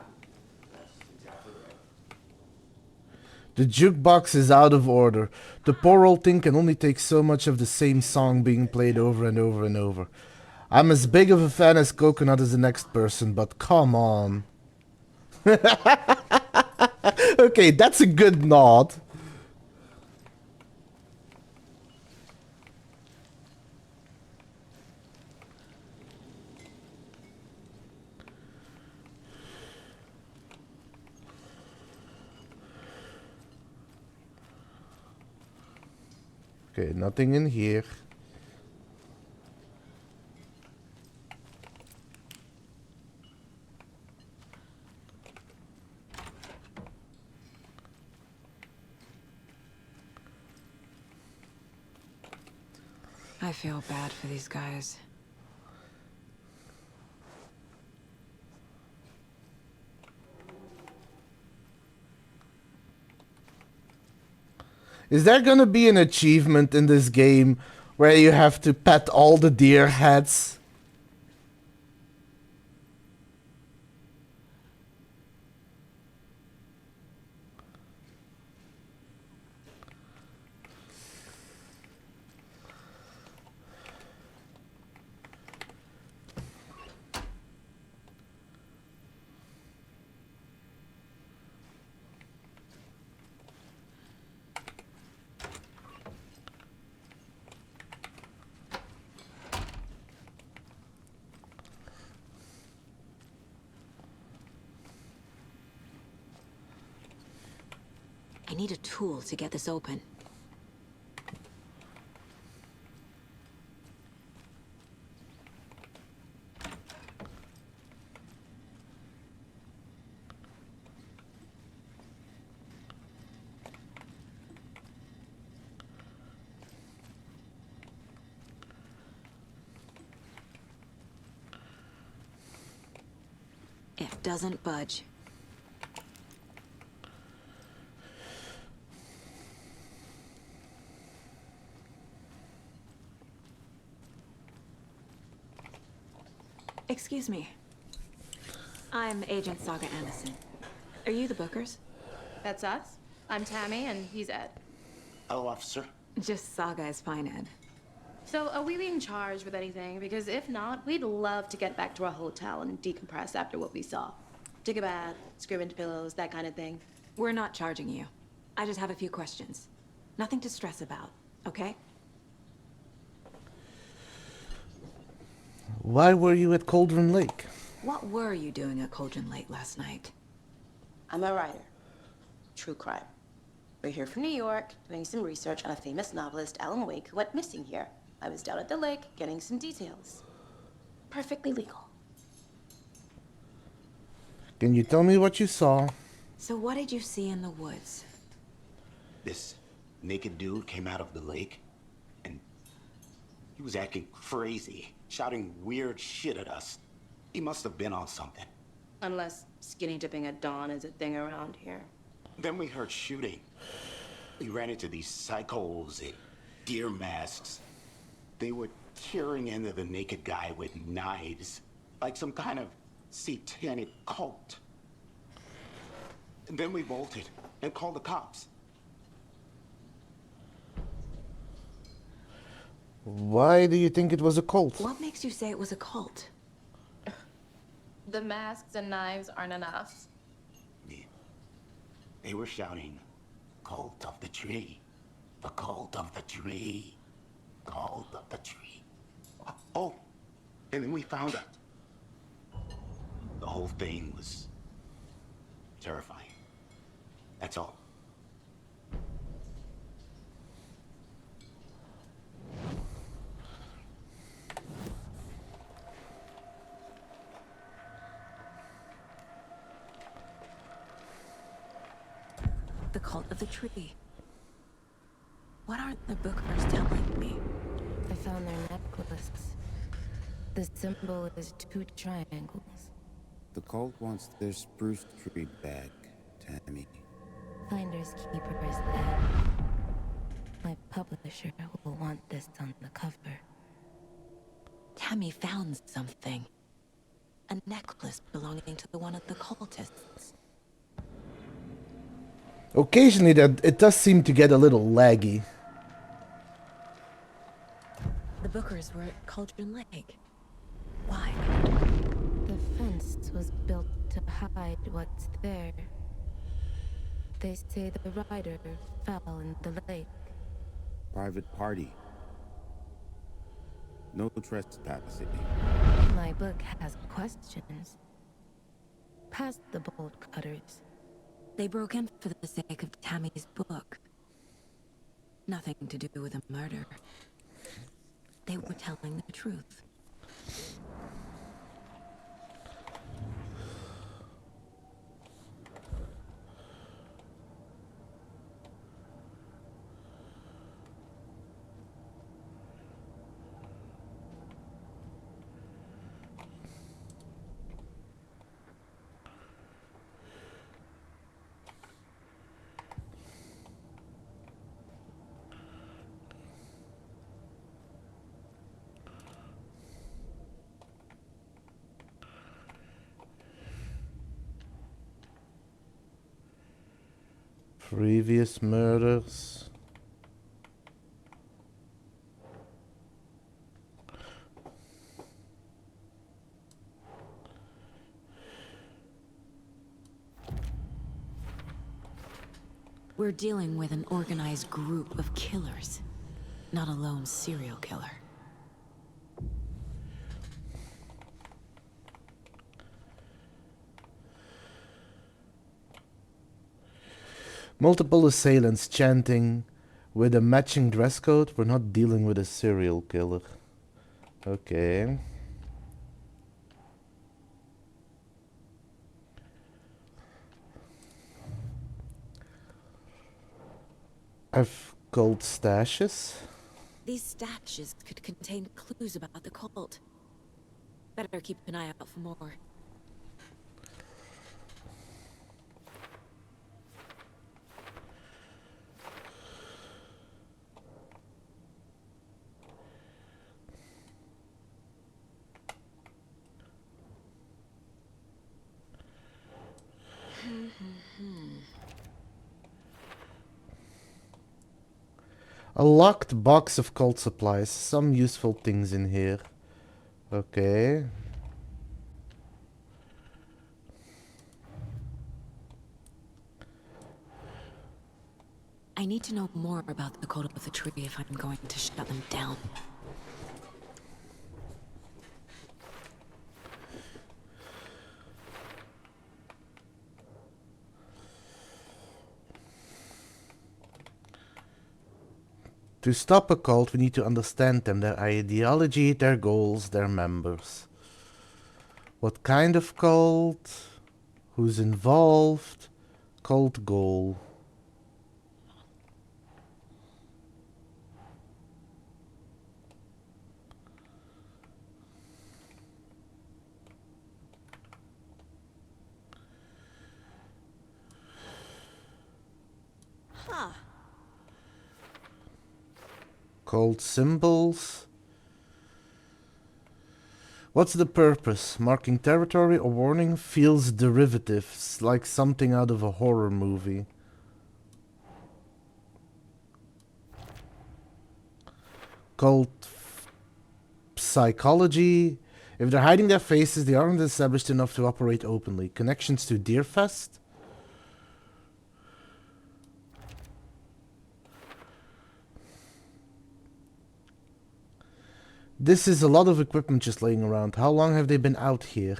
that's exactly right. The jukebox is out of order. The poor old thing can only take so much of the same song being played over and over and over. I'm as big of a fan as Coconut as the next person, but come on. Okay, that's a good nod. Okay, nothing in here. I feel bad for these guys. Is there gonna be an achievement in this game where you have to pet all the deer heads? I need a tool to get this open. It doesn't budge. Excuse me. I'm Agent Saga Anderson. Are you the Bookers? That's us. I'm Tammy, and he's Ed. Hello, officer. Just Saga is fine, Ed. So, are we being charged with anything? Because if not, we'd love to get back to our hotel and decompress after what we saw. Take a bath, scream into pillows, that kind of thing. We're not charging you. I just have a few questions. Nothing to stress about, okay? Why were you at Cauldron Lake? What were you doing at Cauldron Lake last night? I'm a writer. True crime. We're here from New York, doing some research on a famous novelist, Alan Wake, who went missing here. I was down at the lake, getting some details. Perfectly legal. Can you tell me what you saw? So what did you see in the woods? This naked dude came out of the lake, and he was acting crazy, shouting weird shit at us. He must have been on something. Unless skinny dipping at dawn is a thing around here. Then we heard shooting. We ran into these psychos in deer masks. They were tearing into the naked guy with knives, like some kind of satanic cult. And then we bolted and called the cops. Why do you think it was a cult? What makes you say it was a cult? The masks and knives aren't enough. They were shouting, "Cult of the tree, the cult of the tree, cult of the tree." Oh, and then we found out. The whole thing was terrifying. That's all. The cult of the tree. What aren't the Bookers telling me? I found their necklace. The symbol is 2 triangles. The cult wants their spruce tree back, Tammy. Finders keepers dead. My publisher will want this on the cover. Tammy found something. A necklace belonging to one of the cultists. Occasionally that it does seem to get a little laggy. The Bookers were at Cauldron Lake. Why? The fence was built to hide what's there. They say the rider fell in the lake. Private party. No trespassing. My book has questions. Past the bolt cutters. They broke in for the sake of Tammy's book. Nothing to do with a murder. They were telling the truth. Previous murders. We're dealing with an organized group of killers, not a lone serial killer. Multiple assailants chanting with a matching dress code. We're not dealing with a serial killer. Okay. I've gold stashes. These stashes could contain clues about the cult. Better keep an eye out for more. A locked box of cult supplies. Some useful things in here. Okay. I need to know more about the cult of the tree if I'm going to shut them down. To stop a cult, we need to understand them, their ideology, their goals, their members. What kind of cult? Who's involved? Cult goal. Huh. Cult symbols. What's the purpose? Marking territory or warning? Feels derivative, like something out of a horror movie. Cult psychology. If they're hiding their faces, they aren't established enough to operate openly. Connections to Deerfest? This is a lot of equipment just laying around. How long have they been out here?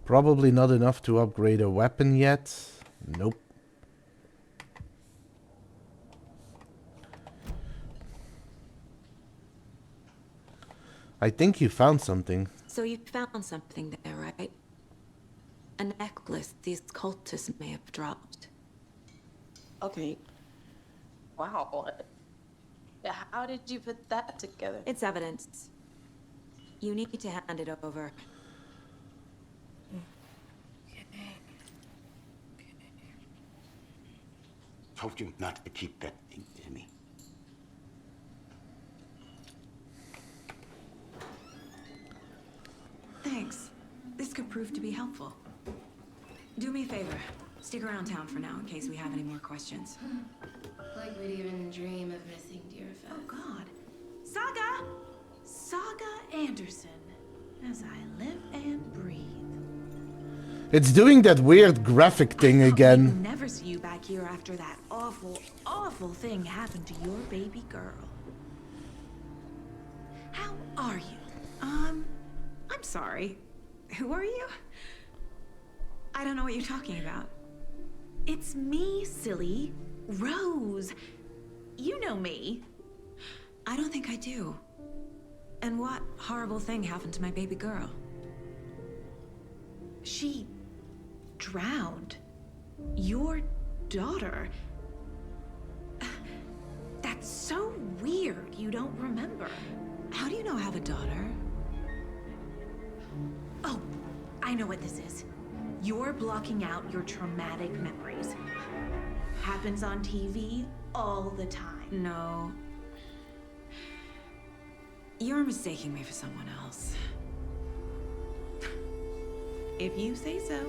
Probably not enough to upgrade a weapon yet. Nope. I think you found something. So you found something there, right? A necklace these cultists may have dropped. Okay. Wow. How did you put that together? It's evidence. You need to hand it over. Told you not to keep that thing to me. Thanks. This could prove to be helpful. Do me a favor. Stick around town for now in case we have any more questions. Like we'd even dream of missing Deerfest. Oh God. Saga! Saga Anderson. As I live and breathe. It's doing that weird graphic thing again. Never see you back here after that awful, awful thing happened to your baby girl. How are you? I'm sorry. Who are you? I don't know what you're talking about. It's me, silly. Rose. You know me. I don't think I do. And what horrible thing happened to my baby girl? She drowned. Your daughter. That's so weird you don't remember. How do you know I have a daughter? Oh, I know what this is. You're blocking out your traumatic memories. Happens on TV all the time. No. You're mistaking me for someone else. If you say so.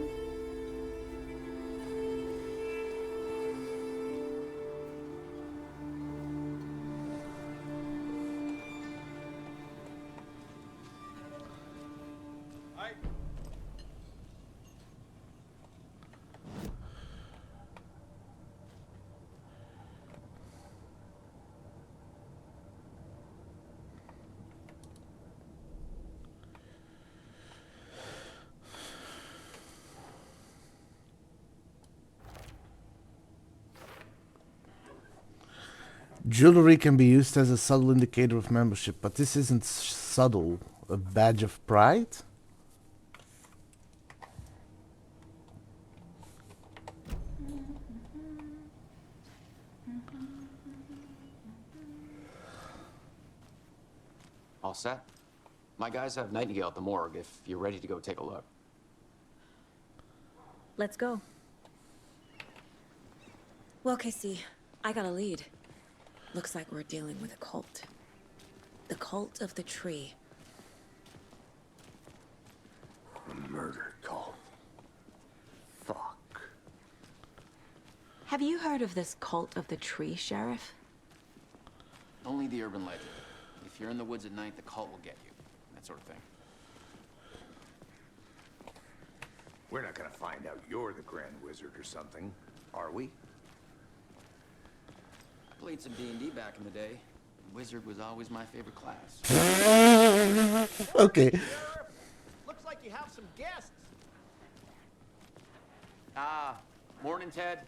Jewelry can be used as a subtle indicator of membership, but this isn't subtle. A badge of pride? All set? My guys have Nightingale at the morgue if you're ready to go take a look. Let's go. Well, Casey, I got a lead. Looks like we're dealing with a cult. The cult of the tree. A murder cult. Fuck. Have you heard of this cult of the tree, Sheriff? Only the urban legend. If you're in the woods at night, the cult will get you. That sort of thing. We're not gonna find out you're the Grand Wizard or something, are we? I played some D&D back in the day. Wizard was always my favorite class. Okay. Looks like you have some guests. Ah, morning, Ted.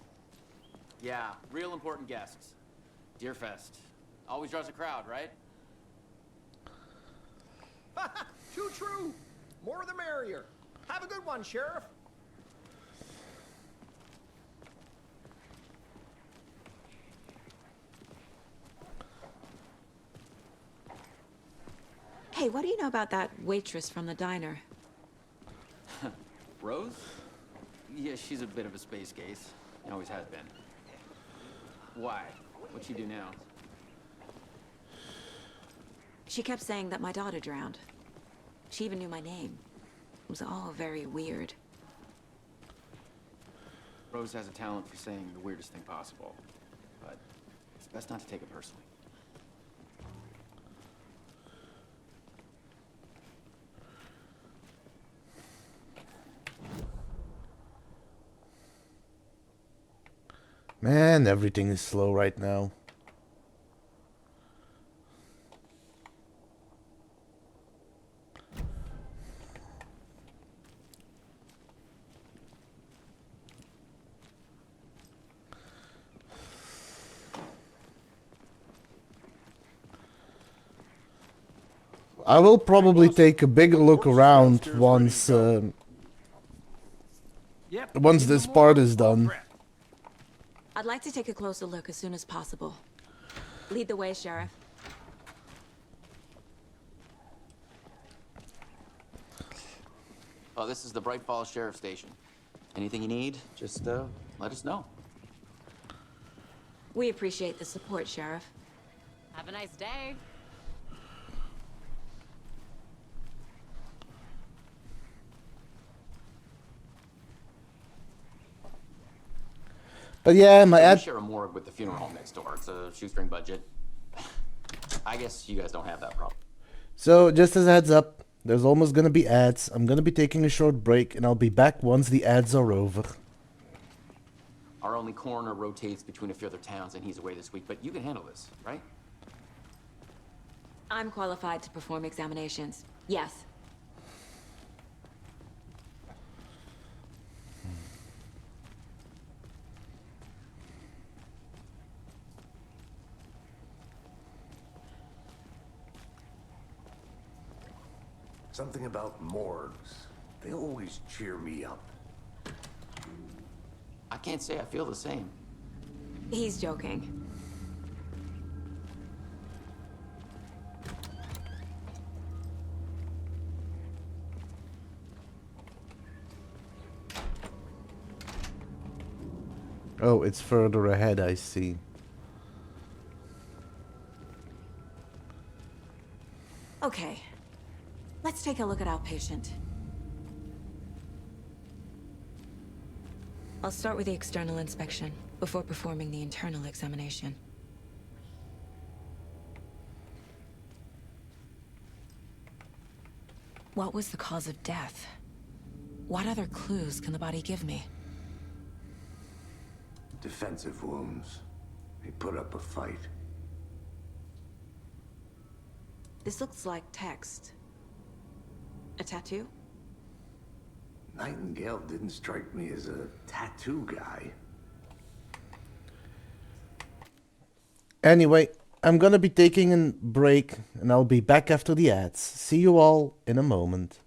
Yeah, real important guests. Deerfest. Always draws a crowd, right? Too true. More the merrier. Have a good one, Sheriff. Hey, what do you know about that waitress from the diner? Rose? Yeah, she's a bit of a space case. Always has been. Why? What'd she do now? She kept saying that my daughter drowned. She even knew my name. It was all very weird. Rose has a talent for saying the weirdest thing possible. But it's best not to take it personally. Man, everything is slow right now. I will probably take a bigger look around once once this part is done. I'd like to take a closer look as soon as possible. Lead the way, Sheriff. Oh, this is the Bright Falls Sheriff Station. Anything you need, just let us know. We appreciate the support, Sheriff. Have a nice day. But yeah, my We ad. share a morgue with the funeral home next door. It's a shoestring budget. I guess you guys don't have that problem. So just as a heads up, there's almost gonna be ads. I'm gonna be taking a short break, and I'll be back once the ads are over. Our only coroner rotates between a few other towns, and he's away this week. But you can handle this, right? I'm qualified to perform examinations. Yes. Something about morgues. They always cheer me up. I can't say I feel the same. He's joking. Oh, it's further ahead, I see. Okay. Let's take a look at our patient. I'll start with the external inspection before performing the internal examination. What was the cause of death? What other clues can the body give me? Defensive wounds. He put up a fight. This looks like text. A tattoo? Nightingale didn't strike me as a tattoo guy. Anyway, I'm gonna be taking a break, and I'll be back after the ads. See you all in a moment.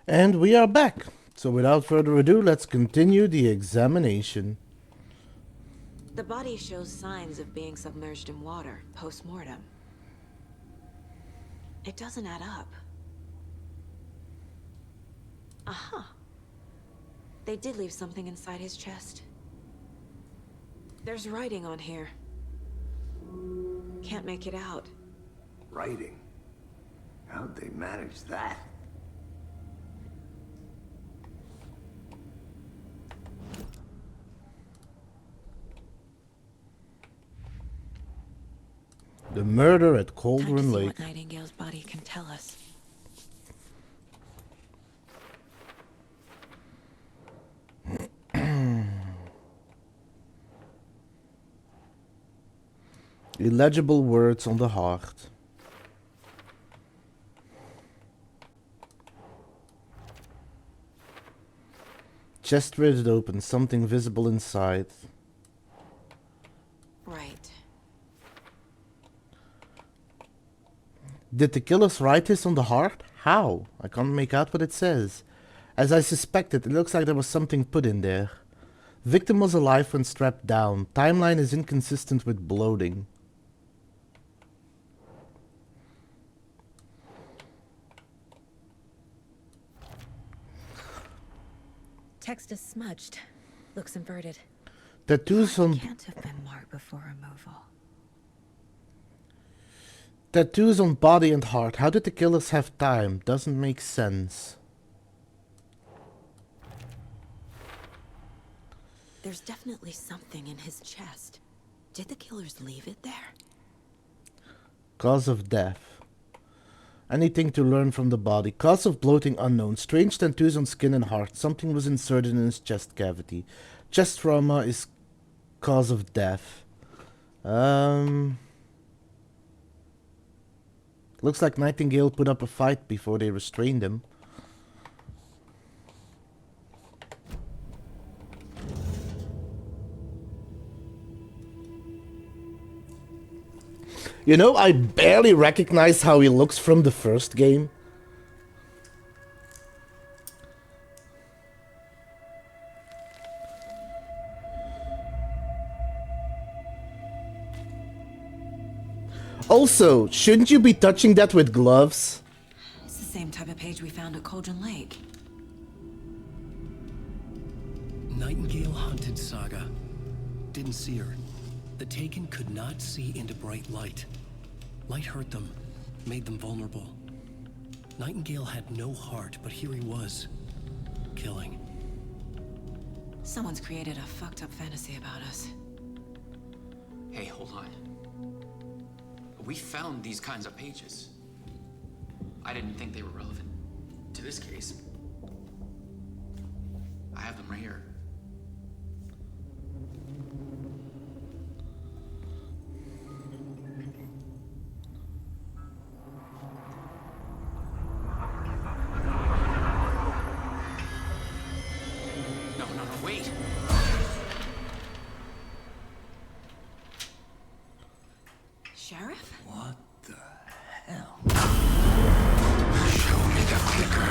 And we are back. So without further ado, let's continue the examination. The body shows signs of being submerged in water post-mortem. It doesn't add up. Aha. They did leave something inside his chest. There's writing on here. Can't make it out. Writing? How'd they manage that? The murder at Time to Cauldron see Lake. what Nightingale's body can tell us. Illegible words on the heart. Chest ripped open, something visible inside. Right. Did the killers write this on the heart? How? I can't make out what it says. As I suspected, it looks like there was something put in there. Victim was alive when strapped down. Timeline is inconsistent with bloating. Text is smudged. Looks inverted. Tattoos on Can't have been marked before removal. tattoos on body and heart. How did the killers have time? Doesn't make sense. There's definitely something in his chest. Did the killers leave it there? Cause of death. Anything to learn from the body. Cause of bloating unknown. Strange tattoos on skin and heart. Something was inserted in his chest cavity. Chest trauma is cause of death. Looks like Nightingale put up a fight before they restrained him. You know, I barely recognize how he looks from the first game. Also, shouldn't you be touching that with gloves? It's the same type of page we found at Cauldron Lake. Nightingale hunted Saga. Didn't see her. The Taken could not see into bright light. Light hurt them, made them vulnerable. Nightingale had no heart, but here he was, killing. Someone's created a fucked up fantasy about us. Hey, hold on. We found these kinds of pages. I didn't think they were relevant to this case. I have them right here. No, wait. Sheriff? What the hell? Show me the clicker.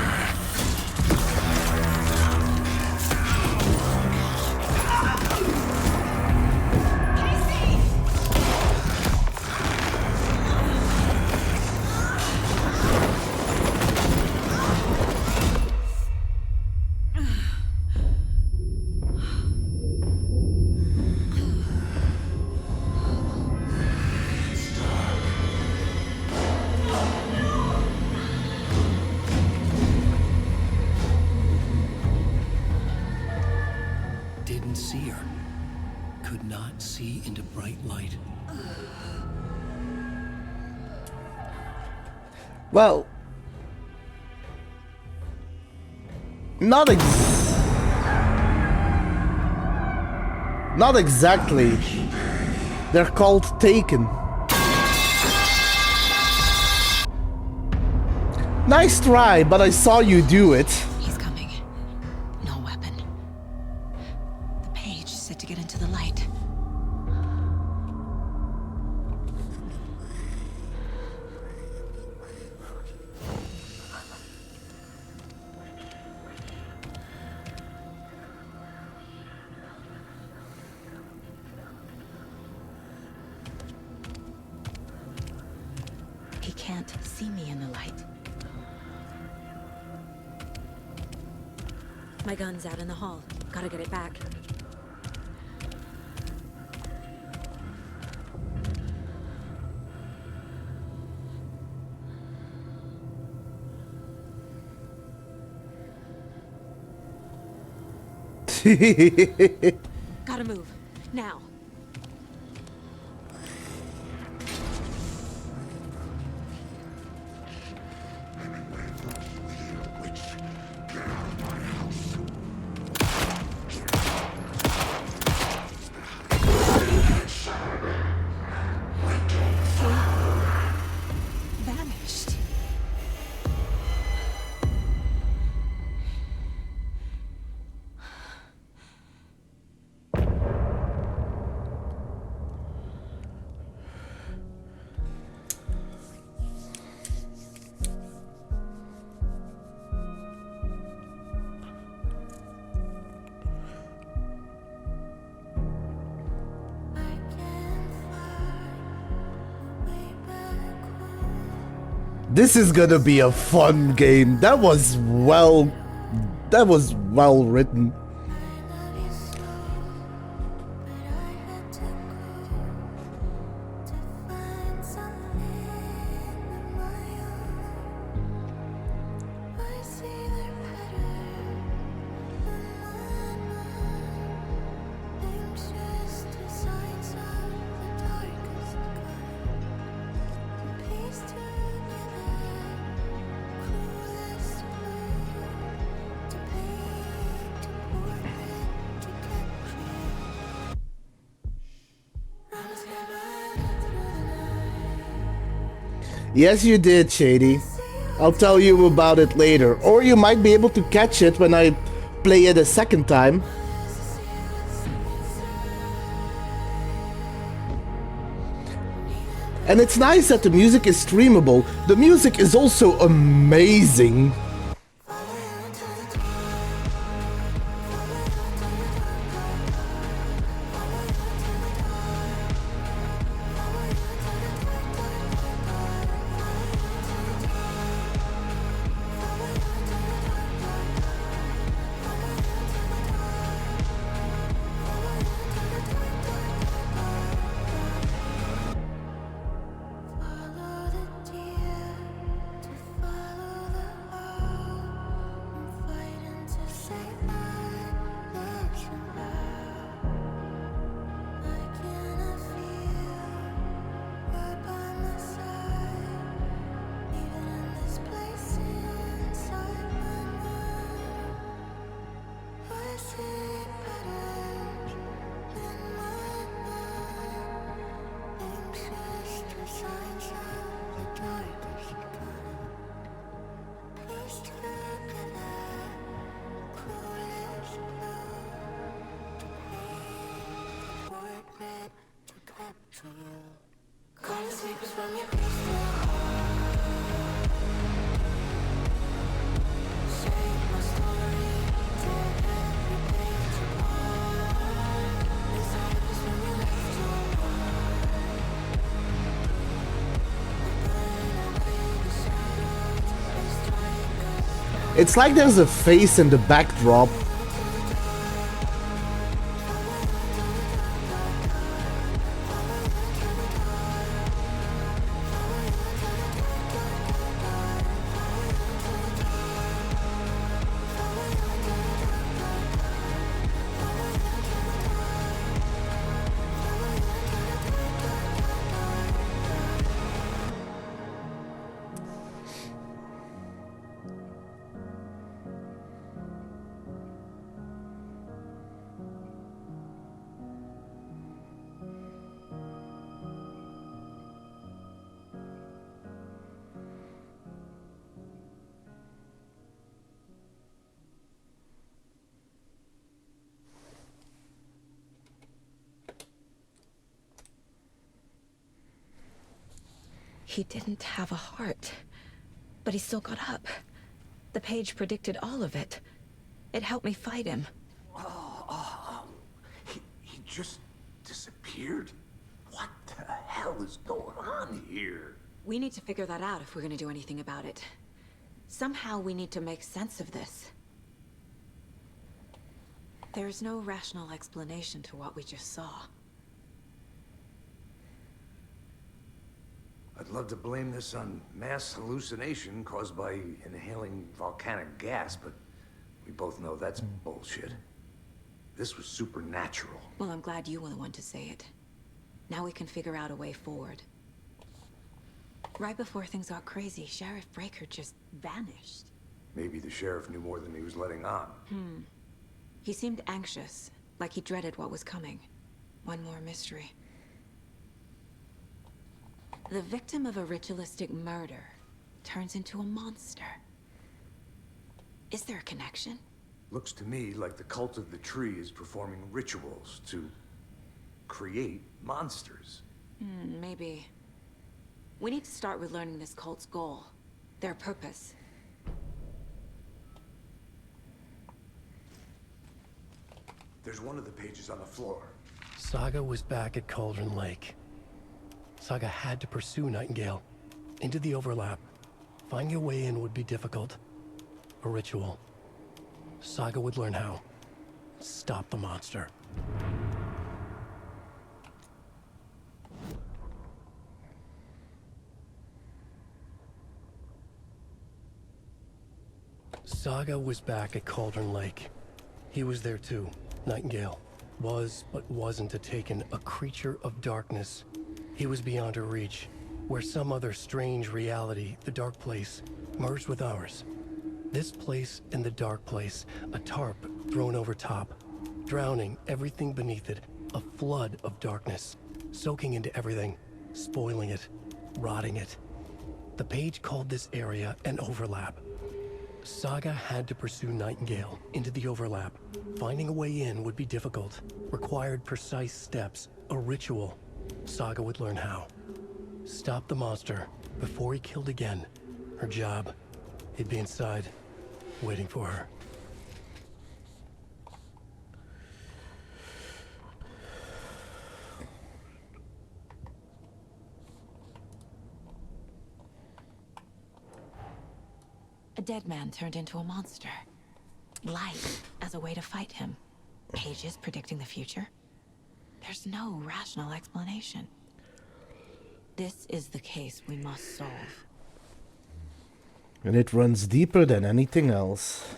Didn't see her. Could not see into bright light. Well, not exactly. They're called Taken. Nice try, but I saw you do it. He's coming. No weapon. The page said to get into the light. can't see me in the light. My gun's out in the hall. Gotta get it back. Gotta move. Now. Vanished. This is gonna be a fun game. That was well written. Yes, you did, Shady. I'll tell you about it later. Or you might be able to catch it when I play it a second time. And it's nice that the music is streamable. The music is also amazing. It's like there's a face in the backdrop. He didn't have a heart, but he still got up. The page predicted all of it. It helped me fight him. He just disappeared? What the hell is going on here? We need to figure that out if we're gonna do anything about it. Somehow we need to make sense of this. There's no rational explanation to what we just saw. I'd love to blame this on mass hallucination caused by inhaling volcanic gas, but we both know that's bullshit. This was supernatural. Well, I'm glad you were the one to say it. Now we can figure out a way forward. Right before things got crazy, Sheriff Breaker just vanished. Maybe the sheriff knew more than he was letting on. He seemed anxious, like he dreaded what was coming. One more mystery. The victim of a ritualistic murder turns into a monster. Is there a connection? Looks to me like the cult of the tree is performing rituals to create monsters. Maybe. We need to start with learning this cult's goal, their purpose. There's one of the pages on the floor. Saga was back at Cauldron Lake. Saga had to pursue Nightingale into the overlap. Finding a way in would be difficult. A ritual. Saga would learn how. Stop the monster. Saga was back at Cauldron Lake. He was there too. Nightingale was, but wasn't a Taken, a creature of darkness. He was beyond her reach, where some other strange reality, the dark place, merged with ours. This place and the dark place, a tarp thrown over top, drowning everything beneath it, a flood of darkness, soaking into everything, spoiling it, rotting it. The page called this area an overlap. Saga had to pursue Nightingale into the overlap. Finding a way in would be difficult, required precise steps, a ritual. Saga would learn how. Stop the monster before he killed again. Her job, he'd be inside, waiting for her. A dead man turned into a monster. Life as a way to fight him. Pages predicting the future. There's no rational explanation. This is the case we must solve. And it runs deeper than anything else.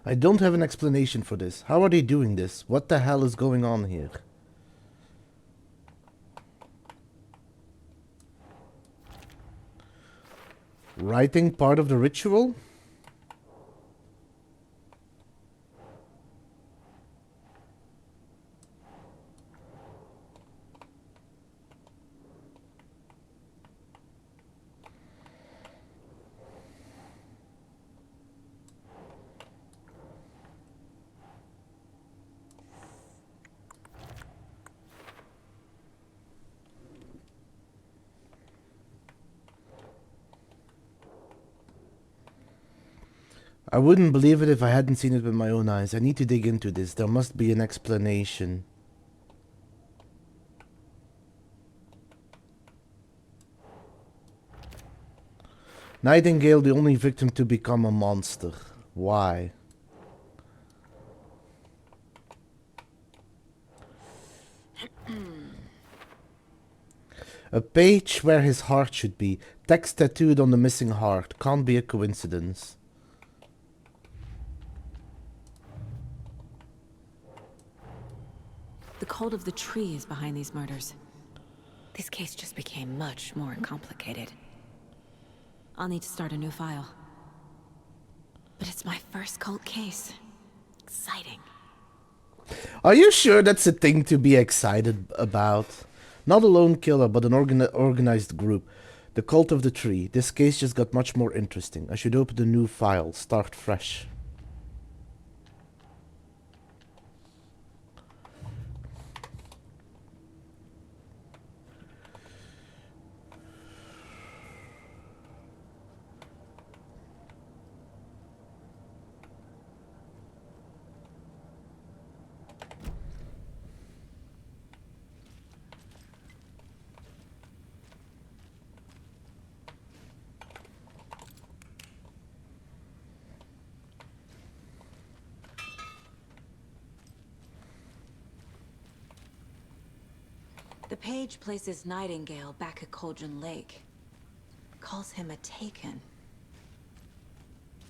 I don't have an explanation for this. How are they doing this? What the hell is going on here? Writing part of the ritual? I wouldn't believe it if I hadn't seen it with my own eyes. I need to dig into this. There must be an explanation. Nightingale, the only victim to become a monster. Why? A page where his heart should be. Text tattooed on the missing heart. Can't be a coincidence. The cult of the tree is behind these murders. This case just became much more complicated. I'll need to start a new file. But it's my first cult case. Exciting. Are you sure that's a thing to be excited about? Not a lone killer, but an organized group. The Cult of the Tree. This case just got much more interesting. I should open a new file. Start fresh. The page places Nightingale back at Cauldron Lake. Calls him a Taken.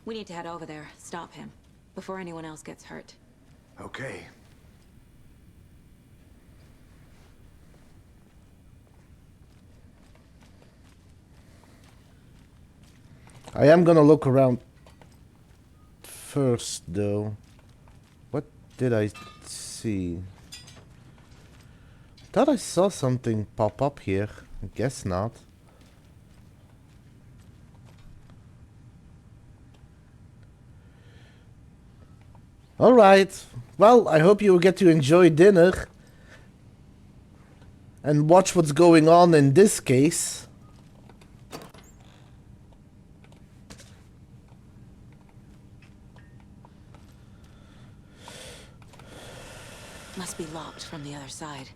We need to head over there, stop him, before anyone else gets hurt. Okay. I am gonna look around first, though. What did I see? Thought I saw something pop up here. I guess not. Alright. Well, I hope you will get to enjoy dinner. And watch what's going on in this case. Must be locked from the other side.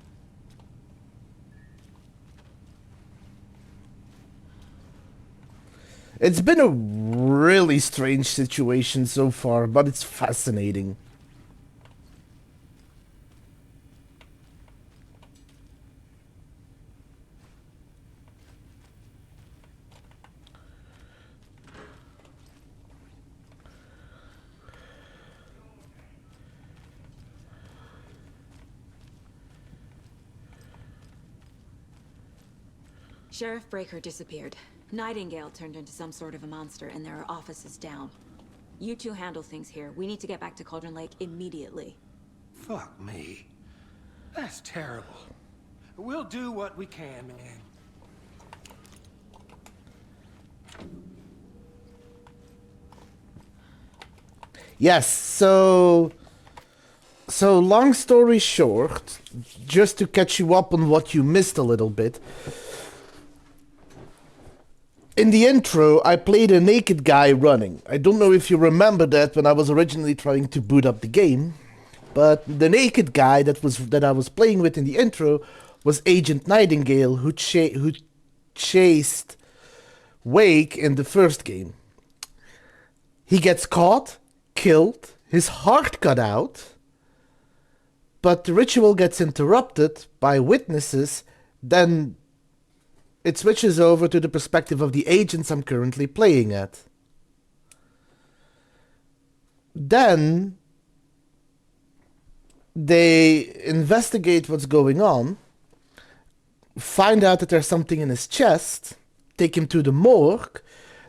It's been a really strange situation so far, but it's fascinating. Sheriff Breaker disappeared. Nightingale turned into some sort of a monster, and there are offices down. You two handle things here. We need to get back to Cauldron Lake immediately. Fuck me. That's terrible. We'll do what we can, man. Yes, so long story short, just to catch you up on what you missed a little bit. In the intro, I played a naked guy running. I don't know if you remember that when I was originally trying to boot up the game, but the naked guy that I was playing with in the intro was Agent Nightingale, who chased Wake in the first game. He gets caught, killed, his heart cut out, but the ritual gets interrupted by witnesses. Then it switches over to the perspective of the agents I'm currently playing at. Then they investigate what's going on, find out that there's something in his chest, take him to the morgue.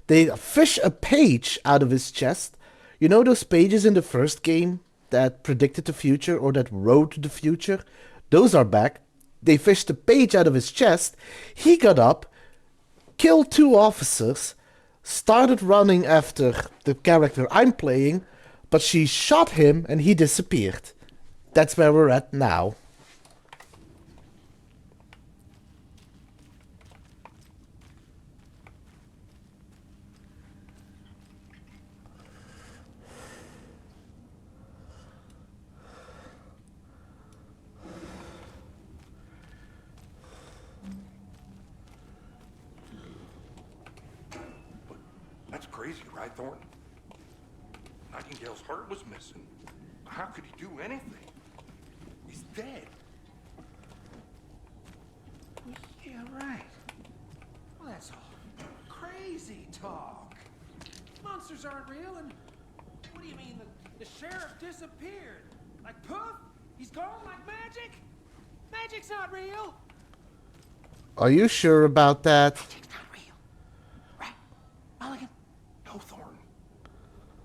They fish a page out of his chest. You know those pages in the first game that predicted the future or that wrote the future? Those are back. They fished a page out of his chest. He got up, killed 2 officers, started running after the character I'm playing, but she shot him and he disappeared. That's where we're at now. That's crazy, right, Thornton? Nightingale's heart was missing. How could he do anything? He's dead. Yeah, right. Well, that's all crazy talk. Monsters aren't real, and what do you mean the sheriff disappeared? Like poof? He's gone like magic? Magic's not real. Are you sure about that? Magic's not real. Right, Mulligan? No, Thornton.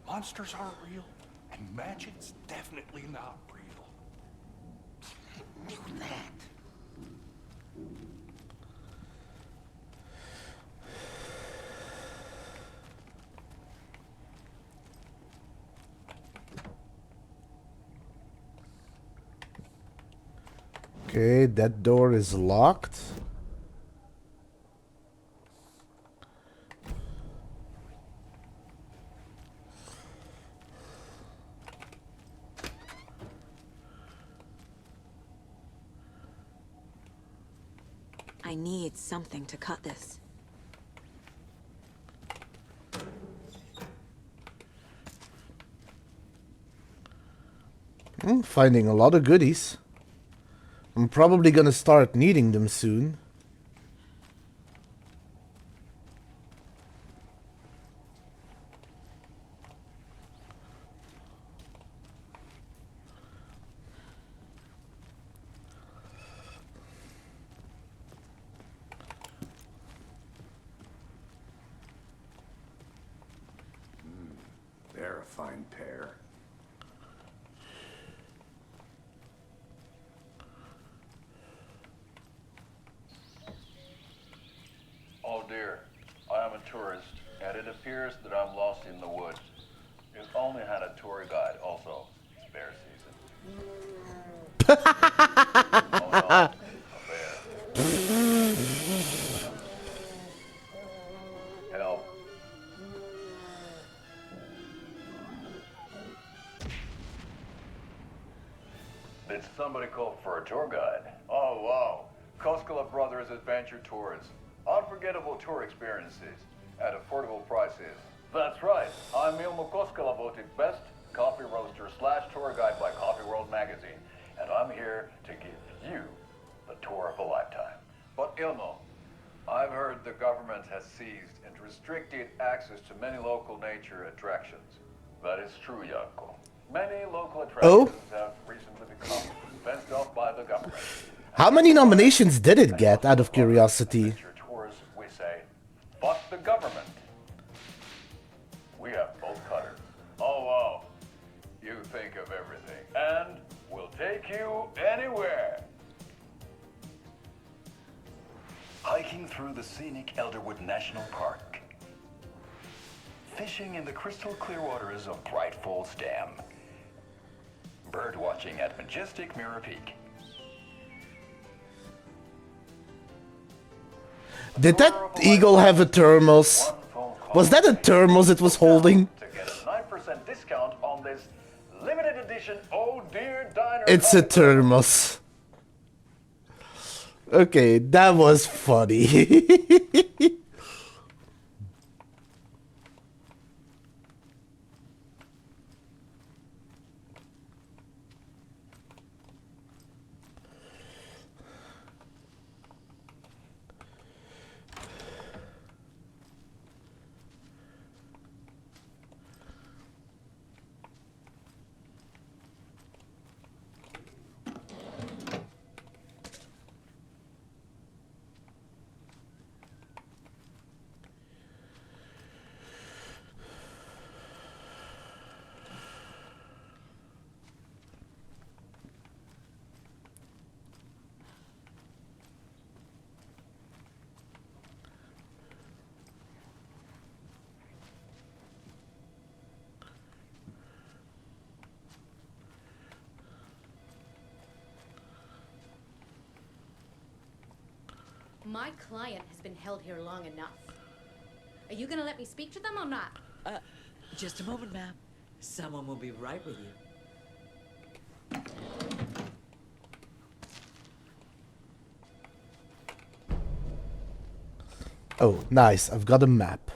Monsters aren't real, and magic's definitely not real. I knew that. Okay, that door is locked. I need something to cut this. Finding a lot of goodies. I'm probably gonna start needing them soon. They're a fine pair. Oh dear, I am a tourist, and it appears that I'm lost in the woods. If only had a tour guide also. Spare season. Oh no, a bear. Help. Did somebody call for a tour guide? Oh wow, Koskela Brothers Adventure Tours. Unforgettable tour experiences at affordable prices. That's right. I'm Ilmo Koskela, voted best coffee roaster / tour guide by Coffee World magazine, and I'm here to give you the tour of a lifetime. But Ilmo, I've heard the government has seized and restricted access to many local nature attractions. That is true, Janko. Many local attractions have recently become fenced off by the government. How many nominations did it get, out of curiosity? Tours, we say, fuck the government. We have both cutters. Oh wow, you think of everything, and we'll take you anywhere. Hiking through the scenic Elderwood National Park. Fishing in the crystal clear waters of Bright Falls Dam. Bird watching at majestic Mirror Peak. Did that eagle have a thermos? Was that a thermos it was holding? To get a 9% discount on this limited edition Oh Dear Diner. It's a thermos. Okay, that was funny. My client has been held here long enough. Are you gonna let me speak to them or not? Just a moment, ma'am. Someone will be right with you. Oh, nice. I've got a map.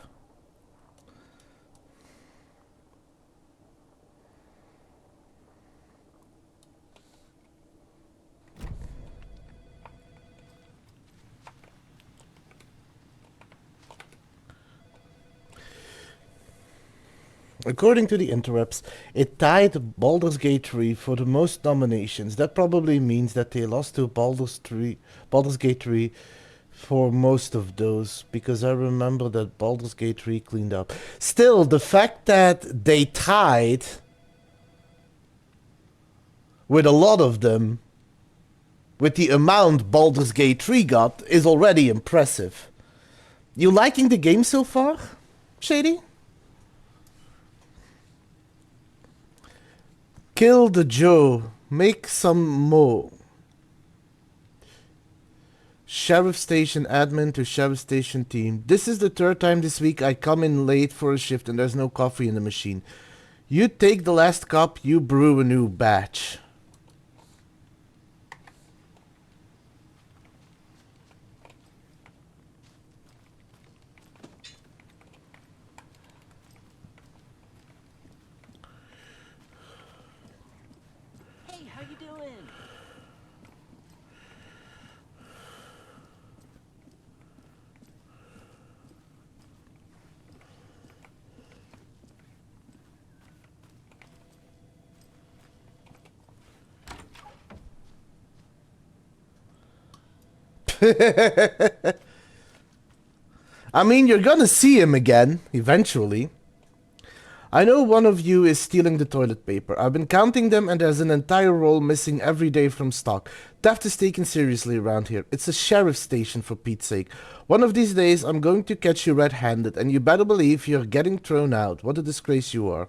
According to the interrupts, it tied Baldur's Gate 3 for the most nominations. That probably means that they lost to Baldur's Gate 3 for most of those, because I remember that Baldur's Gate 3 cleaned up. Still, the fact that they tied with a lot of them, with the amount Baldur's Gate 3 got, is already impressive. You liking the game so far, Shady? Kill the Joe. Make some more. Sheriff station admin to sheriff station team. This is the third time this week I come in late for a shift and there's no coffee in the machine. You take the last cup, you brew a new batch. Hey, how you doing? I mean, you're gonna see him again, eventually. I know one of you is stealing the toilet paper. I've been counting them and there's an entire roll missing every day from stock. Theft is taken seriously around here. It's a sheriff's station, for Pete's sake. One of these days I'm going to catch you red-handed and you better believe you're getting thrown out. What a disgrace you are.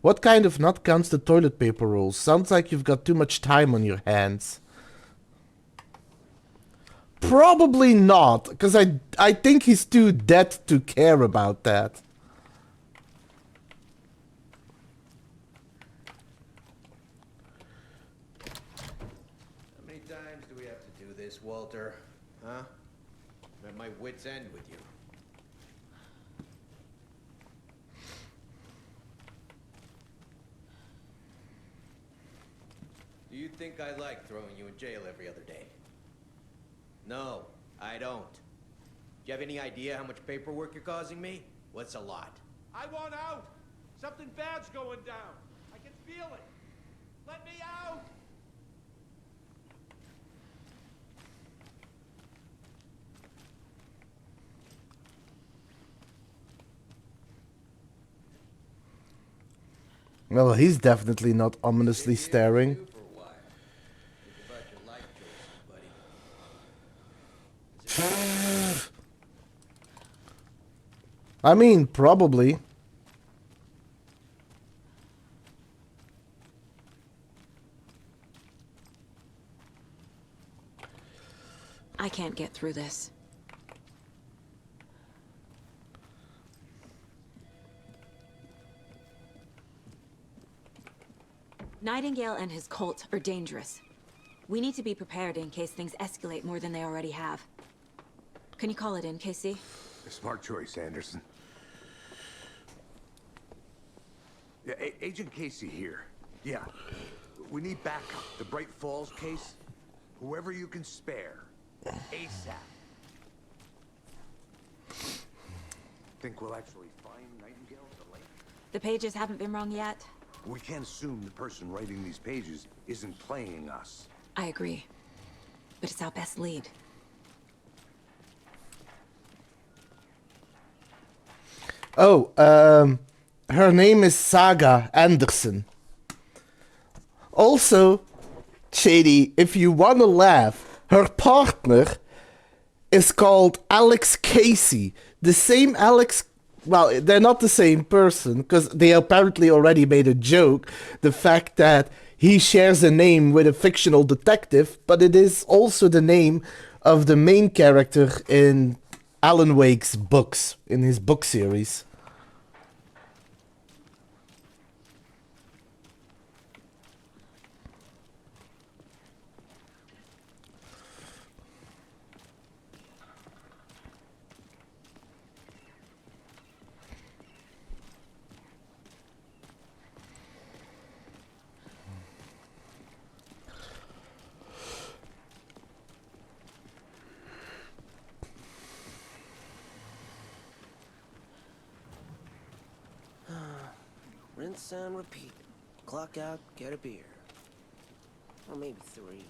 What kind of nut counts the toilet paper rolls? Sounds like you've got too much time on your hands. Probably not, because I think he's too dead to care about that. How many times do we have to do this, Walter? Huh? I'm at my wit's end with you. Do you think I like throwing you in jail every other day? No, I don't. Do you have any idea how much paperwork you're causing me? What's a lot? I want out! Something bad's going down. I can feel it. Let me out! Well, he's definitely not ominously staring. I mean, probably. I can't get through this. Nightingale and his cult are dangerous. We need to be prepared in case things escalate more than they already have. Can you call it in, Casey? Smart choice, Anderson. Yeah, Agent Casey here. Yeah, we need backup. The Bright Falls case, whoever you can spare, ASAP. Think we'll actually find Nightingale at the lake? The pages haven't been wrong yet. We can't assume the person writing these pages isn't playing us. I agree. But it's our best lead. Oh, her name is Saga Anderson. Also, Shady, if you wanna laugh, her partner is called Alex Casey. The same Alex... Well, they're not the same person, because they apparently already made a joke. The fact that he shares a name with a fictional detective, but it is also the name of the main character in Alan Wake's books, in his book series. Rinse and repeat. Clock out, get a beer. Or maybe 3.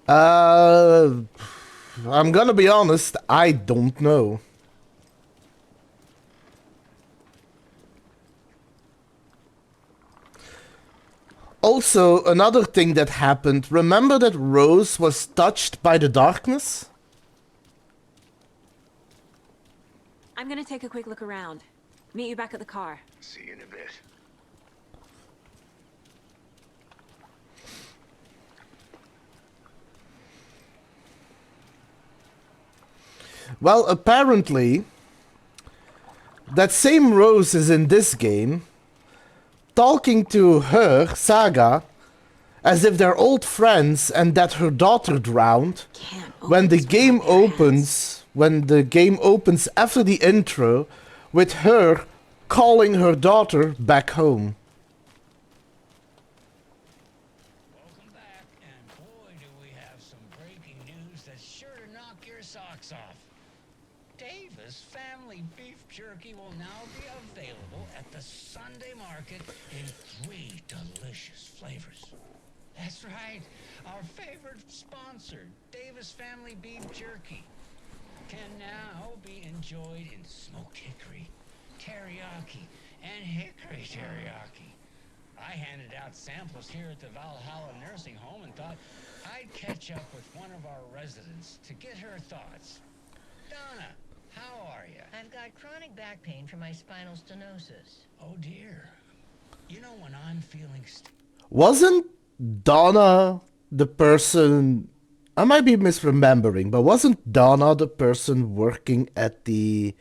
I'm gonna be honest, I don't know. Also, another thing that happened, remember that Rose was touched by the darkness? I'm gonna take a quick look around. Meet you back at the car. See you in a bit. Well, apparently, that same Rose is in this game, talking to her, Saga, as if they're old friends and that her daughter drowned. When the game opens, after the intro, with her calling her daughter back home. Welcome back, and boy do we have some breaking news that's sure to knock your socks off. Davis Family Beef Jerky will now be available at the Sunday market in 3 delicious flavors. That's right, our favorite sponsor, Davis Family Beef Jerky, can now be enjoyed in smoked hickory, teriyaki, and hickory teriyaki. I handed out samples here at the Valhalla Nursing Home and thought I'd catch up with one of our residents to get her thoughts. Donna, how are you? I've got chronic back pain from my spinal stenosis. Oh dear. You know when I'm feeling Wasn't Donna the person... I might be misremembering, but wasn't Donna the person working at the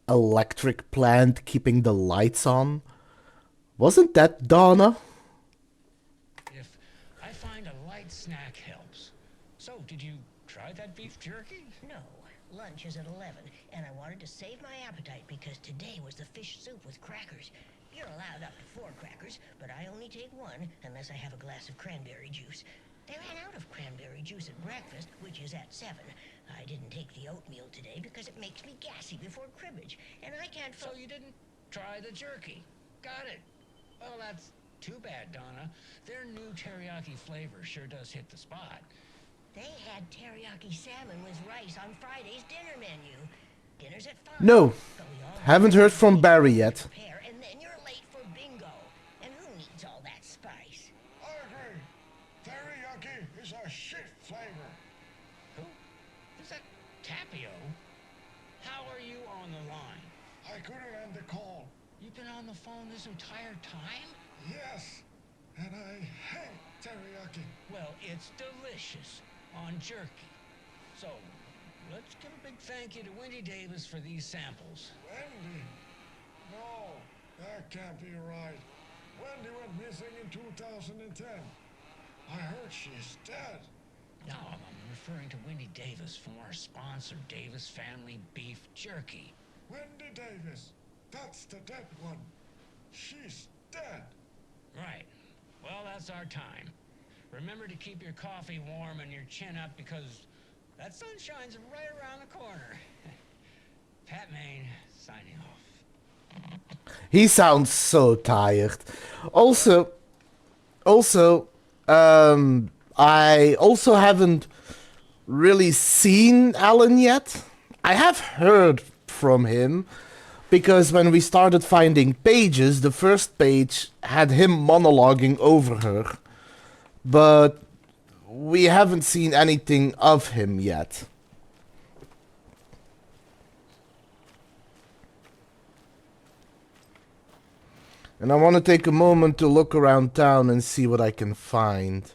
electric plant keeping the lights on? Wasn't that Donna? If I find a light snack helps. So, did you try that beef jerky? No, lunch is at 11, and I wanted to save my appetite because today was the fish soup with crackers. You're allowed up to 4 crackers, but I only take 1 unless I have a glass of cranberry juice. They ran out of cranberry juice at breakfast, which is at 7. I didn't take the oatmeal today because it makes me gassy before cribbage, and I can't... So you didn't try the jerky. Got it. Well, that's too bad, Donna. Their new teriyaki flavor sure does hit the spot. They had teriyaki salmon with rice on Friday's dinner menu. Dinner's at 5. No, haven't heard from Barry yet. And then you're late for bingo. And who needs all that spice? I agree. Teriyaki is a shit flavor. Who? Is that Tapio? How are you on the line? I couldn't end the call. You've been on the phone this entire time? Yes, and I hate teriyaki. Well, it's delicious on jerky. So, let's give a big thank you to Wendy Davis for these samples. Wendy? No, that can't be right. Wendy went missing in 2010. I heard she's dead. No, I'm referring to Wendy Davis from our sponsor, Davis Family Beef Jerky. Wendy Davis. That's the dead one. She's dead. Right. Well, that's our time. Remember to keep your coffee warm and your chin up because that sunshine's right around the corner. Pat Maine, signing off. He sounds so tired. Also, I also haven't really seen Alan yet. I have heard from him because when we started finding pages, the first page had him monologuing over her. But we haven't seen anything of him yet. And I want to take a moment to look around town and see what I can find.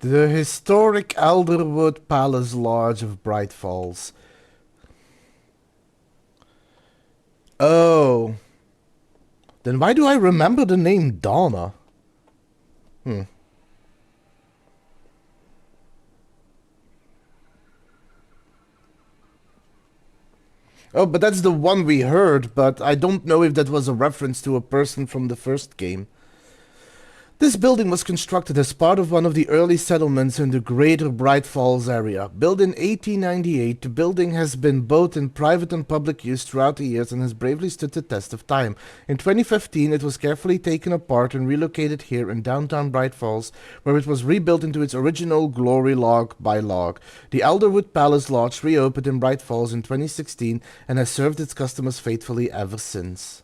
The historic Elderwood Palace Lodge of Bright Falls. Oh. Then why do I remember the name Donna? Oh, but that's the one we heard, but I don't know if that was a reference to a person from the first game. This building was constructed as part of one of the early settlements in the greater Bright Falls area. Built in 1898, the building has been both in private and public use throughout the years and has bravely stood the test of time. In 2015, it was carefully taken apart and relocated here in downtown Bright Falls, where it was rebuilt into its original glory log by log. The Elderwood Palace Lodge reopened in Bright Falls in 2016 and has served its customers faithfully ever since.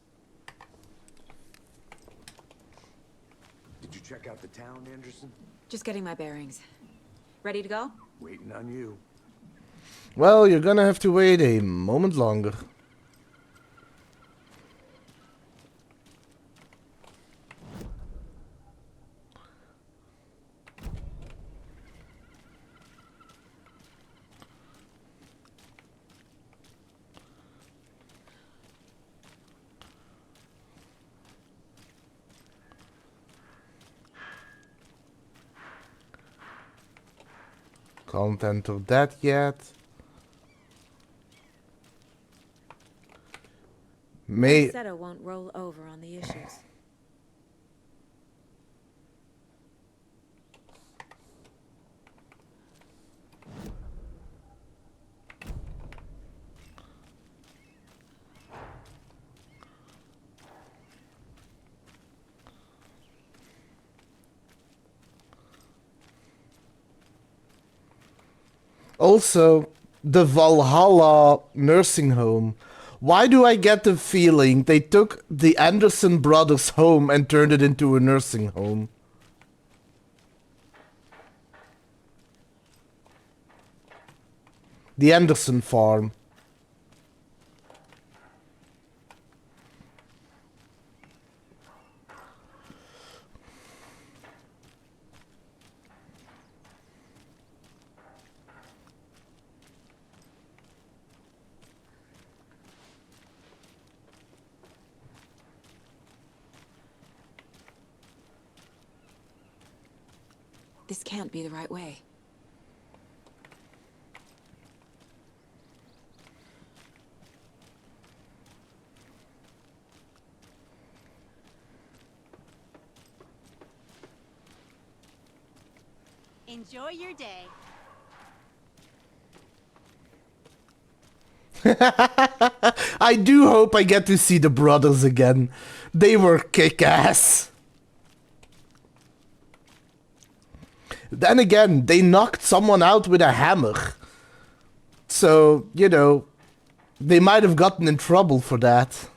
Check out the town, Anderson? Just getting my bearings. Ready to go? Waiting on you. Well, you're gonna have to wait a moment longer. Can't enter that yet. Seto won't roll over on the issues. Also, the Valhalla nursing home. Why do I get the feeling they took the Anderson brothers' home and turned it into a nursing home? The Anderson farm. This can't be the right way. Enjoy your day. I do hope I get to see the brothers again. They were kick-ass. Then again, they knocked someone out with a hammer. So, you know, they might have gotten in trouble for that.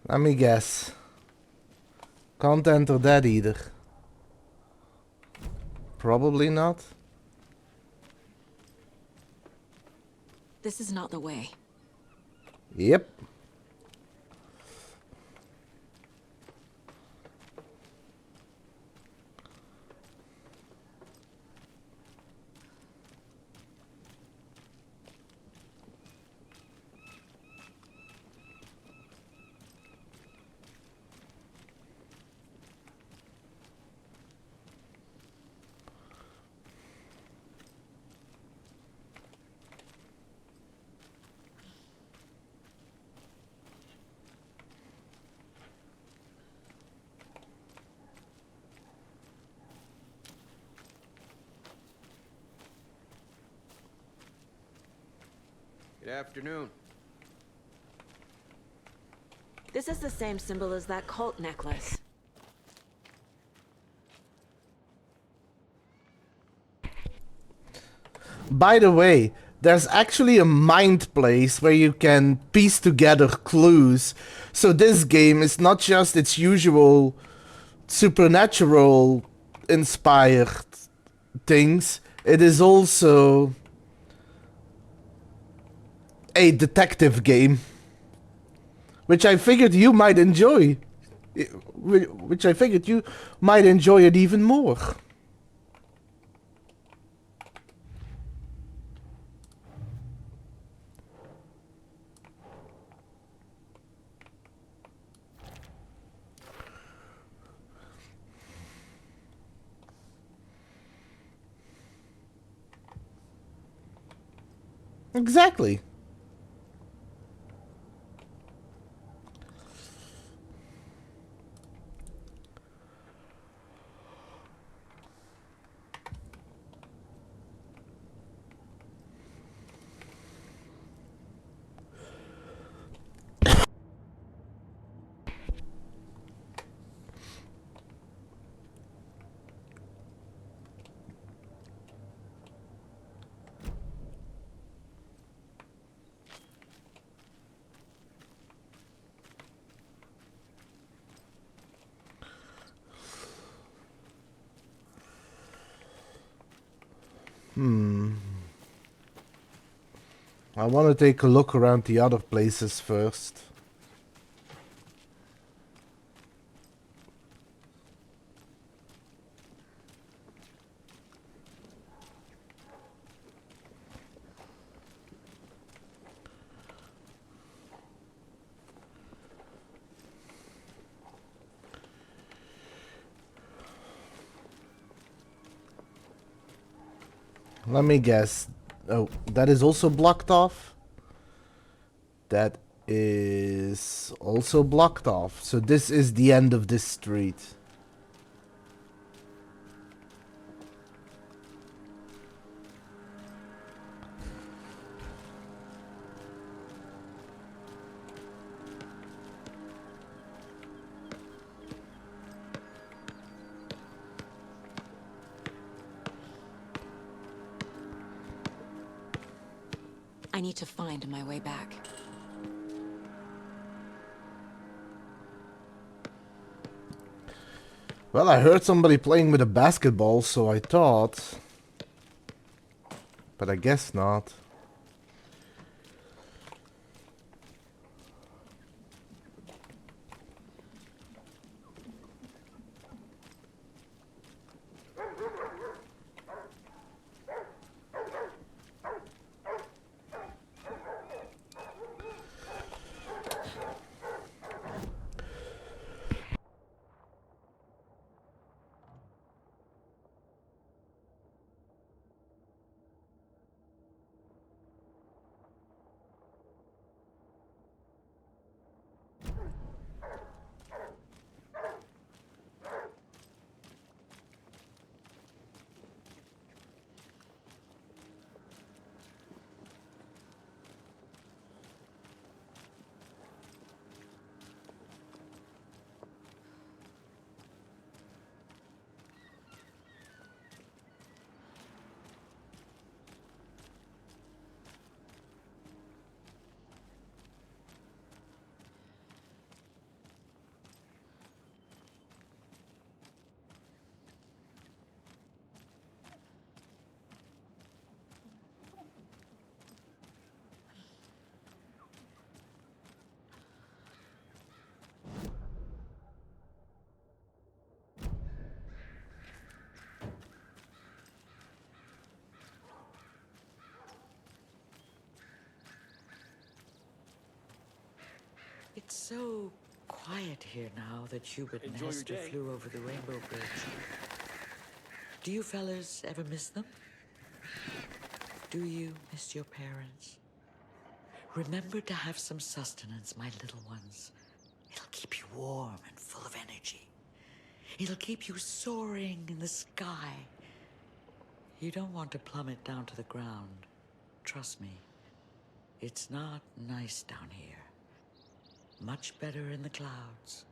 Let me guess. Can't enter that either. Probably not. This is not the way. Yep. Good afternoon. This is the same symbol as that cult necklace. By the way, there's actually a mind place where you can piece together clues. So this game is not just its usual supernatural inspired things, it is also a detective game, which I figured you might enjoy. Which I figured you might enjoy it even more. Exactly. I want to take a look around the other places first. Let me guess. Oh, that is also blocked off? That is also blocked off. So this is the end of this street. I need to find my way back. Well, I heard somebody playing with a basketball, so I thought. But I guess not. It's so quiet here now that Hubert and Enjoy your Hester day. flew over the Rainbow Bridge. Do you fellas ever miss them? Do you miss your parents? Remember to have some sustenance, my little ones. It'll keep you warm and full of energy. It'll keep you soaring in the sky. You don't want to plummet down to the ground. Trust me. It's not nice down here. Much better in the clouds.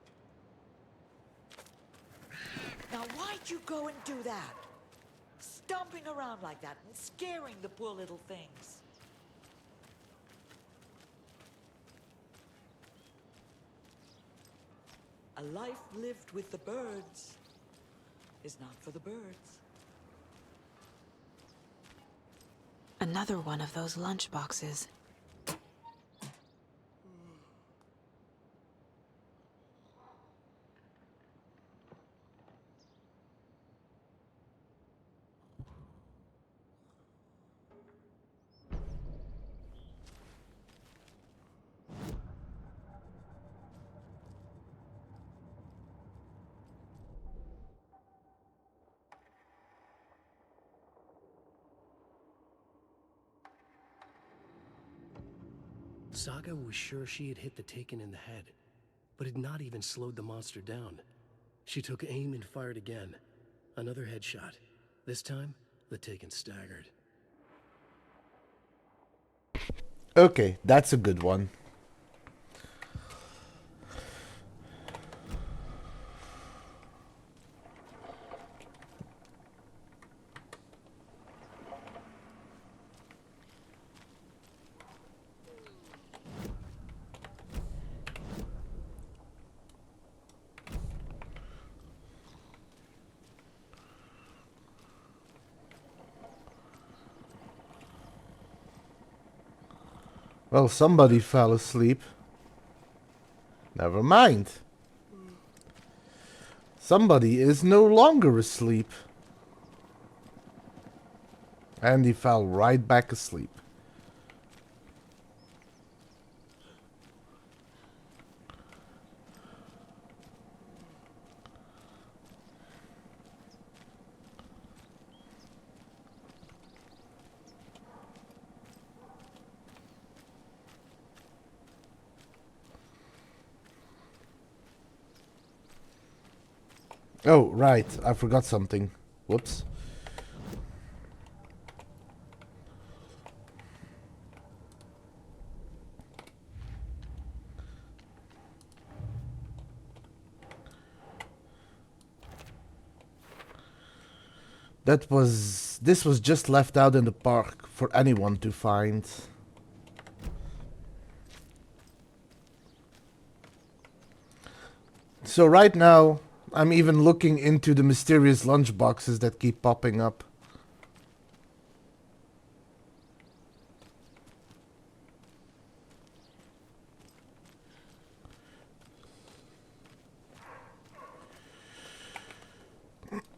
Now, why'd you go and do that? Stomping around like that and scaring the poor little things. A life lived with the birds is not for the birds. Another one of those lunch boxes. Saga was sure she had hit the Taken in the head, but had not even slowed the monster down. She took aim and fired again. Another headshot. This time, the Taken staggered. Okay, that's a good one. Well, somebody fell asleep. Never mind. Somebody is no longer asleep. And he fell right back asleep. Oh, right. I forgot something. Whoops. This was just left out in the park for anyone to find. So right now, I'm even looking into the mysterious lunchboxes that keep popping up.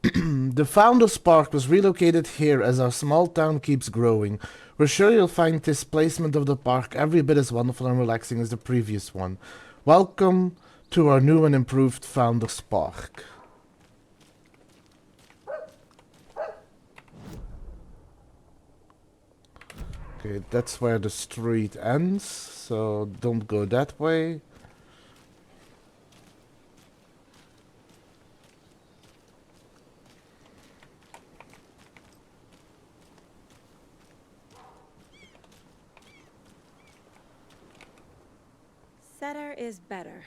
The Founders Park was relocated here as our small town keeps growing. We're sure you'll find this placement of the park every bit as wonderful and relaxing as the previous one. Welcome to our new and improved Founders Park. Okay, that's where the street ends, so don't go that way. Setter is better.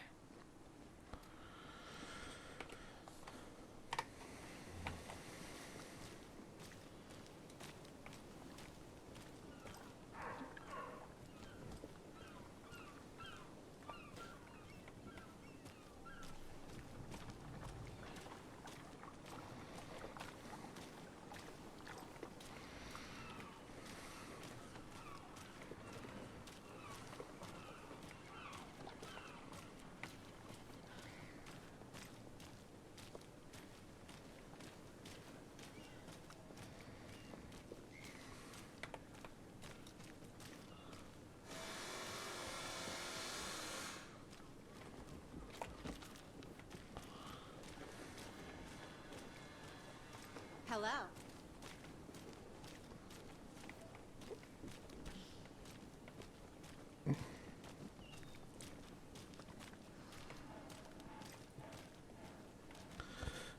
Hello.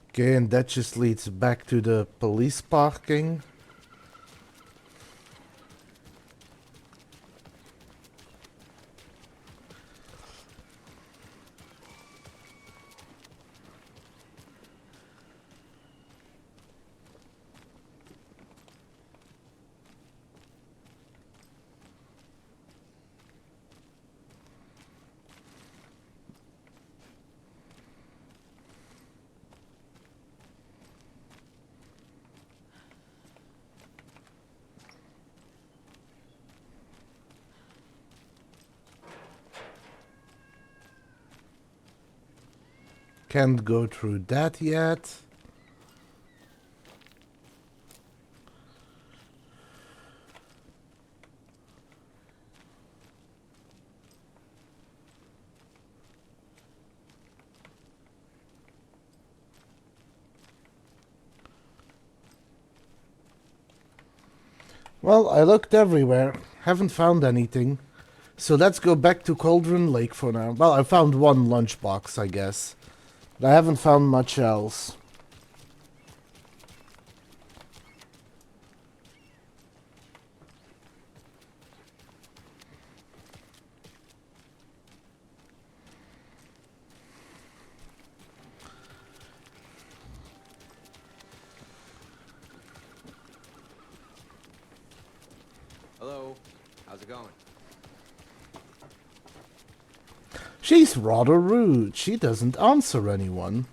Okay, and that just leads back to the police parking. Can't go through that yet. Well, I looked everywhere. Haven't found anything. So let's go back to Cauldron Lake for now. Well, I found one lunchbox, I guess. But I haven't found much else. Hello. How's it going? She's rather rude. She doesn't answer anyone.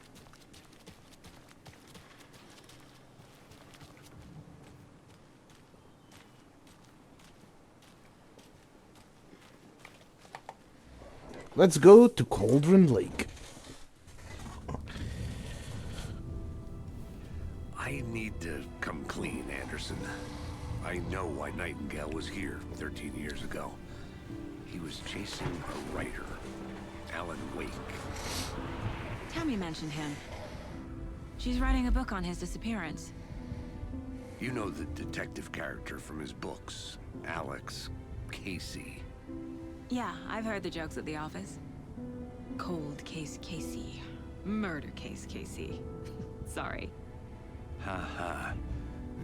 Let's go to Cauldron Lake. I need to come clean, Anderson. I know why Nightingale was here 13 years ago. He was chasing a writer, Alan Wake. Tammy mentioned him. She's writing a book on his disappearance. You know the detective character from his books, Alex Casey. Yeah, I've heard the jokes at the office. Cold case Casey. Murder case Casey. Sorry. Ha.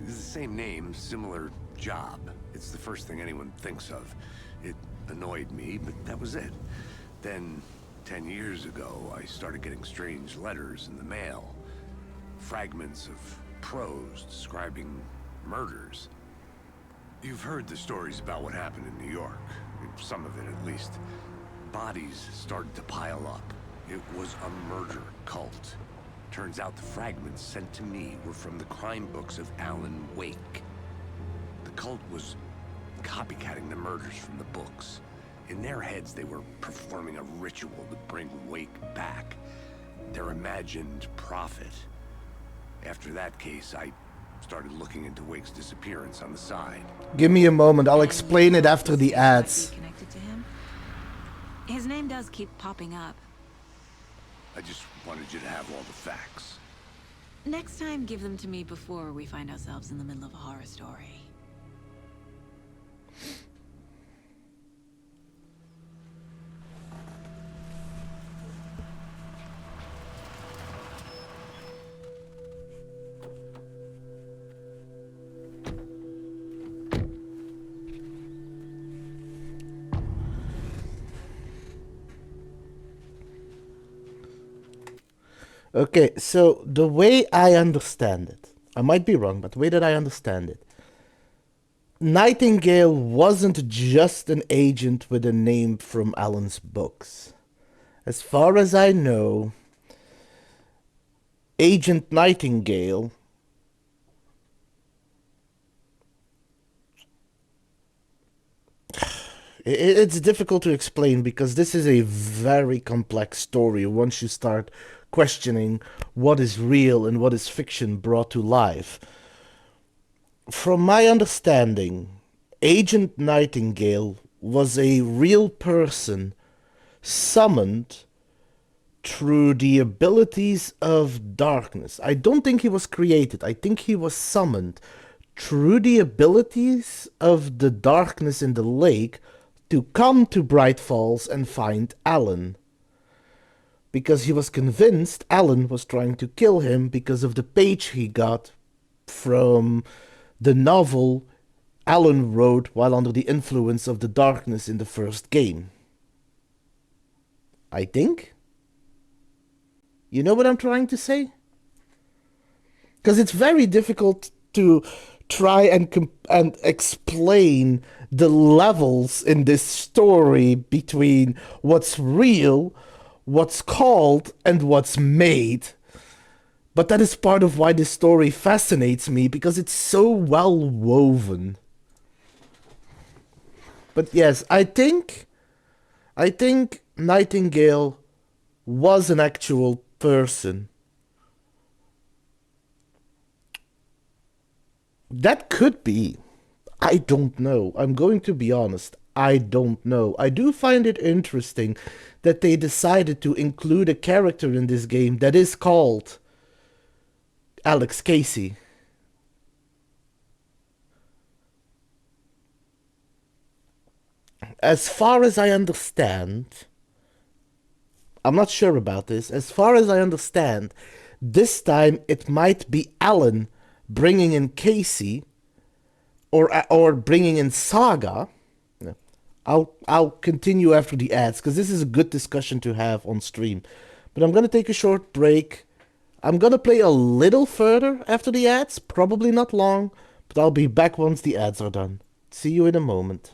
It's the same name, similar job. It's the first thing anyone thinks of. It annoyed me, but that was it. Then, 10 years ago, I started getting strange letters in the mail. Fragments of prose describing murders. You've heard the stories about what happened in New York. Some of it, at least. Bodies started to pile up. It was a murder cult. Turns out the fragments sent to me were from the crime books of Alan Wake. The cult was copycatting the murders from the books. In their heads, they were performing a ritual to bring Wake back. Their imagined prophet. After that case, I started looking into Wake's disappearance on the side. Give me a moment. I'll explain it after the ads. Connected to him? His name does keep popping up. I just wanted you to have all the facts. Next time, give them to me before we find ourselves in the middle of a horror story. Okay, so the way I understand it, I might be wrong, but the way that I understand it, Nightingale wasn't just an agent with a name from Alan's books. As far as I know, Agent Nightingale it's difficult to explain because this is a very complex story once you start questioning what is real and what is fiction brought to life. From my understanding, Agent Nightingale was a real person summoned through the abilities of darkness. I don't think he was created. I think he was summoned through the abilities of the darkness in the lake to come to Bright Falls and find Alan. Because he was convinced Alan was trying to kill him because of the page he got from the novel Alan wrote while under the influence of the darkness in the first game. I think? You know what I'm trying to say? Because it's very difficult to try and explain the levels in this story between what's real, what's called, and what's made. But that is part of why this story fascinates me, because it's so well woven. But yes, I think Nightingale was an actual person. That could be. I don't know. I'm going to be honest. I don't know. I do find it interesting that they decided to include a character in this game that is called Alex Casey. As far as I understand, I'm not sure about this. As far as I understand, this time it might be Alan bringing in Casey, or bringing in Saga. I'll continue after the ads, because this is a good discussion to have on stream. But I'm gonna take a short break. I'm gonna play a little further after the ads, probably not long, but I'll be back once the ads are done. See you in a moment.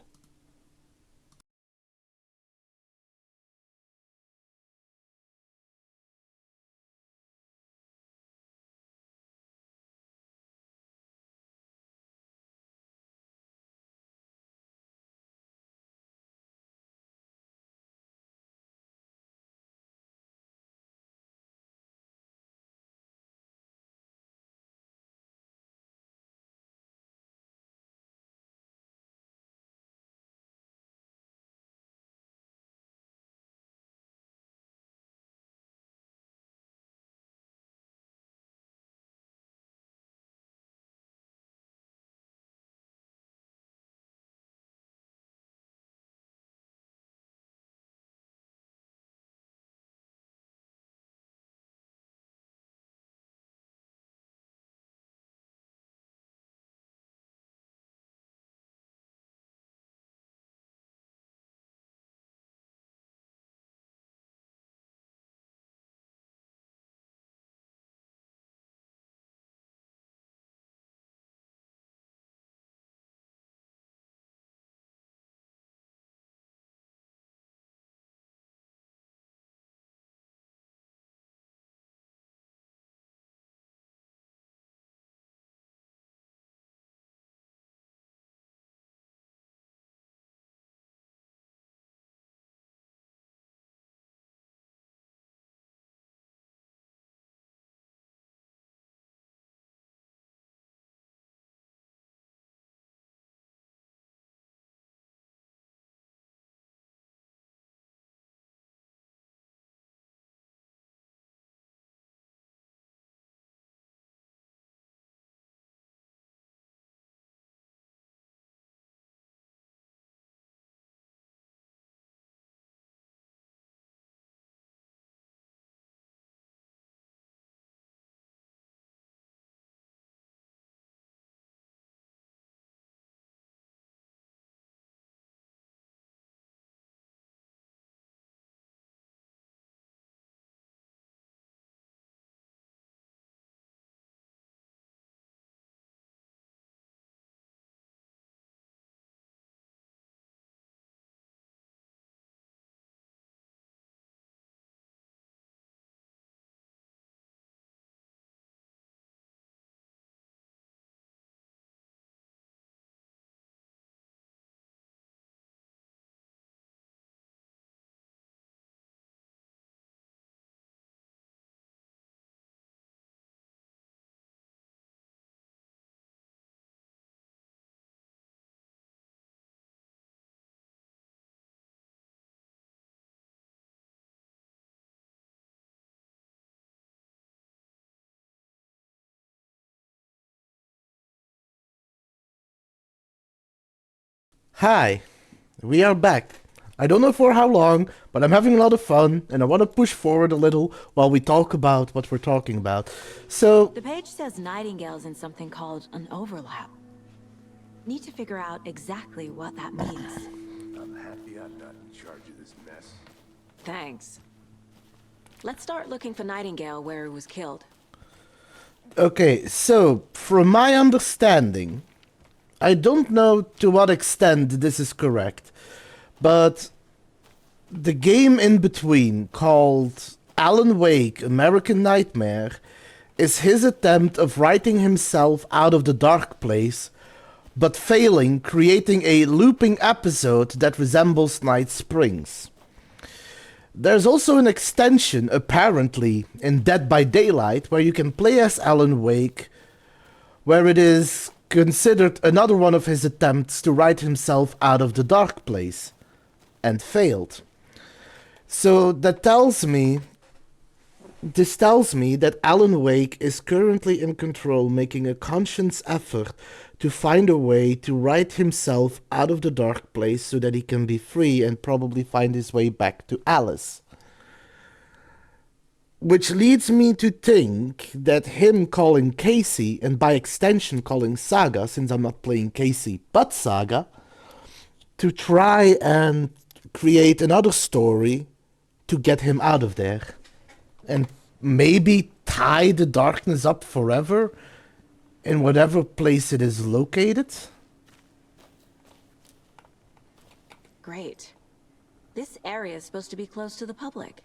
Hi, we are back. I don't know for how long, but I'm having a lot of fun, and I want to push forward a little while we talk about what we're talking about. So, The page says Nightingale's in something called an overlap. Need to figure out exactly what that means. I'm happy I'm not in charge of this mess. Thanks. Let's start looking for Nightingale where he was killed. okay, so from my understanding, I don't know to what extent this is correct, but the game in between, called Alan Wake American Nightmare, is his attempt of writing himself out of the dark place, but failing, creating a looping episode that resembles Night Springs. There's also an extension, apparently, in Dead by Daylight, where you can play as Alan Wake, where it is considered another one of his attempts to write himself out of the dark place, and failed. So this tells me that Alan Wake is currently in control, making a conscious effort to find a way to write himself out of the dark place so that he can be free and probably find his way back to Alice. Which leads me to think that him calling Casey, and by extension calling Saga, since I'm not playing Casey but Saga, to try and create another story to get him out of there. And maybe tie the darkness up forever in whatever place it is located. Great. This area is supposed to be close to the public.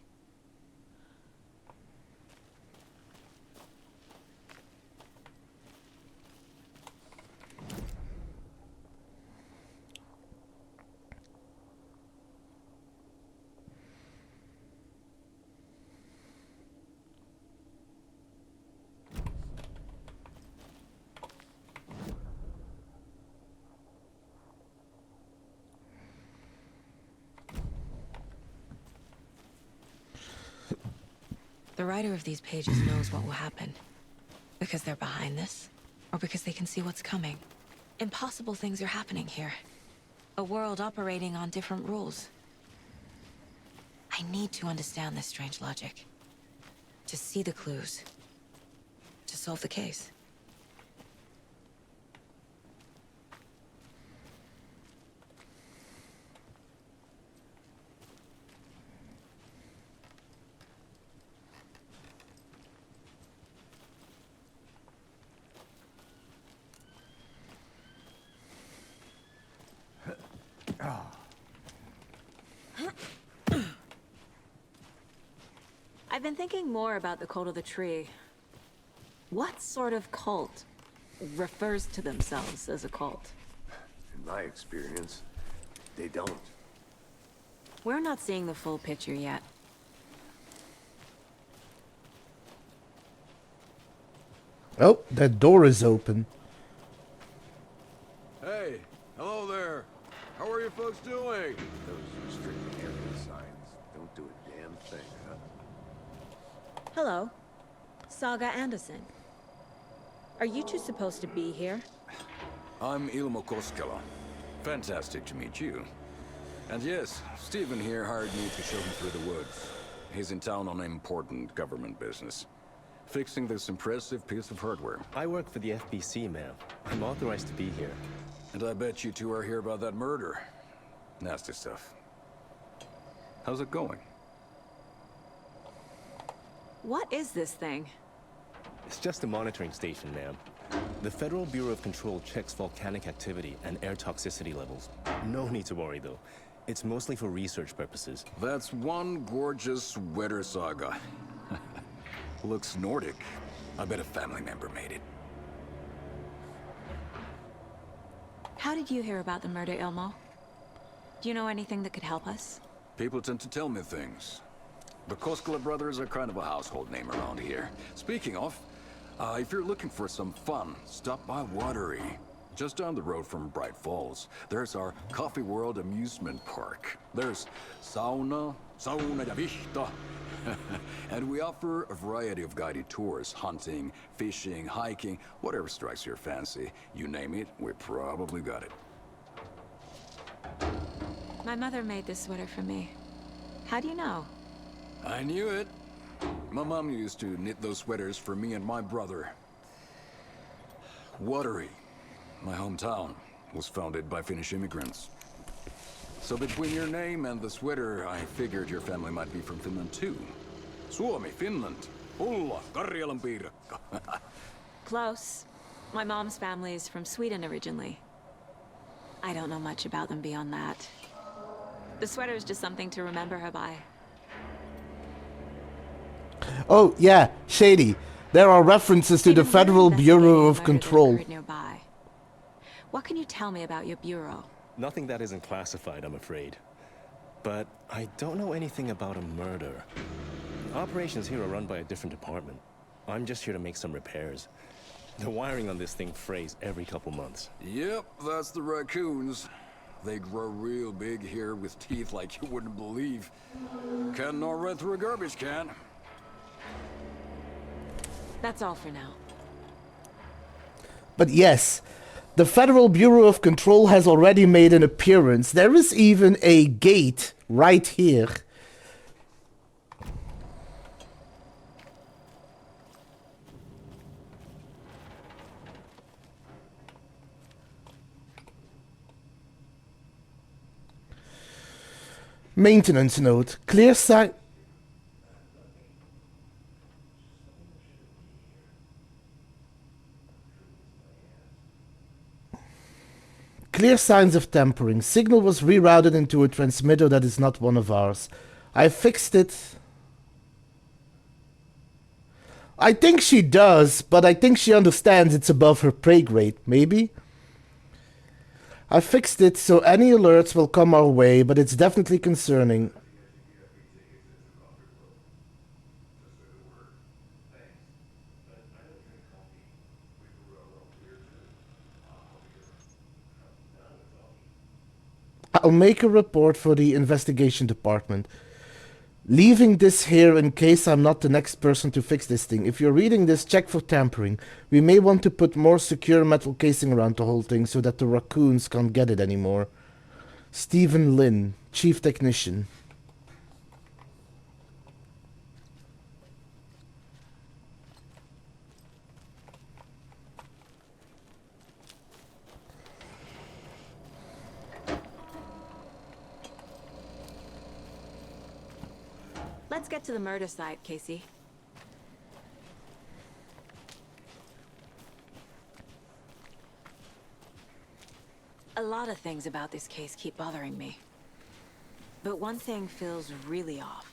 The writer of these pages knows what will happen. Because they're behind this, or because they can see what's coming. Impossible things are happening here. A world operating on different rules. I need to understand this strange logic. To see the clues. To solve the case. I've been thinking more about the cult of the tree. What sort of cult refers to themselves as a cult? In my experience, they don't. We're not seeing the full picture yet. Oh, that door is open. Hey, hello there. How are you folks doing? Those restricted area signs don't do a damn thing, huh? Hello. Saga Anderson. Are you two supposed to be here? I'm Ilmo Koskela. Fantastic to meet you. And yes, Stephen here hired me to show him through the woods. He's in town on important government business. Fixing this impressive piece of hardware. I work for the FBC, ma'am. I'm authorized to be here. And I bet you two are here about that murder. Nasty stuff. How's it going? What is this thing? It's just a monitoring station, ma'am. The Federal Bureau of Control checks volcanic activity and air toxicity levels. No need to worry, though. It's mostly for research purposes. That's one gorgeous weather saga. Looks Nordic. I bet a family member made it. How did you hear about the murder, Ilmo? Do you know anything that could help us? People tend to tell me things. The Koskela brothers are kind of a household name around here. Speaking of, if you're looking for some fun, stop by Watery. Just down the road from Bright Falls, there's our Coffee World amusement park. There's sauna ja vihta. And we offer a variety of guided tours, hunting, fishing, hiking, whatever strikes your fancy. You name it, we probably got it. My mother made this sweater for me. How do you know? I knew it. My mom used to knit those sweaters for me and my brother. Watery, my hometown, was founded by Finnish immigrants. So between your name and the sweater, I figured your family might be from Finland too. Suomi, Finland. Ulla, Karjalan piirakka. Close. My mom's family is from Sweden originally. I don't know much about them beyond that. The sweater is just something to remember her by. Oh, yeah, Shady. There are references to the Federal Bureau of Control. Nearby. What can you tell me about your bureau? Nothing that isn't classified, I'm afraid. but I don't know anything about a murder. Operations here are run by a different department. I'm just here to make some repairs. The wiring on this thing frays every couple months. Yep, that's the raccoons. They grow real big here with teeth like you wouldn't believe. Can't gnaw right through a garbage can. That's all for now. But yes, the Federal Bureau of Control has already made an appearance. There is even a gate right here. Maintenance note. Clear sign. Clear signs of tampering. Signal was rerouted into a transmitter that is not one of ours. I fixed it. I think she does, but I think she understands it's above her pay grade, maybe? I fixed it so any alerts will come our way, but it's definitely concerning. I'll make a report for the investigation department. Leaving this here in case I'm not the next person to fix this thing. If you're reading this, check for tampering. We may want to put more secure metal casing around the whole thing so that the raccoons can't get it anymore. Stephen Lynn, Chief Technician. Let's get to the murder site, Casey. A lot of things about this case keep bothering me. But one thing feels really off.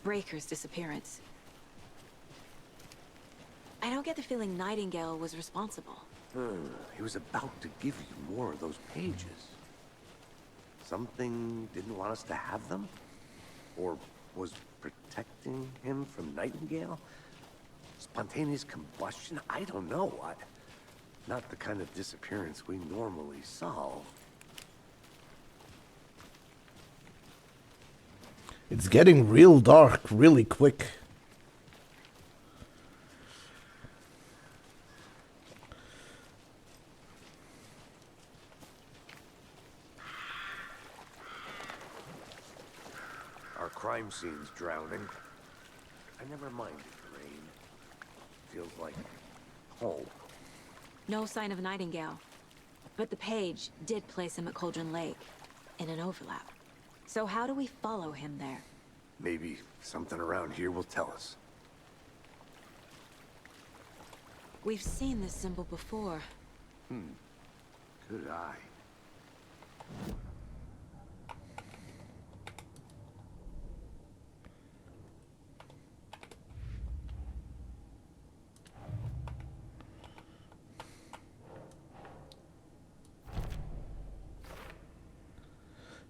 Breaker's disappearance. I don't get the feeling Nightingale was responsible. He was about to give you more of those pages. Something didn't want us to have them? Or was protecting him from Nightingale? Spontaneous combustion? I don't know. Not the kind of disappearance we normally solve. It's getting real dark really quick. Our crime scene's drowning. I never minded the rain. Feels like home. No sign of Nightingale. But the page did place him at Cauldron Lake, in an overlap. So how do we follow him there? Maybe something around here will tell us. We've seen this symbol before. Good eye.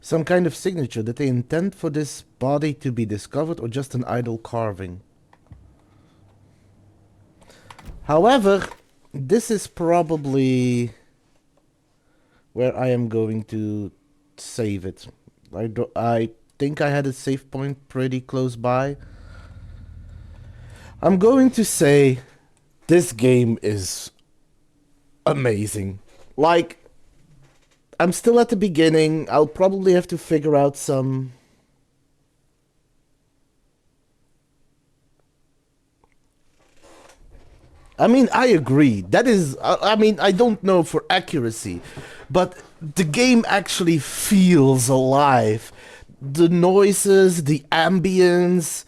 Some kind of signature. Did they intend for this body to be discovered or just an idle carving? However, this is probably where I am going to save it. I think I had a save point pretty close by. I'm going to say this game is amazing. Like, I'm still at the beginning. I'll probably have to figure out some... I mean, I agree. That is... I mean, I don't know for accuracy, but the game actually feels alive. The noises, the ambience,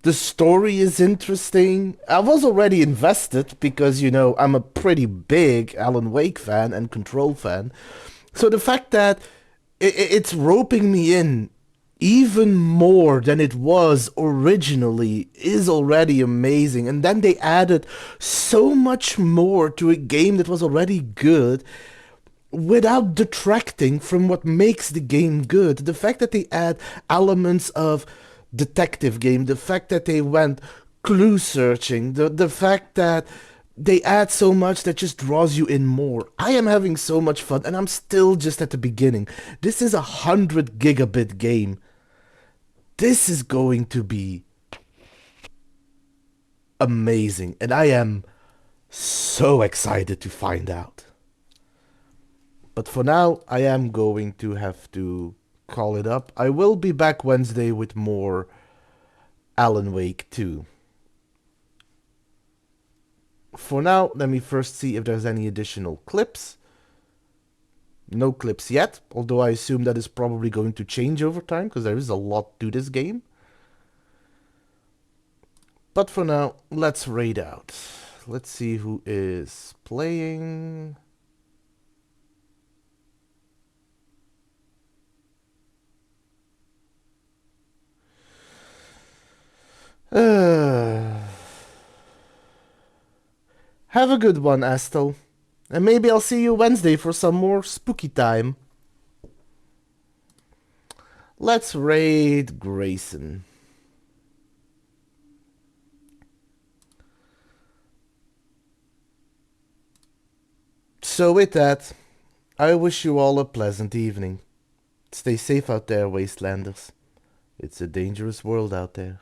the story is interesting. I was already invested because, you know, I'm a pretty big Alan Wake fan and Control fan. So the fact that it's roping me in even more than it was originally is already amazing. And then they added so much more to a game that was already good without detracting from what makes the game good. The fact that they add elements of detective game, the fact that they went clue searching, the fact that they add so much that just draws you in more. I am having so much fun, and I'm still just at the beginning. This is a 100 gigabit game. This is going to be amazing, and I am so excited to find out. But for now, I am going to have to call it up. I will be back Wednesday with more Alan Wake 2. For now, let me first see if there's any additional clips. No clips yet, although I assume that is probably going to change over time, because there is a lot to this game. But for now, let's raid out. Let's see who is playing. Have a good one, Astel. And maybe I'll see you Wednesday for some more spooky time. Let's raid Grayson. So with that, I wish you all a pleasant evening. Stay safe out there, Wastelanders. It's a dangerous world out there.